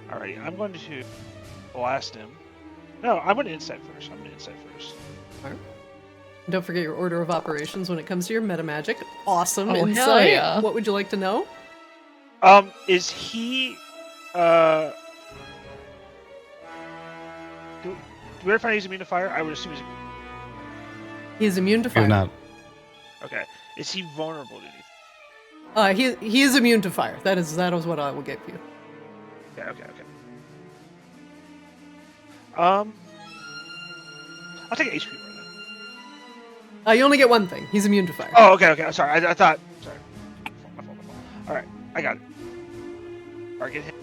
Alrighty, I'm going to blast him. No, I'm going to insight first. Don't forget your order of operations when it comes to your meta magic. Awesome Oh, hell insight. yeah. What would you like to know? Is he do we ever find he's immune to fire? I would assume he's He's immune to You're fire. not. okay. Is he vulnerable to anything? He is immune to fire. That is what I will give you. Okay. I'll take an HP roll then. You only get one thing. He's immune to fire. Oh, okay. Sorry, I thought. Sorry. My fault. All right, I got it. Target hit.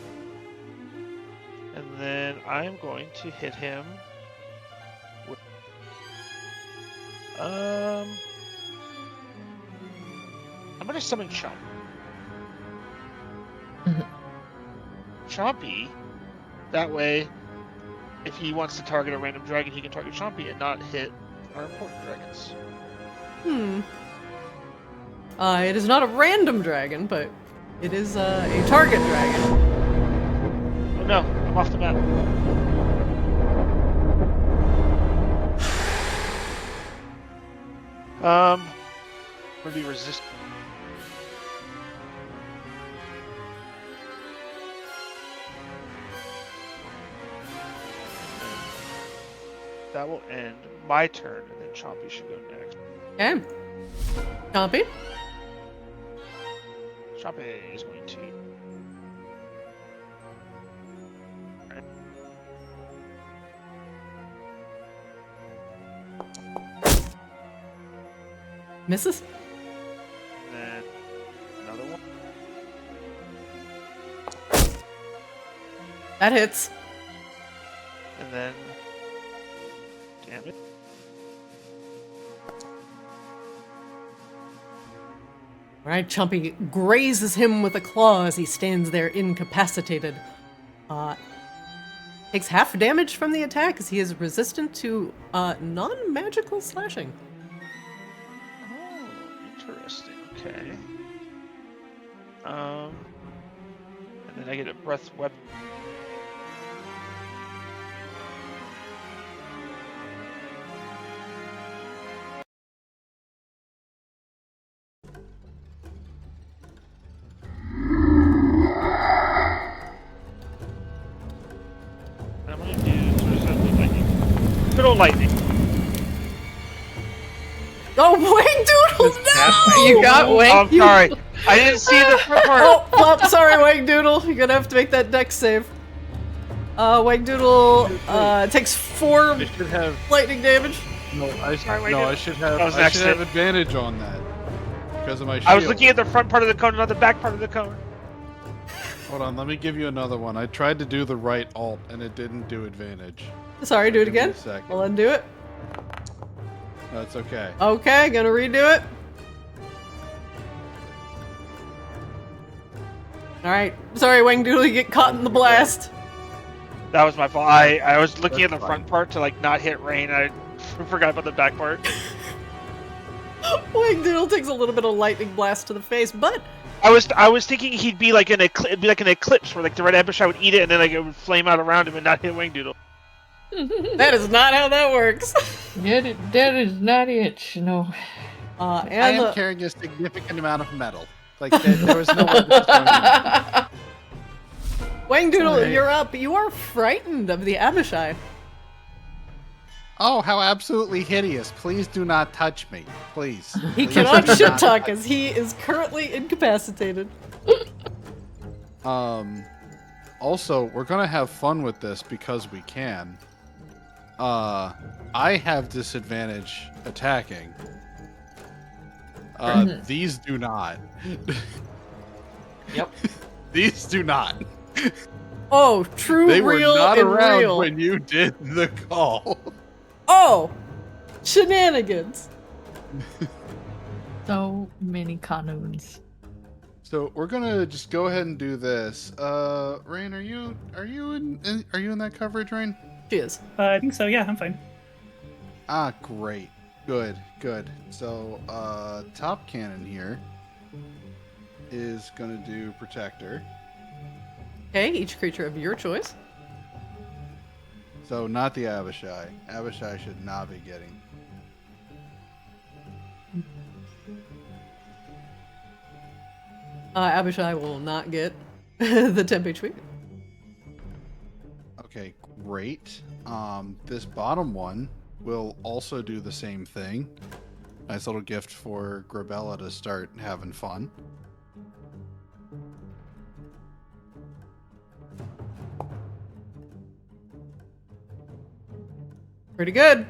And then I'm going to hit him with... I'm going to summon Chomp. Chompy. That way, if he wants to target a random dragon, he can target Chompy and not hit our important dragons. It is not a random dragon, but it is a target dragon. Oh no, I'm off the map. I'm gonna be resistant. That will end my turn, and then Chompy should go next. Okay. Chompy? Chompy is going to... Misses? And then another one. That hits. And then... Damn it. Alright, Chompy grazes him with a claw as he stands there incapacitated. Takes half damage from the attack as he is resistant to non-magical slashing. Oh, interesting. Okay. And then I get a breath weapon. I'm gonna do sort of lightning. Good old lightning. Oh, Wangdoodle, no! You got Oh, Wang. I'm sorry. I didn't see the front part. Oh, well, sorry, Wangdoodle. You're gonna have to make that dex save. Wangdoodle takes 4 I should have lightning damage. Sorry, wait, no. no. I should have. That was an I should have accident. advantage on that because of my shield. I was looking at the front part of the cone, not the back part of the cone. Hold on, let me give you another one. I tried to do the right alt and it didn't do advantage. Sorry, do it Give me a again. second. I'll undo it. That's okay. Okay, gonna redo it. Alright, sorry, Wangdoodle, you get caught in the blast. That was my fault. I was looking at That's the front part to like not hit Raine. I forgot about the back part. Wangdoodle takes a little bit of lightning blast to the face, but I was thinking he'd be like an it'd be like an eclipse where like the red Abishai would eat it and then like it would flame out around him and not hit Wangdoodle. that is not how that works. That is not it, no. I And am carrying a significant amount of metal. Like there was no way this was going to Wangdoodle, Sorry. you're up. You are frightened of the Abishai. Oh, how absolutely hideous. Please do not touch me. Please. He Please cannot do shit not talk touch as he is currently incapacitated. Also, we're gonna have fun with this because we can. I have disadvantage attacking. These do not. Yep. These do not. Oh, true, They were real, not and around real. when you did the call. Oh, shenanigans. So many canoons. So we're gonna just go ahead and do this. Raine, are you in that coverage, Raine? She is. I think so, yeah, I'm fine. Ah, great. Good. So, top cannon here is gonna do protector. Okay, each creature of your choice. So not the Abishai. Abishai should not be getting. Abishai will not get the temp HP. Okay, great. This bottom one will also do the same thing. Nice little gift for Grabella to start having fun. Pretty good.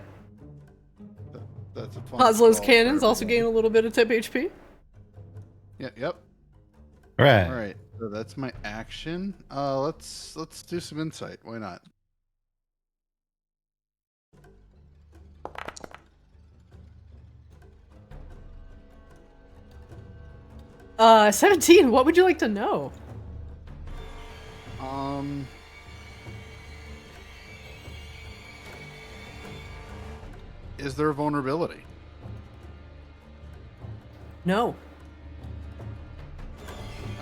That's a fun. Kozlo's call cannons for also gain a little bit of temp HP. Yeah, yep. Right. All right. So that's my action. Let's do some insight. Why not? Uh, 17. What would you like to know? Is there a vulnerability? No.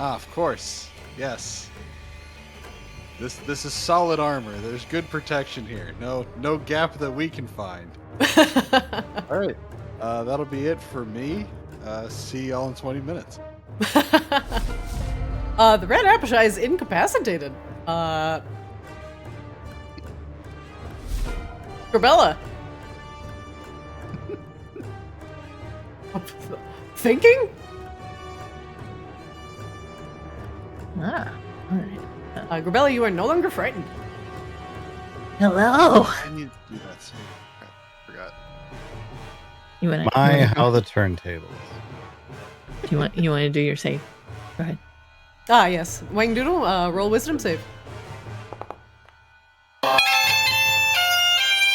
Ah, of course. Yes. This is solid armor. There's good protection here. No gap that we can find. All right. That'll be it for me. See y'all in 20 minutes. The red Abishai is incapacitated. Corbella. Thinking? Ah, alright. Corbella, you are no longer frightened. Hello. I need to do that. Crap, forgot. You wanna, My, how the turntables. you want to do your save? Go ahead. Ah, yes. Wangdoodle, roll wisdom save.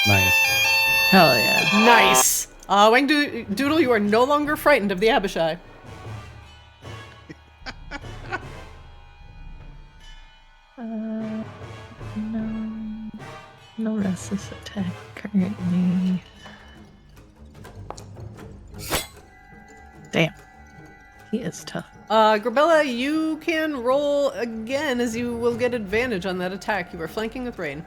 Nice. Hell yeah. Nice. Wangdoodle, you are no longer frightened of the Abishai. No restless attack currently. Damn. He is tough. Corbella, you can roll again as you will get advantage on that attack. You are flanking with Raine.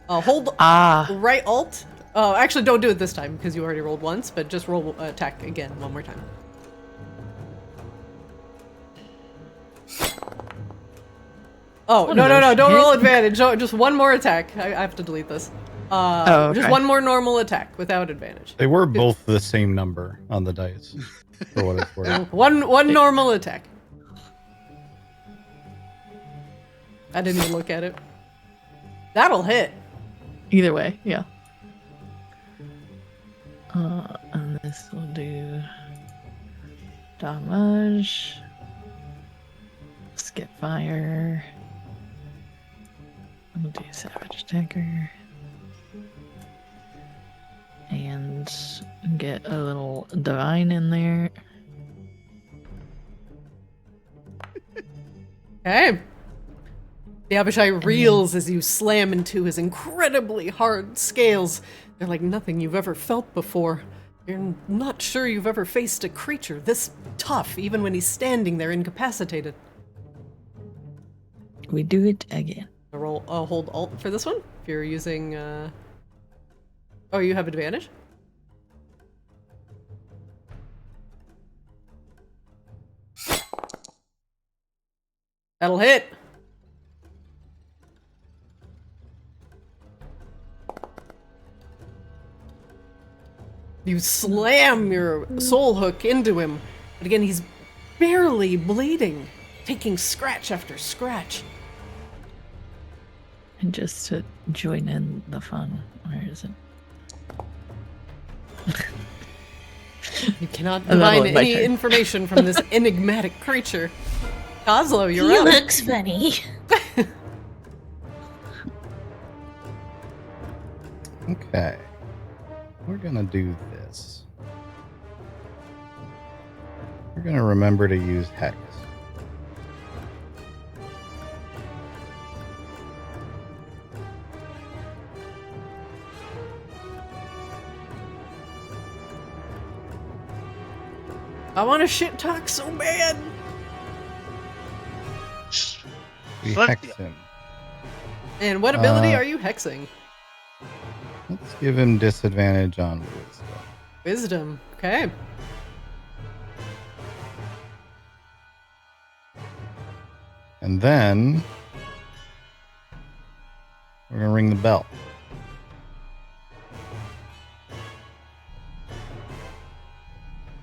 Hold right alt. Oh, actually, don't do it this time because you already rolled once, but just roll attack again one more time. Oh, no, don't roll advantage. No, just one more attack. I have to delete this. Okay. Just one more normal attack without advantage. They were both the same number on the dice. For what it's worth. One normal attack. I didn't even look at it. That'll hit. Either way, yeah. And this will do damage. Skip fire. We'll do savage attacker. And get a little divine in there. Okay. The Abishai reels as you slam into his incredibly hard scales. They're like nothing you've ever felt before. You're not sure you've ever faced a creature this tough, even when he's standing there incapacitated. We do it again. Hold alt for this one. If you're using, Oh, you have advantage? That'll hit. You slam your soul hook into him, but again, he's barely bleeding, taking scratch after scratch. And just to join in the fun, where is it? You cannot divine any information from this enigmatic creature. Kozlo, you're up. He looks funny. Okay. We're gonna do this. We're gonna remember to use Hex. I want to shit talk so bad. We Fuck hex yeah. him. And what ability are you hexing? Let's give him disadvantage on wisdom. Wisdom. Okay. And then we're gonna ring the bell.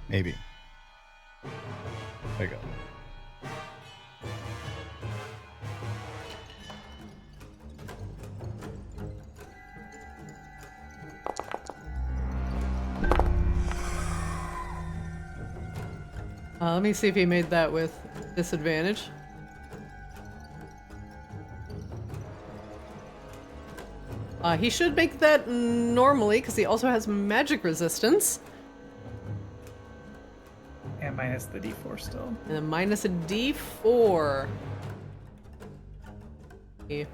Maybe. There you go. Let me see if he made that with disadvantage. He should make that normally, because he also has magic resistance. And minus the d4 still. And then minus a d4. Okay.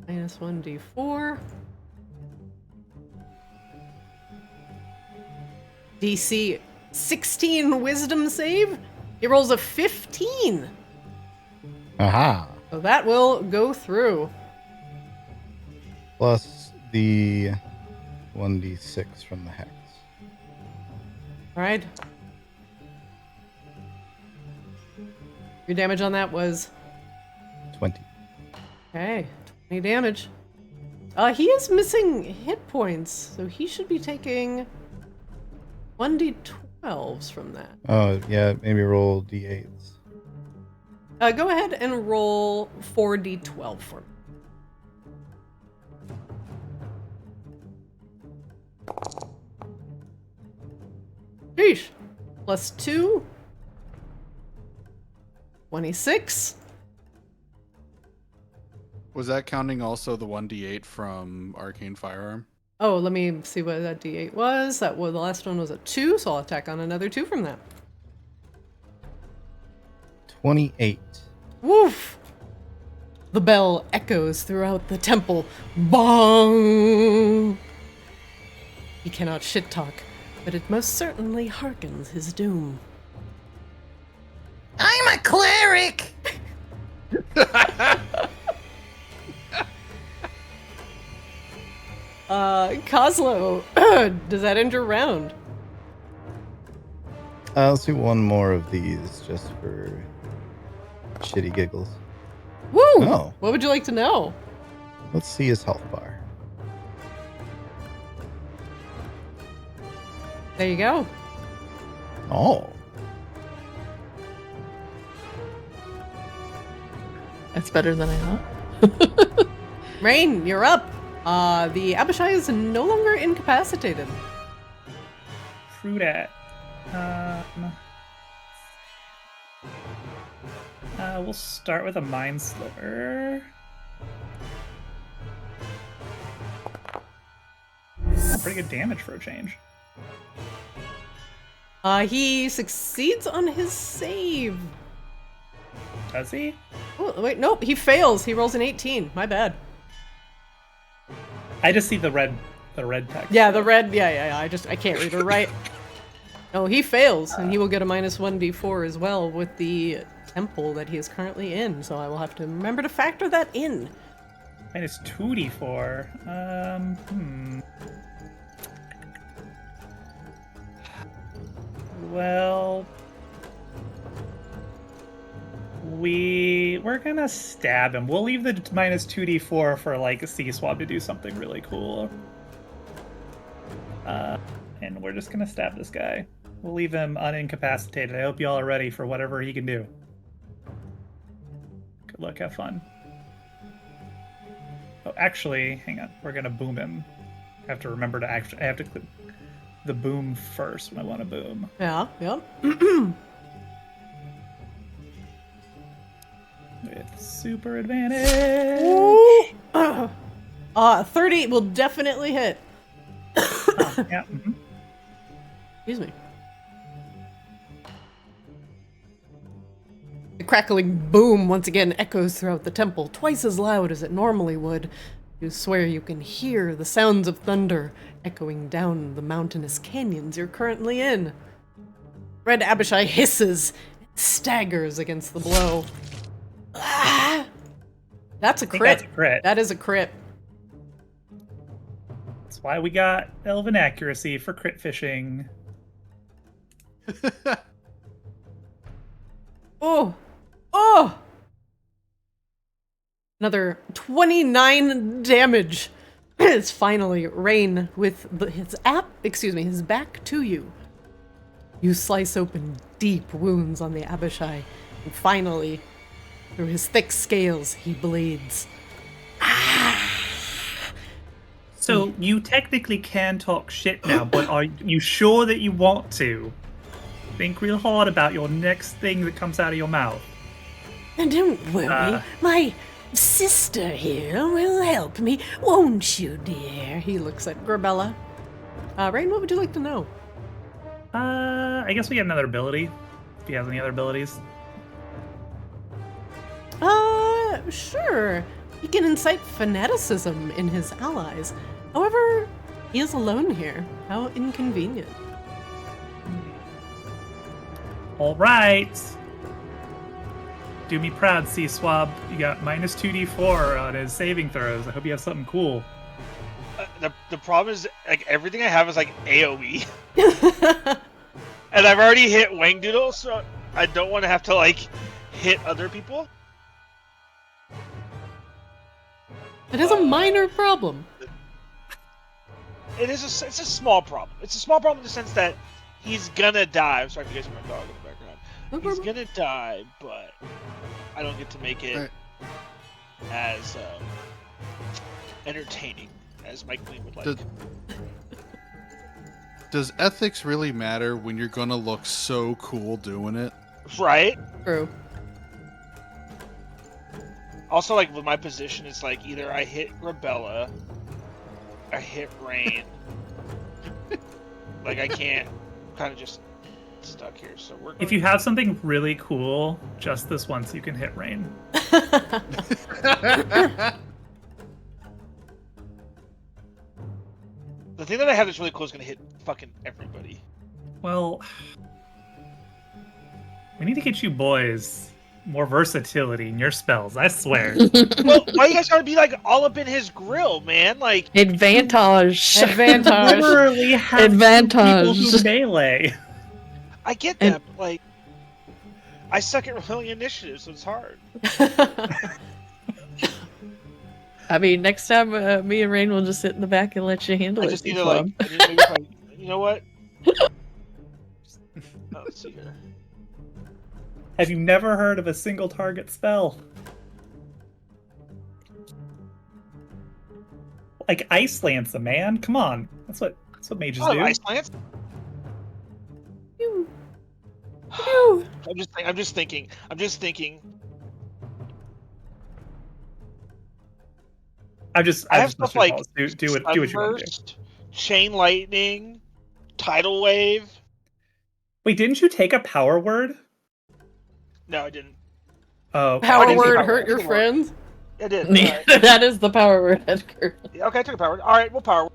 Minus 1 d4. DC 16 wisdom save. He rolls a 15. Aha. So that will go through. Plus the 1d6 from the hex. All right. Your damage on that was 20. okay. 20 damage. He is missing hit points, so he should be taking 1d12s from that. Oh, yeah, maybe roll d8s. Go ahead and roll 4d12 for me. Sheesh. Plus 2. 26. Was that counting also the 1d8 from Arcane Firearm? Oh, let me see what that d8 was. The last one was a 2, so I'll attack on another 2 from that. 28. Woof! The bell echoes throughout the temple. Bong! He cannot shit talk, but it most certainly harkens his doom. I'm a cleric! Kozlo, does that end your round? Let's do one more of these just for shitty giggles. Woo! Oh. What would you like to know? Let's see his health bar. There you go. Oh. That's better than I thought. Raine, you're up. The Abishai is no longer incapacitated. True that. We'll start with a Mind Sliver. Oh, pretty good damage for a change. He succeeds on his save. Does he? Oh, wait, nope, he fails. He rolls an 18. My bad. I just see the red text. Yeah, the red, yeah. I can't read it right. No, he fails, and he will get a minus 1d4 as well with the temple that he is currently in, so I will have to remember to factor that in. Minus 2d4. Well, we're gonna stab him. We'll leave the minus 2d4 for like a C-swab to do something really cool. And we're just gonna stab this guy. We'll leave him unincapacitated. I hope y'all are ready for whatever he can do. Good luck, have fun. Oh, actually, hang on. We're gonna boom him. I have to remember to I have to click the boom first when I want to boom. Yeah, yep. With super advantage. Ooh. 30 will definitely hit. Yeah. Mm-hmm. Excuse me. The crackling boom once again echoes throughout the temple, twice as loud as it normally would. You swear you can hear the sounds of thunder echoing down the mountainous canyons you're currently in. Red Abishai hisses and staggers against the blow. Ah! That's a crit. That's a crit. That is a crit. That's why we got Elven Accuracy for crit fishing. Oh! Oh! Another 29 damage. It's finally Raine with his back to you. You slice open deep wounds on the Abishai, and finally, through his thick scales, he bleeds. So you technically can talk shit now, but are you sure that you want to? Think real hard about your next thing that comes out of your mouth. And don't worry, sister here will help me, won't you, dear? He looks at Grabella. Raine, what would you like to know? I guess we get another ability. If he has any other abilities. Sure. He can incite fanaticism in his allies. However, he is alone here. How inconvenient. All right. Do me proud, C-Swab. You got minus 2d4 on his saving throws. I hope you have something cool. The problem is, like, everything I have is like AoE, and I've already hit Wangdoodle, so I don't want to have to like hit other people. It is a minor problem. It's a small problem. It's a small problem in the sense that he's gonna die. I'm sorry if you guys hear my dog in the background. No He's problem. gonna die, but I don't get to make it as entertaining as Mike Queen would like. Does ethics really matter when you're gonna look so cool doing it? Right? True. Also, like, with my position, it's like either I hit Grabella, I hit Raine. Like, I can't. I'm kind of just stuck here, so we're going. If you have something really cool, just this once you can hit Raine. The thing that I have that's really cool is going to hit fucking everybody. Well, we need to get you boys more versatility in your spells, I swear. Well, why you guys gotta be, like, all up in his grill, man? Like, Advantage. Advantage. Literally have Advantage. people who melee. I get that, but, like, I suck at rolling initiative, so it's hard. I mean, next time me and Raine will just sit in the back and let you handle I it. just need to, Club. like, I just maybe like, you know what? Oh, let's see here. Have you never heard of a single target spell? Like Ice Lance, a man? Come on. That's what mages Oh, do. Ice Lance? Pew. I'm just thinking. I have stuff like do what you want to do. Sunburst, Chain Lightning, Tidal Wave. Wait, didn't you take a power word? No, I didn't. Oh, okay. Power I didn't word take hurt your power word. friends? I did. Alright. That is the power word, Edgar. Yeah, okay, I took a power word. Alright, we'll power word.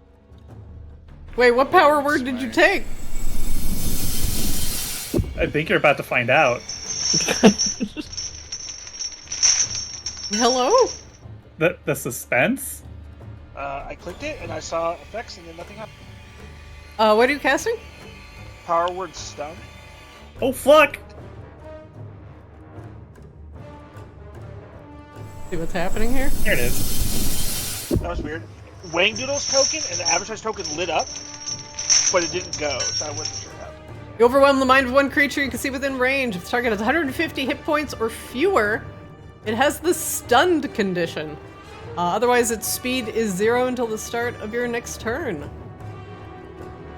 Wait, what power word did you take? I think you're about to find out. Hello? The suspense? I clicked it and I saw effects and then nothing happened. What are you casting? Power word stun. Oh fuck! See what's happening here? Here it is. That was weird. Wangdoodle's token and the Abishai's token lit up, but it didn't go, so I wasn't sure what happened. You overwhelm the mind of one creature you can see within range. If the target has 150 hit points or fewer, it has the stunned condition. Otherwise, its speed is 0 until the start of your next turn.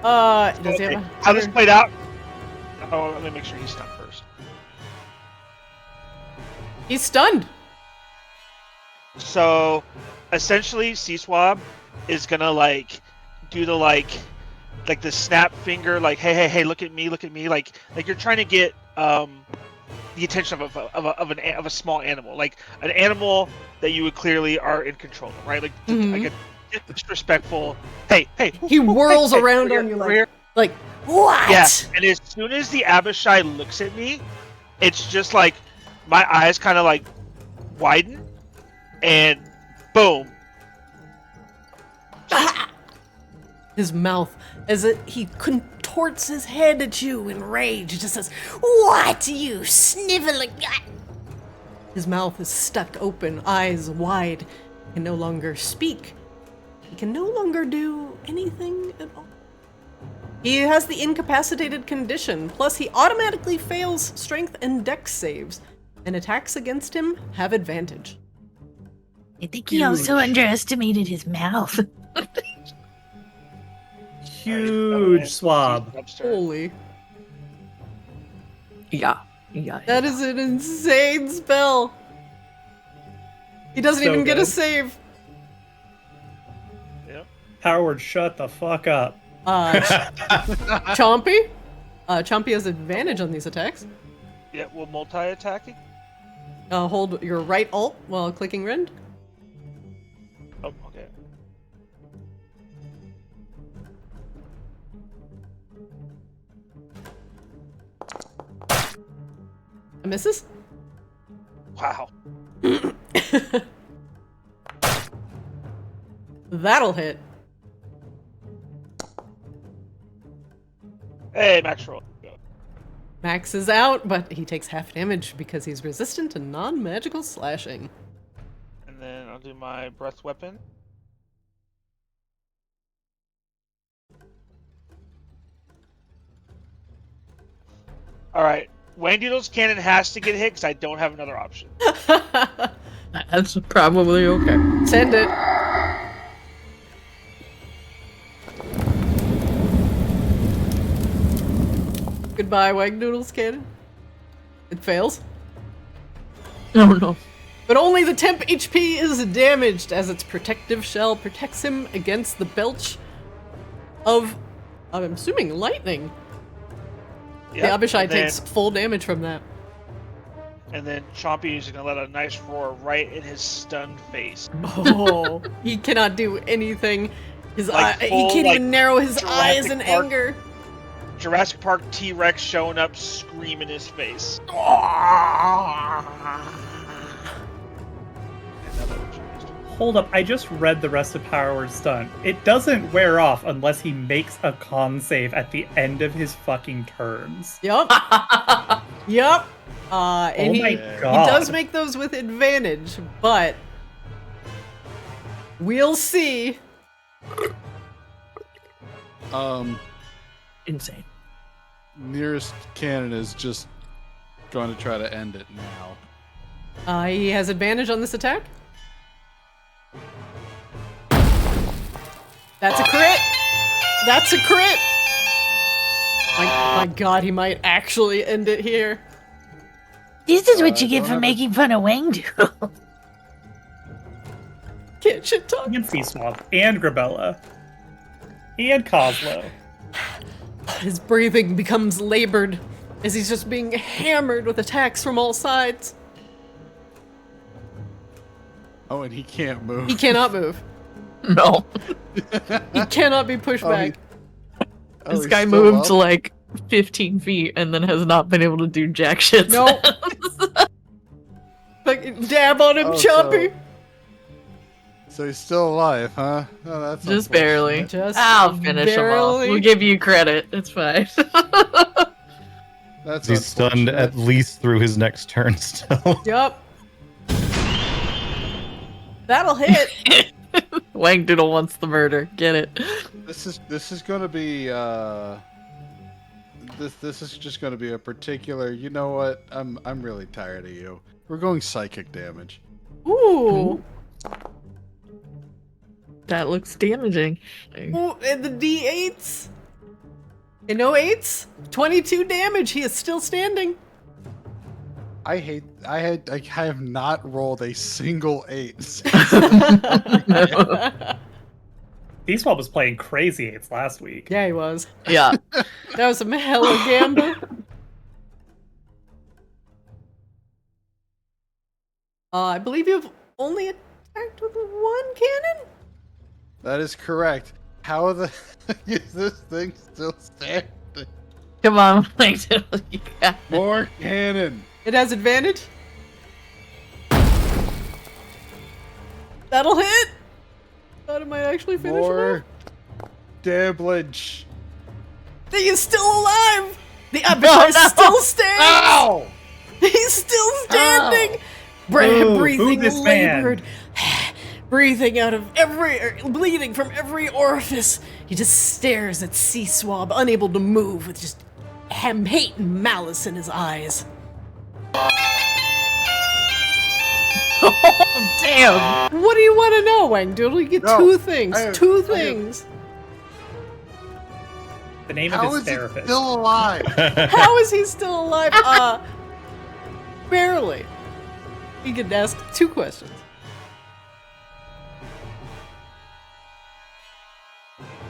Does he have a How this played out? Oh, let me make sure he's stunned first. He's stunned. So, essentially, C-Swab is gonna, like, do the, like the snap finger, like, hey, look at me, like you're trying to get, the attention of a small animal, like an animal that you would clearly are in control of, right? Like, like a disrespectful, hey. He whirls hey, around over on here, you over here. like, what? Yeah, and as soon as the Abishai looks at me, it's just like my eyes kind of like widen, and boom. His mouth, he contorts his head at you in rage. He just says, "What, you sniveling?" His mouth is stuck open, eyes wide. He can no longer speak. He can no longer do anything at all. He has the incapacitated condition, plus he automatically fails strength and dex saves, and attacks against him have advantage. I think he also underestimated his mouth. Huge swab. Holy. Yeah. That is an insane spell. He doesn't So even get a good. save. Yep. Howard, shut the fuck up. Chompy? Chompy has advantage on these attacks. Yeah, well, multi-attacking? Hold your right alt while clicking rend. Oh, okay. Misses? Wow. That'll hit. Hey, max roll. Go. Max is out, but he takes half damage because he's resistant to non-magical slashing. And then I'll do my breath weapon. Alright. Wangdoodle's cannon has to get hit because I don't have another option. That's probably okay. Send it. Goodbye, Wangdoodle's cannon. It fails. Oh no. But only the temp HP is damaged as its protective shell protects him against the belch of, I'm assuming, lightning. Yep, The Abishai and then- takes full damage from that. And then Chompy is going to let a nice roar right in his stunned face. Oh, he cannot do anything. His Like eye, full, he can't like, even narrow his eyes Jurassic in Park. anger. Jurassic Park T-Rex showing up, screaming his face. And that's what she used. Hold up, I just read the rest of Howard's stunt. It doesn't wear off unless he makes a con save at the end of his fucking turns. Yup. Yup. And Oh he, my he God. does make those with advantage, but we'll see. Insane. Nearest cannon is just going to try to end it now. He has advantage on this attack. That's a crit. That's a crit. My God, he might actually end it here. This is what you get for making fun of Wangdoodle. Can't shit talk. And Seaswamp, and Grabella, and Kozlo. His breathing becomes labored as he's just being hammered with attacks from all sides. Oh, and he can't move. He cannot move. No. He cannot be pushed back. Oh, This he's guy still moved up? to like 15 feet and then has not been able to do jack shit. Nope. Fucking dab on him, Oh, Chompy. So he's still alive, huh? Oh, that's Just unfortunate. barely. Just I'll finish him off. barely. We'll give you credit. It's fine. That's He's stunned unfortunate. at least through his next turn still. Yup. That'll hit. Wangdoodle wants the murder. Get it? This is going to be this is just going to be a particular. You know what? I'm really tired of you. We're going psychic damage. Ooh. That looks damaging. Ooh, and the D8s. And no 8s. 22 damage. He is still standing. I have not rolled a single 8. Seaswamp was playing crazy 8s last week. Yeah, he was. Yeah. That was some hella gamba. I believe you've only attacked with one cannon? That is correct. How the is this thing still standing? Come on, Wangdoodle. You got it. More cannon. It has advantage. That'll hit. Thought it might actually finish him More off. damage. He is still alive. The Abishai still stands. Ow! He's still standing. Boo, Breathing boo this man. labored. Breathing out of bleeding from every orifice. He just stares at Sea Swab, unable to move, with just hate and malice in his eyes. Oh, damn. What do you want to know, Wangdoodle? You get No, two things. I- Two I- things. The name How of his is he therapist. still alive? How is he still alive? Barely. He could ask two questions.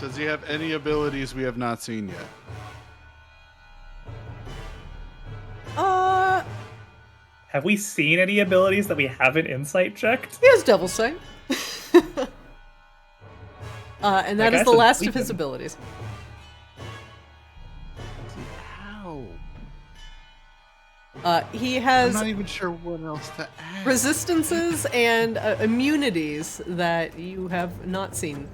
Does he have any abilities we have not seen yet? Have we seen any abilities that we haven't insight checked? He has Devil Sight. And that Like, is I the said last of sleep his him. abilities. How? He I'm has not even sure what else to add. resistances and immunities that you have not seen.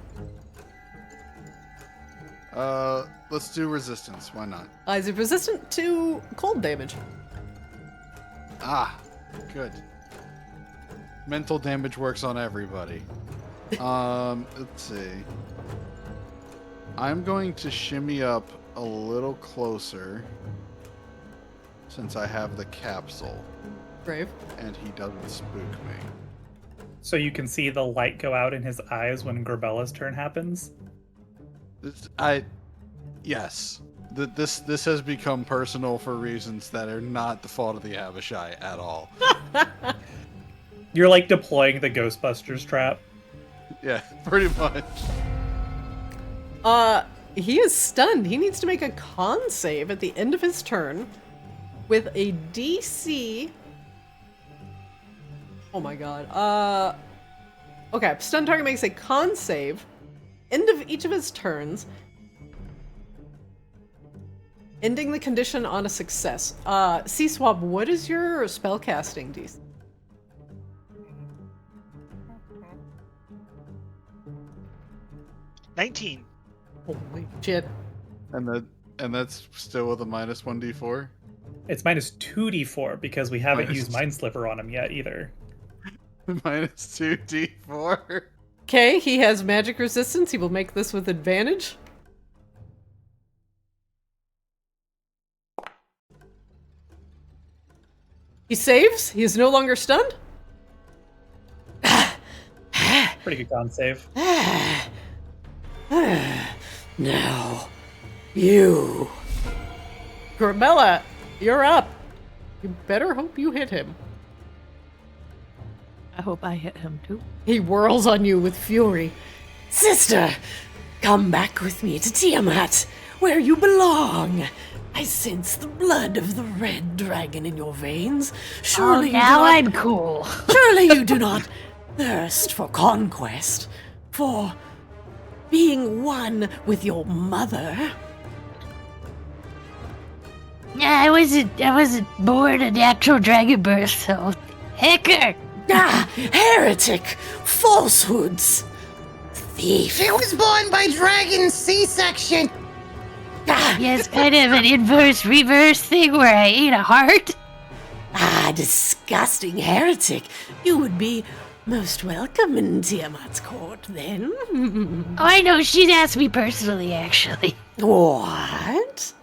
Let's do resistance. Why not? Is he resistant to cold damage? Ah, good. Mental damage works on everybody. Let's see. I'm going to shimmy up a little closer since I have the capsule Brave. and he doesn't spook me. So you can see the light go out in his eyes when Grabella's turn happens? Yes. This has become personal for reasons that are not the fault of the Abishai at all. You're like deploying the Ghostbusters trap. Yeah, pretty much. He is stunned. He needs to make a con save at the end of his turn with a DC. Oh my god. Okay, stun target makes a con save. End of each of his turns. Ending the condition on a success. C-Swab, what is your spellcasting DC? $19. Holy shit. And that's still with a minus 1d4? It's minus 2d4 because we haven't Minus used Mind Slipper on him yet either. Minus 2d4? Okay, he has magic resistance. He will make this with advantage. He saves. He is no longer stunned. Pretty good con save. Now, you. Grabella, you're up. You better hope you hit him. I hope I hit him too. He whirls on you with fury. Sister, come back with me to Tiamat, where you belong. I sense the blood of the red dragon in your veins. Surely you do now not- I'm cool. Surely you do not thirst for conquest, for being one with your mother. Yeah, I wasn't born a natural dragon birth, so hecker. Ah, heretic! Falsehoods! Thief! She was born by dragon C-section. Ah, Yeah, it's kind of an inverse reverse thing where I ate a heart. disgusting heretic! You would be most welcome in Tiamat's court, then. Oh, I know, she'd asked me personally, actually. What?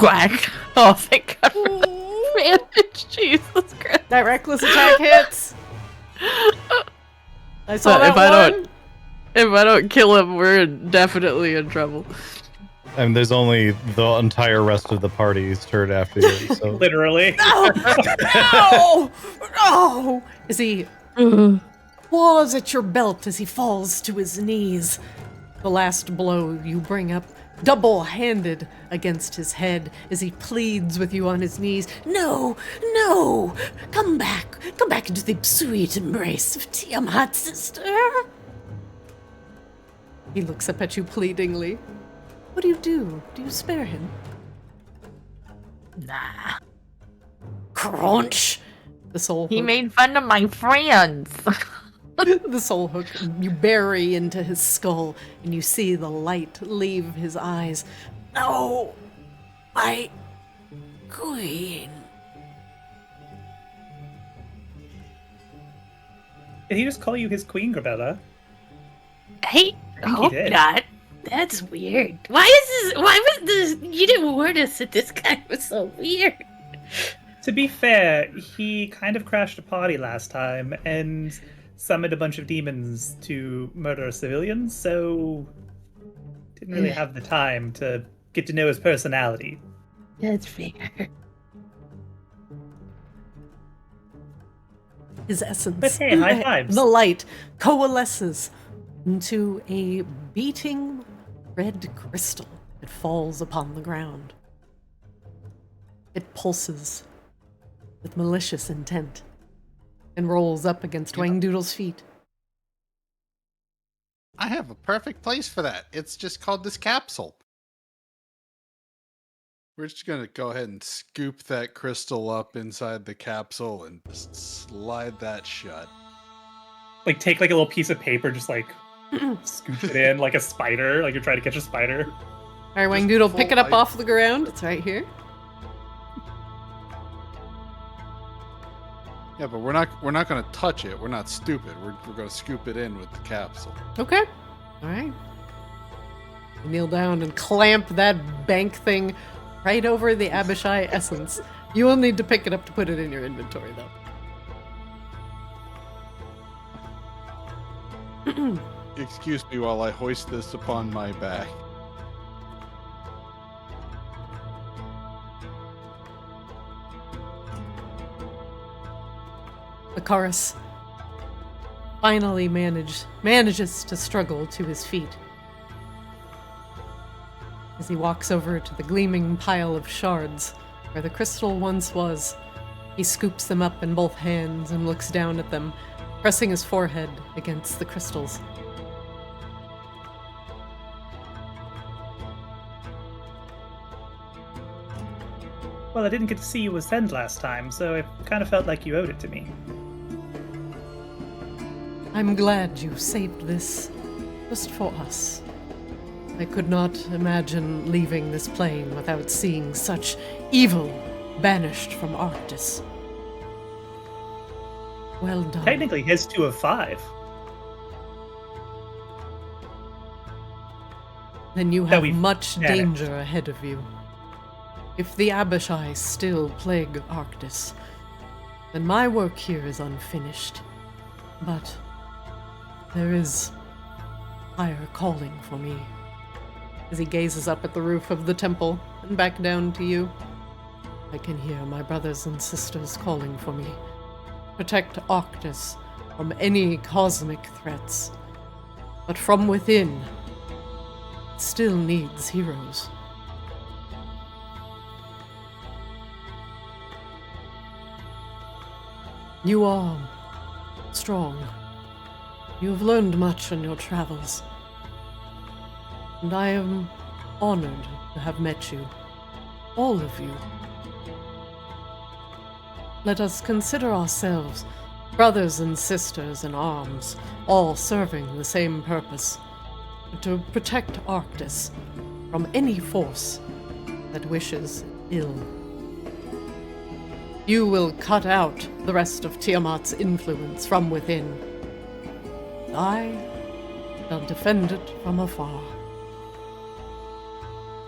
Whack. Oh, thank God for that advantage. Jesus Christ. That reckless attack hits. I saw But that if I one. If I don't kill him, we're definitely in trouble. And there's only the entire rest of the party's turn after you. So Literally. No! No! No! As he claws at your belt as he falls to his knees. The last blow you bring up double-handed against his head as he pleads with you on his knees. No! No! Come back into the sweet embrace of Tiamat, sister. He looks up at you pleadingly. What do? Do you spare him? Nah. Crunch! The soul He hook. made fun of my friends. The soul hook. You bury into his skull, and you see the light leave his eyes. No! My queen. Did he just call you his queen, Grabella? I he hope did. not. That's weird. Why was this? You didn't warn us that this guy was so weird. To be fair, he kind of crashed a party last time and summoned a bunch of demons to murder civilians, so didn't really have the time to get to know his personality. That's fair. His essence. But hey, high fives. The light coalesces into a beating red crystal that falls upon the ground. It pulses with malicious intent and rolls up against Wangdoodle's feet. I have a perfect place for that. It's just called this capsule. We're just gonna go ahead and scoop that crystal up inside the capsule and just slide that shut. Like, take like a little piece of paper, just like scoop it in like a spider, like you're trying to catch a spider. All right, Just Wangdoodle, full pick it up ice. off the ground. It's right here. Yeah, but we're not gonna touch it. We're not stupid. We're gonna scoop it in with the capsule. Okay. All right. You kneel down and clamp that bank thing right over the Abishai essence. You will need to pick it up to put it in your inventory, though. Excuse me while I hoist this upon my back. Lacarus finally manages to struggle to his feet. As he walks over to the gleaming pile of shards where the crystal once was, he scoops them up in both hands and looks down at them, pressing his forehead against the crystals. Well, I didn't get to see you ascend last time, so it kind of felt like you owed it to me. I'm glad you saved this just for us. I could not imagine leaving this plane without seeing such evil banished from Arctis. Well done. Technically, his 2 of 5. Then you that have we've much managed. danger ahead of you. If the Abishai still plague Arctis, then my work here is unfinished. But there is higher calling for me. As he gazes up at the roof of the temple and back down to you, I can hear my brothers and sisters calling for me. Protect Arctis from any cosmic threats. But from within, it still needs heroes. You are strong. You have learned much on your travels. And I am honored to have met you. All of you. Let us consider ourselves brothers and sisters in arms, all serving the same purpose. To protect Arctis from any force that wishes ill. You will cut out the rest of Tiamat's influence from within. I shall defend it from afar.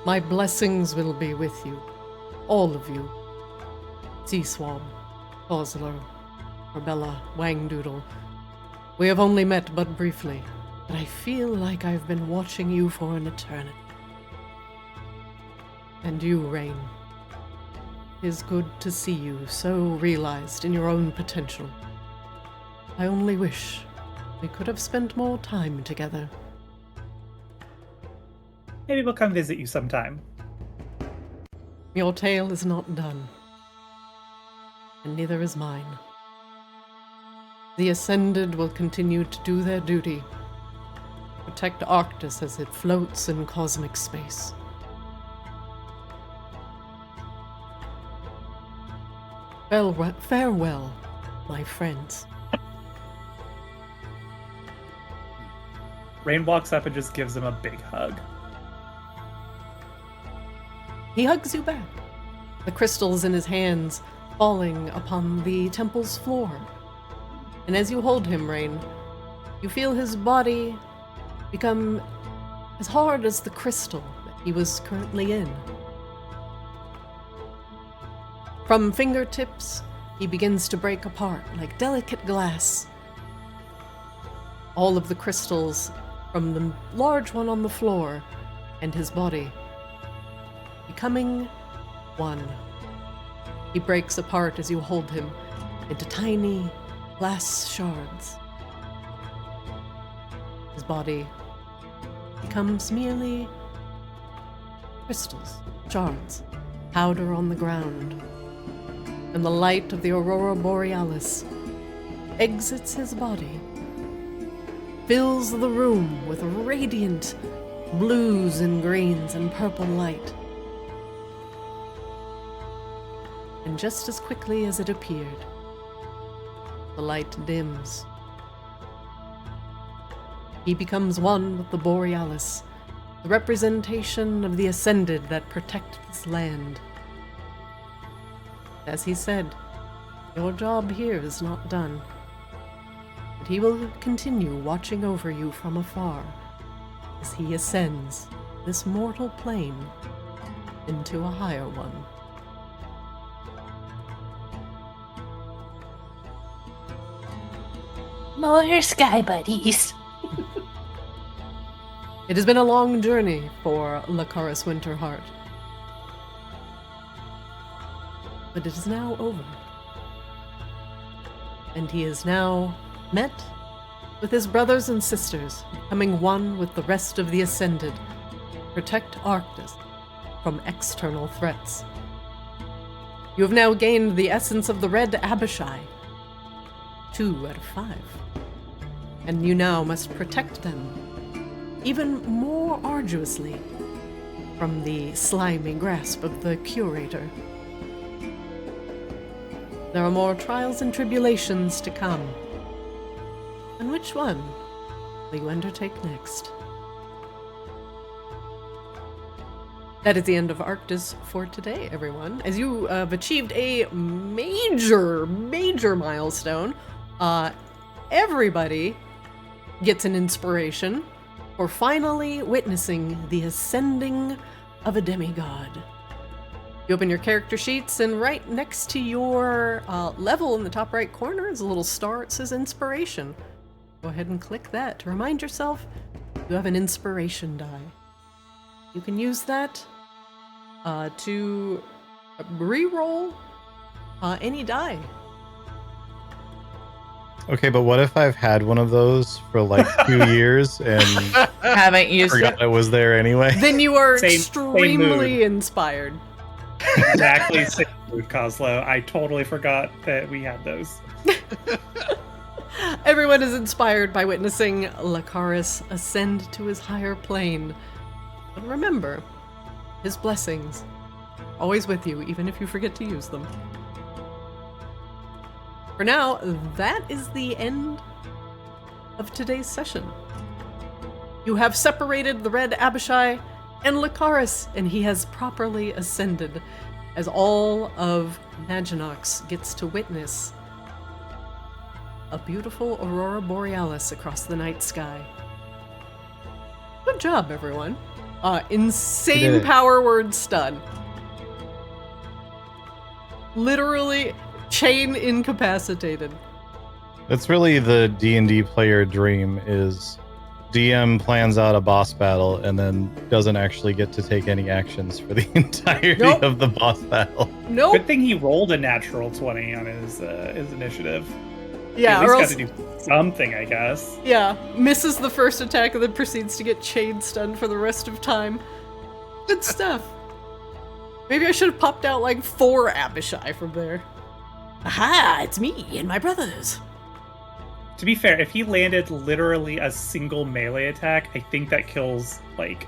My blessings will be with you, all of you. Seaswab, Kozlo, Corbella, Wangdoodle. We have only met but briefly, but I feel like I've been watching you for an eternity. And you, Raine. It is good to see you so realized in your own potential. I only wish we could have spent more time together. Maybe we'll come visit you sometime. Your tale is not done, and neither is mine. The Ascended will continue to do their duty, protect Arctis as it floats in cosmic space. Farewell, my friends. Raine walks up and just gives him a big hug. He hugs you back, the crystals in his hands falling upon the temple's floor. And as you hold him, Raine, you feel his body become as hard as the crystal that he was currently in. From fingertips, he begins to break apart like delicate glass. All of the crystals from the large one on the floor and his body becoming one. He breaks apart as you hold him into tiny glass shards. His body becomes merely crystals, shards, powder on the ground, and the light of the aurora borealis exits his body, fills the room with radiant blues and greens and purple light. And just as quickly as it appeared, the light dims. He becomes one with the borealis, the representation of the ascended that protect this land. As he said, your job here is not done, but he will continue watching over you from afar as he ascends this mortal plane into a higher one. More sky buddies. It has been a long journey for Lacarus Winterheart, but it is now over. And he is now met with his brothers and sisters, becoming one with the rest of the Ascended, protect Arctis from external threats. You have now gained the essence of the Red Abishai, 2 out of 5, and you now must protect them even more arduously from the slimy grasp of the Curator. There are more trials and tribulations to come. And which one will you undertake next? That is the end of Arctis for today, everyone. As you have achieved a major milestone, everybody gets an inspiration for finally witnessing the ascending of a demigod. You open your character sheets, and right next to your level in the top right corner is a little star. It says Inspiration. Go ahead and click that to remind yourself you have an inspiration die. You can use that to re-roll any die. Okay, but what if I've had one of those for like 2 years and Haven't used it. forgot it was there anyway? Then you are Same extremely mood. inspired. Exactly, same mood, Kozlo. I totally forgot that we had those. Everyone is inspired by witnessing Lacarus ascend to his higher plane. But remember, his blessings are always with you, even if you forget to use them. For now, that is the end of today's session. You have separated the Red Abishai and Lacarus, and he has properly ascended, as all of Maginox gets to witness a beautiful aurora borealis across the night sky. Good job, everyone. You did Insane it. power word stun. Literally chain incapacitated. That's really the D&D player dream, is DM plans out a boss battle and then doesn't actually get to take any actions for the entirety Nope. of the boss battle. Nope. Good thing he rolled a natural 20 on his initiative. Yeah, At or least else, got to do something, I guess. yeah, misses the first attack and then proceeds to get chain stunned for the rest of time. Good stuff. Maybe I should have popped out like 4 Abishai from there. Aha, it's me and my brothers. To be fair, if he landed literally a single melee attack, I think that kills, like,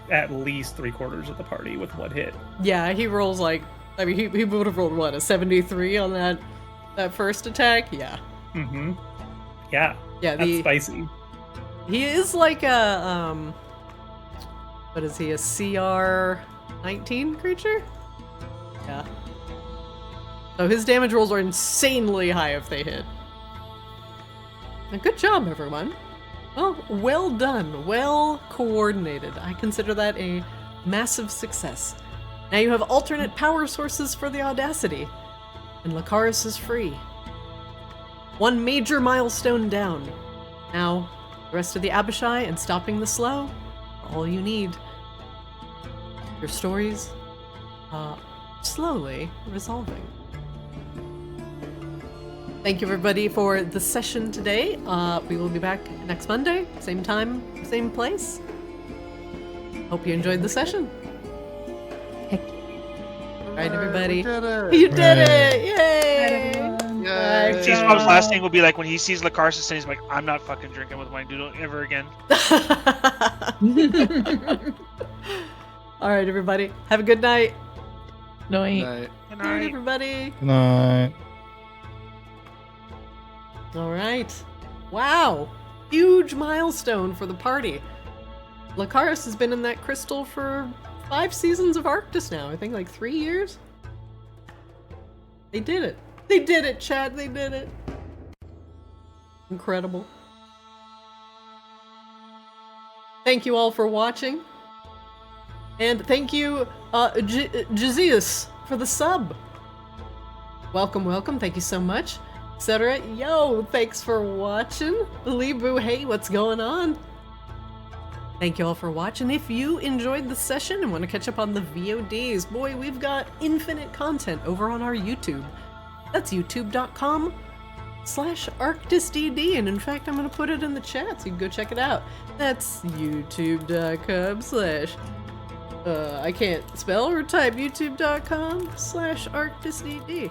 at least 3/4 of the party with one hit. Yeah, he rolls like, I mean, he would have rolled what, a 73 on that first attack? Yeah. Mm-hmm. Yeah, Yeah, that's spicy. he is like a, what is he, a CR 19 creature? Yeah. So his damage rolls are insanely high if they hit. And good job, everyone. Well done. Well coordinated. I consider that a massive success. Now you have alternate power sources for the Audacity, and Lacarus is free. One major milestone down. Now, the rest of the Abishai and stopping the slow are all you need. Your stories, slowly resolving. Thank you, everybody, for the session today. We will be back next Monday, same time, same place. Hope you enjoyed the session. Heck All right, everybody. We did it. You did it! Yay! Yay. Sees Bob's last thing will be like when he sees Lacarus and he's like, I'm not fucking drinking with Wangdoodle ever again. All right, everybody. Have a good night. No, Good ain't. night. Good Good night, night. everybody. Good night. All right. Wow. Huge milestone for the party. Lacarus has been in that crystal for 5 seasons of Arctis now. I think like 3 years. They did it. They did it, Chad. They did it. Incredible. Thank you all for watching. And thank you, Jazeus, for the sub. Welcome, welcome. Thank you so much. Etc. Yo, thanks for watching. Leeboo, hey, what's going on? Thank you all for watching. If you enjoyed the session and want to catch up on the VODs, boy, we've got infinite content over on our YouTube. That's youtube.com/ArctisDD, and in fact, I'm going to put it in the chat so you can go check it out. That's youtube.com/ I can't spell or type, youtube.com/ArctisDD.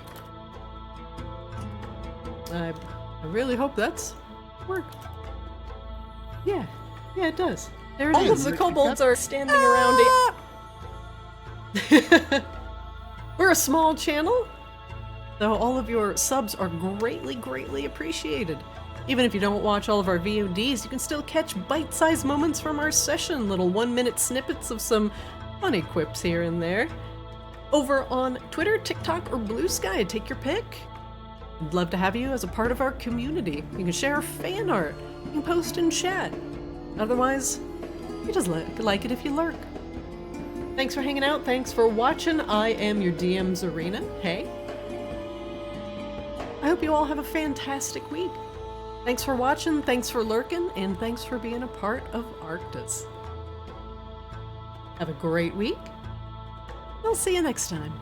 I really hope that's worked. Yeah, it does. There it is. All of the kobolds are standing around it. We're a small channel, so all of your subs are greatly, greatly appreciated. Even if you don't watch all of our VODs, you can still catch bite-sized moments from our session, little 1-minute snippets of some funny quips here and there. Over on Twitter, TikTok, or Blue Sky, take your pick. I'd love to have you as a part of our community. You can share fan art, you can post in chat. Otherwise, you just like it if you lurk. Thanks for hanging out, thanks for watching. I am your DM, Zarina. Hey. I hope you all have a fantastic week. Thanks for watching, thanks for lurking, and thanks for being a part of Arctis. Have a great week. I'll see you next time.